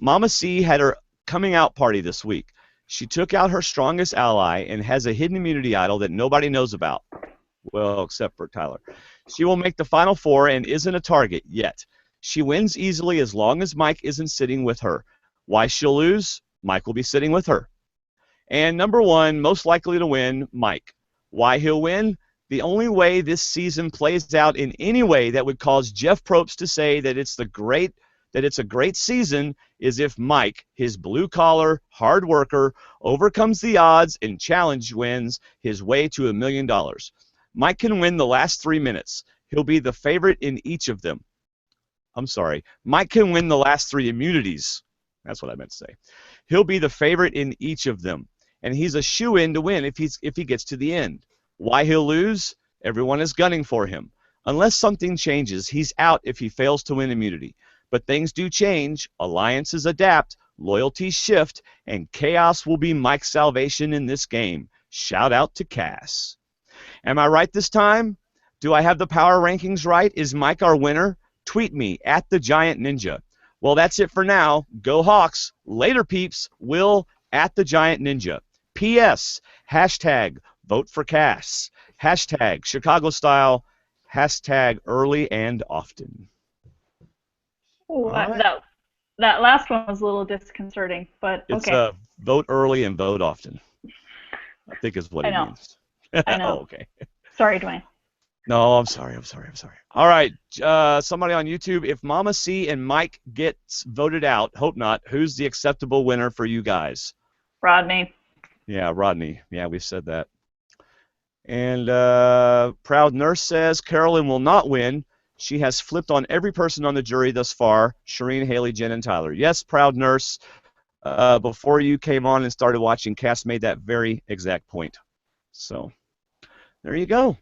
Mama C had her coming out party this week. She took out her strongest ally and has a hidden immunity idol that nobody knows about. Well, except for Tyler. She will make the final 4 and isn't a target yet. She wins easily as long as Mike isn't sitting with her. Why she'll lose? Mike will be sitting with her. And number 1, most likely to win, Mike. Why he'll win? The only way this season plays out in any way that would cause Jeff Probst to say that it's a great season is if Mike, his blue-collar, hard worker, overcomes the odds and challenge wins his way to $1 million. Mike can win the last 3 minutes. He'll be the favorite in each of them. Mike can win the last 3 immunities. That's what I meant to say. He'll be the favorite in each of them, and he's a shoo-in to win if he gets to the end. Why he'll lose? Everyone is gunning for him. Unless something changes, he's out if he fails to win immunity. But things do change, alliances adapt, loyalties shift, and chaos will be Mike's salvation in this game. Shout out to Kass. Am I right this time? Do I have the power rankings right? Is Mike our winner? Tweet me at the Giant Ninja. Well, that's it for now. Go Hawks. Later, peeps. Will at the Giant Ninja. P.S. Hashtag vote for Kass. Hashtag Chicago style. Hashtag early and often. Ooh, right. that last one was a little disconcerting, but It's okay. Vote early and vote often, I think is what I he know. means. I know. Oh, okay. Sorry, Dwayne. No, I'm sorry. All right, somebody on YouTube, if Mama C and Mike gets voted out, hope not, who's the acceptable winner for you guys? Rodney. Yeah, Rodney. Yeah, we said that. And Proud Nurse says Carolyn will not win. She has flipped on every person on the jury thus far, Shireen, Haley, Jen, and Tyler. Yes, Proud Nurse, before you came on and started watching, Cass made that very exact point. So there you go.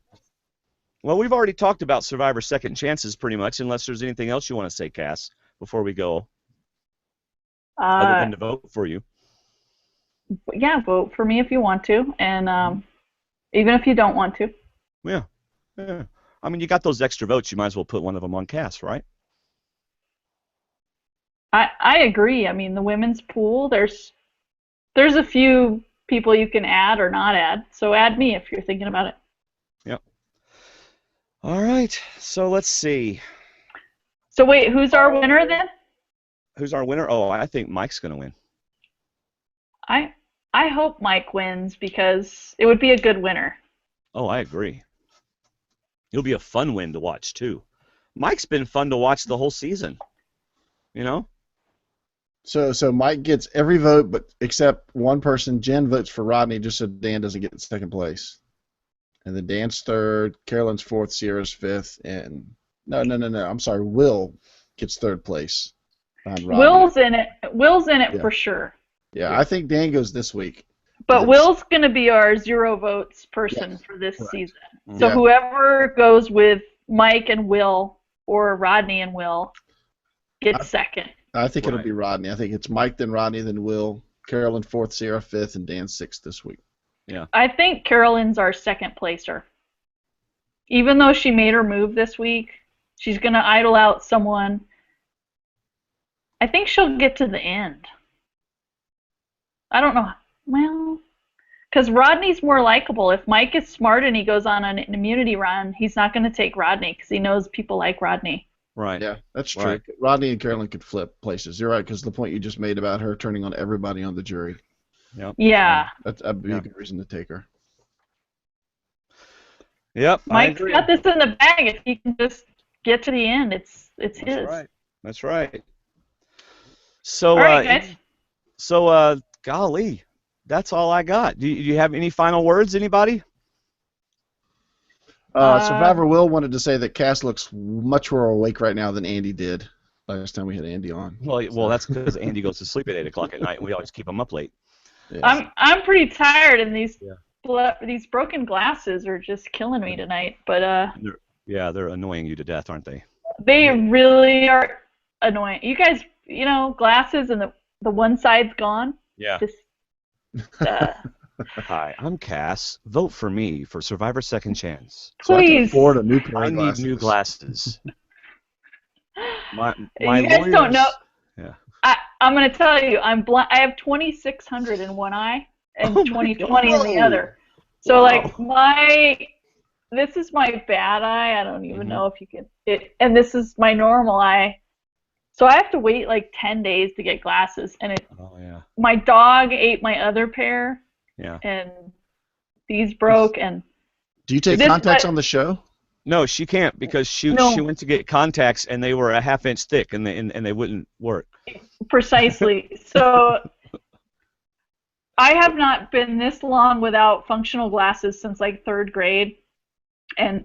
Well, we've already talked about Survivor Second Chances pretty much, unless there's anything else you want to say, Cass, before we go, other than to vote for you. Yeah, vote for me if you want to, and even if you don't want to. Yeah. I mean, you got those extra votes. You might as well put one of them on Cass, right? I agree. I mean, the women's pool, there's a few people you can add or not add, so add me if you're thinking about it. Yep. All right, so let's see. So wait, who's our winner then? Who's our winner? Oh, I think Mike's going to win. I hope Mike wins because it would be a good winner. Oh, I agree. It'll be a fun win to watch, too. Mike's been fun to watch the whole season, you know? So Mike gets every vote but except one person. Jen votes for Rodney just so Dan doesn't get second place. And then Dan's third, Carolyn's fourth, Sierra's fifth, and no. I'm sorry, Will gets third place behind Rodney. Will's in it for sure. Yeah, I think Dan goes this week. But Will's going to be our 0 votes person for this season. So Yeah. whoever goes with Mike and Will or Rodney and Will gets second. I think it'll be Rodney. I think it's Mike, then Rodney, then Will. Carolyn fourth, Sierra fifth, and Dan sixth this week. Yeah. I think Carolyn's our second placer. Even though she made her move this week, she's going to idle out someone. I think she'll get to the end. I don't know. Well, because Rodney's more likable. If Mike is smart and he goes on an immunity run, he's not going to take Rodney because he knows people like Rodney. Right. Yeah, that's true. Right. Rodney and Carolyn could flip places. You're right, because the point you just made about her turning on everybody on the jury. Yep. Yeah. That'd be a good reason to take her. Yep. Mike's got this in the bag. If he can just get to the end, it's his. Right. That's right. So, all right, guys. Golly, that's all I got. Do you have any final words, anybody? Survivor Will wanted to say that Cass looks much more awake right now than Andy did last time we had Andy on. Well, that's because Andy goes to sleep at 8 o'clock at night, and we always keep him up late. Yeah. I'm pretty tired, and these broken glasses are just killing me tonight. But they're annoying you to death, aren't they? They really are annoying. You guys, glasses and the one side's gone. Yeah. Just, Hi, I'm Cass. Vote for me for Survivor Second Chance. So I can please. afford a new pair I of need glasses. new glasses. my You guys lawyers, don't know. Yeah. I'm going to tell you, I'm blind. I have 2,600 in one eye and 20/20 in the other. So this is my bad eye. I don't even know if you can. And this is my normal eye. So I have to wait like 10 days to get glasses, and my dog ate my other pair. Yeah. And these broke, and do you take contacts on the show? No, she can't because she went to get contacts and they were a half-inch thick and they wouldn't work. Precisely. So I have not been this long without functional glasses since like 3rd grade, and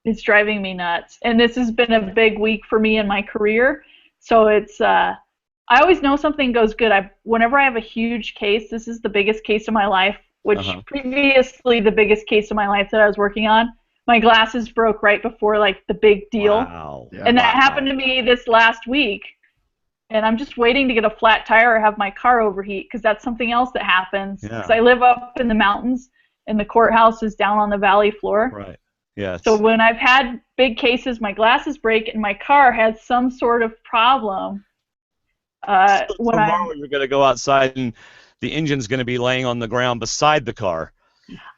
it's driving me nuts. And this has been a big week for me in my career. So it's I always know something goes good. Whenever I have a huge case, this is the biggest case of my life, which previously the biggest case of my life that I was working on, my glasses broke right before like the big deal. Wow. Yeah, and that happened to me this last week. And I'm just waiting to get a flat tire or have my car overheat because that's something else that happens. Because I live up in the mountains and the courthouse is down on the valley floor. Right. Yes. So when I've had big cases, my glasses break and my car has some sort of problem. Tomorrow you're going to go outside and the engine's going to be laying on the ground beside the car.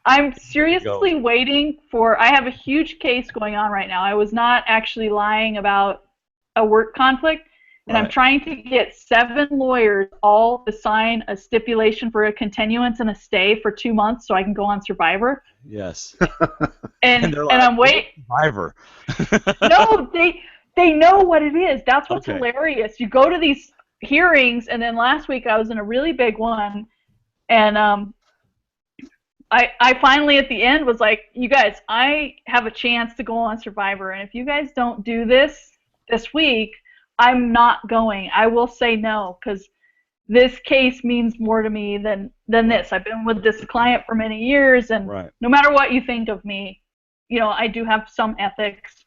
I'm seriously waiting for. I have a huge case going on right now. I was not actually lying about a work conflict. And I'm trying to get 7 lawyers all to sign a stipulation for a continuance and a stay for 2 months so I can go on Survivor. Yes. And they're like, I'm waiting. Survivor. No, they know what it is. That's what's hilarious. You go to these hearings, and then last week I was in a really big one, and I finally at the end was like, you guys, I have a chance to go on Survivor, and if you guys don't do this week, I'm not going. I will say no, because this case means more to me than this. I've been with this client for many years, and no matter what you think of me, you know, I do have some ethics.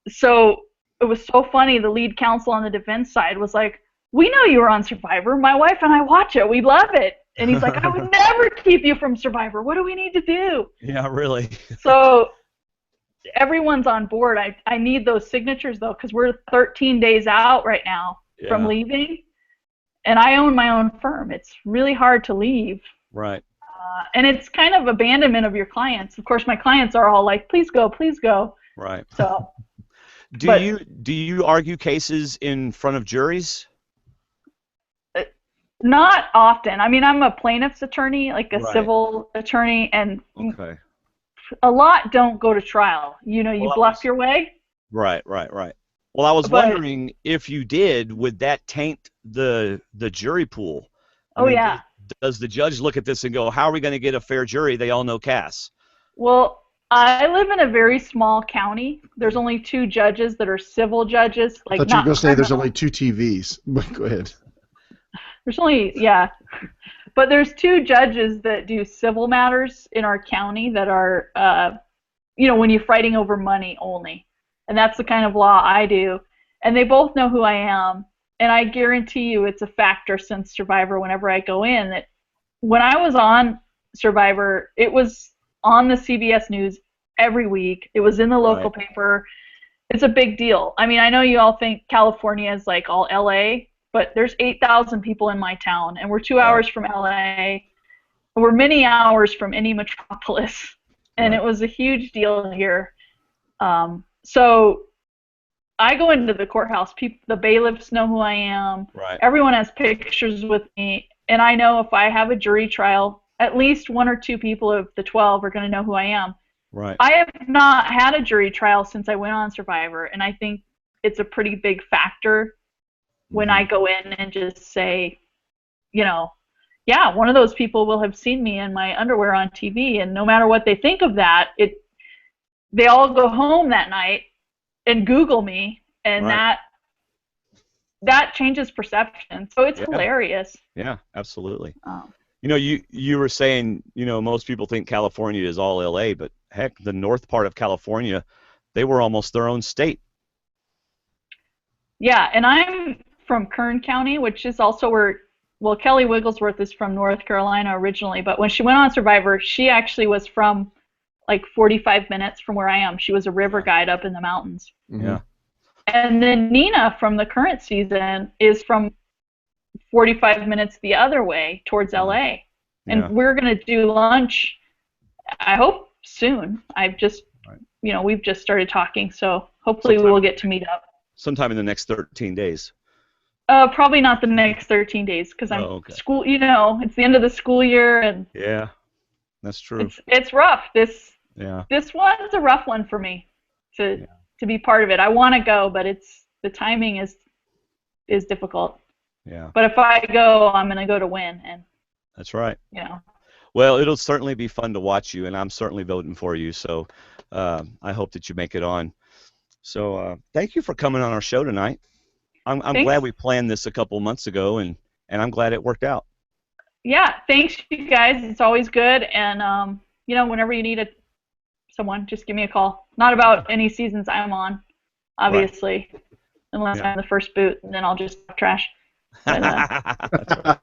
So it was so funny. The lead counsel on the defense side was like, we know you were on Survivor. My wife and I watch it. We love it. And he's like, I would never keep you from Survivor. What do we need to do? Yeah, really. So everyone's on board. I need those signatures, though, because we're 13 days out right now from leaving. And I own my own firm. It's really hard to leave. Right. And it's kind of abandonment of your clients. Of course, my clients are all like, please go, please go. Right. So. Do you argue cases in front of juries? Not often. I mean, I'm a plaintiff's attorney, like a civil attorney, and a lot don't go to trial. You know, you bluff your way. Right. Well, I was wondering if you did, would that taint the jury pool? I mean, does the judge look at this and go, how are we going to get a fair jury? They all know Kass. Well, I live in a very small county. There's only 2 judges that are civil judges. Like, I thought you were going to say there's only 2 TVs. But go ahead. There's only, but there's 2 judges that do civil matters in our county that are, you know, when you're fighting over money only. And that's the kind of law I do. And they both know who I am. And I guarantee you it's a factor since Survivor whenever I go in that when I was on Survivor, it was on the CBS News every week. It was in the local paper. It's a big deal. I mean, I know you all think California is like all LA, but there's 8,000 people in my town, and we're 2 hours from LA. We're many hours from any metropolis, and it was a huge deal here. So I go into the courthouse. The bailiffs know who I am. Everyone has pictures with me, and I know if I have a jury trial, at least 1 or 2 people of the 12 are going to know who I am. I have not had a jury trial since I went on Survivor, and I think it's a pretty big factor when I go in and just say, you know, one of those people will have seen me in my underwear on TV, and no matter what they think of that, they all go home that night and Google me, and that changes perception. So it's hilarious. Yeah, absolutely. You know, you were saying, you know, most people think California is all LA, but heck, the north part of California, they were almost their own state. Yeah, and I'm from Kern County, which is also where, well, Kelly Wigglesworth is from North Carolina originally, but when she went on Survivor, she actually was from like 45 minutes from where I am. She was a river guide up in the mountains. Yeah. And then Nina from the current season is from 45 minutes the other way towards LA. And we're going to do lunch, I hope, soon. I've just, you know, we've just started talking, so hopefully we will get to meet up. Sometime in the next 13 days. Probably not the next 13 days because I'm school. You know, it's the end of the school year, and that's true. It's rough. This one's a rough one for me to be part of it. I want to go, but the timing is difficult. Yeah. But if I go, I'm gonna go to win, and that's right. You know. Well, it'll certainly be fun to watch you, and I'm certainly voting for you. So I hope that you make it on. So thank you for coming on our show tonight. I'm glad we planned this a couple months ago, and I'm glad it worked out. Yeah, thanks you guys. It's always good, and you know, whenever you need someone, just give me a call. Not about any seasons I'm on, obviously, unless I'm the first boot, and then I'll just trash. But,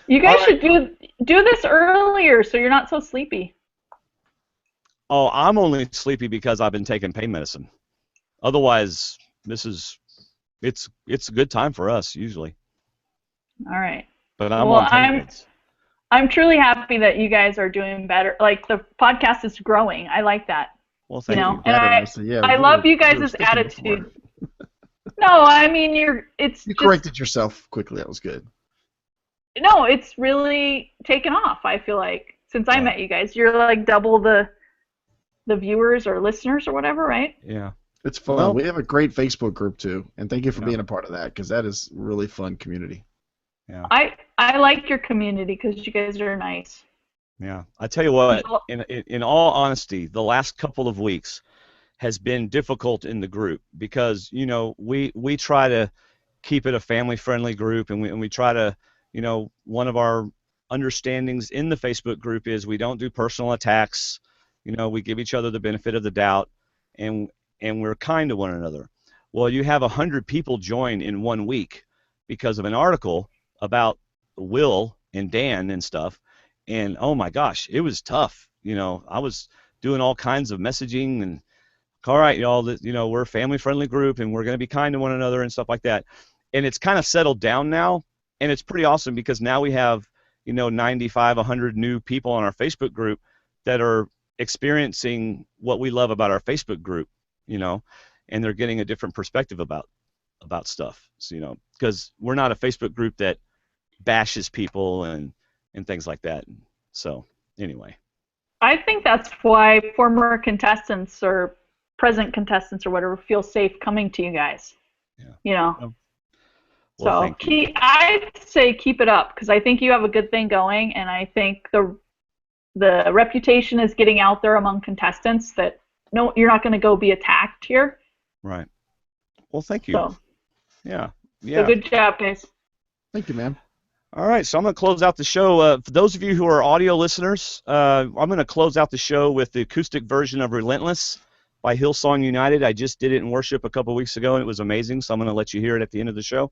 you guys should do this earlier so you're not so sleepy. Oh, I'm only sleepy because I've been taking pain medicine. Otherwise, it's a good time for us usually. All right. But I'm truly happy that you guys are doing better. Like, the podcast is growing. I like that. Well, thank you. And I love you guys' attitude. No, I mean You corrected yourself quickly. That was good. No, it's really taken off. I feel like since I met you guys, you're like double the viewers or listeners or whatever, right? Yeah. It's fun. Well, we have a great Facebook group too, and thank you for being a part of that because that is really fun community. Yeah. I like your community because you guys are nice. Yeah. I tell you what, in all honesty, the last couple of weeks has been difficult in the group because, you know, we try to keep it a family-friendly group, and we try to, you know, one of our understandings in the Facebook group is we don't do personal attacks. You know, we give each other the benefit of the doubt, and we're kind to one another. Well, you have 100 people join in 1 week because of an article about Will and Dan and stuff, and oh my gosh, it was tough. You know, I was doing all kinds of messaging and, all right, y'all, you know, we're a family-friendly group and we're going to be kind to one another and stuff like that. And it's kind of settled down now, and it's pretty awesome because now we have, you know, 95, 100 new people on our Facebook group that are experiencing what we love about our Facebook group, you know, and they're getting a different perspective about stuff. So, you know, because we're not a Facebook group that bashes people and things like that. So anyway. I think that's why former contestants or present contestants or whatever feel safe coming to you guys. Yeah. You know. Well, so I'd say keep it up because I think you have a good thing going, and I think the reputation is getting out there among contestants that no, you're not going to go be attacked here. Right. Well, thank you. So, yeah. So good job, guys. Thank you, ma'am. All right, so I'm going to close out the show. For those of you who are audio listeners, I'm going to close out the show with the acoustic version of Relentless by Hillsong United. I just did it in worship a couple weeks ago, and it was amazing, so I'm going to let you hear it at the end of the show.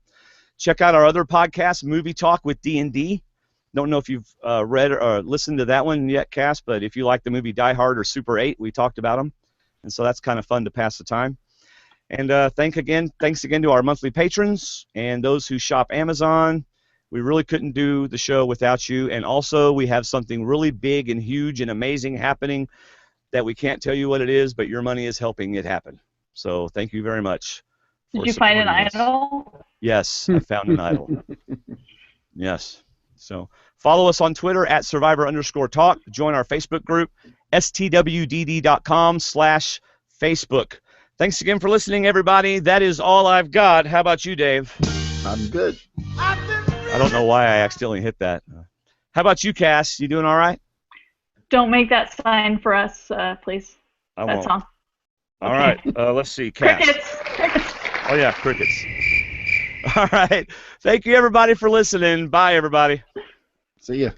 Check out our other podcast, Movie Talk with D&D. Don't know if you've read or listened to that one yet, Cass, but if you like the movie Die Hard or Super 8, we talked about them, and so that's kind of fun to pass the time. And thanks again to our monthly patrons and those who shop Amazon. We really couldn't do the show without you, and also we have something really big and huge and amazing happening that we can't tell you what it is, but your money is helping it happen. So thank you very much. Did you find an idol? Yes, I found an idol. Yes. So follow us on Twitter at Survivor_Talk. Join our Facebook group, stwdd.com/Facebook. Thanks again for listening, everybody. That is all I've got. How about you, Dave? I'm good. I don't know why I accidentally hit that. How about you, Cass? You doing all right? Don't make that sign for us, please. I that won't. Song. All right. Let's see. Cass. Crickets. Oh, yeah, crickets. All right. Thank you, everybody, for listening. Bye, everybody. See ya.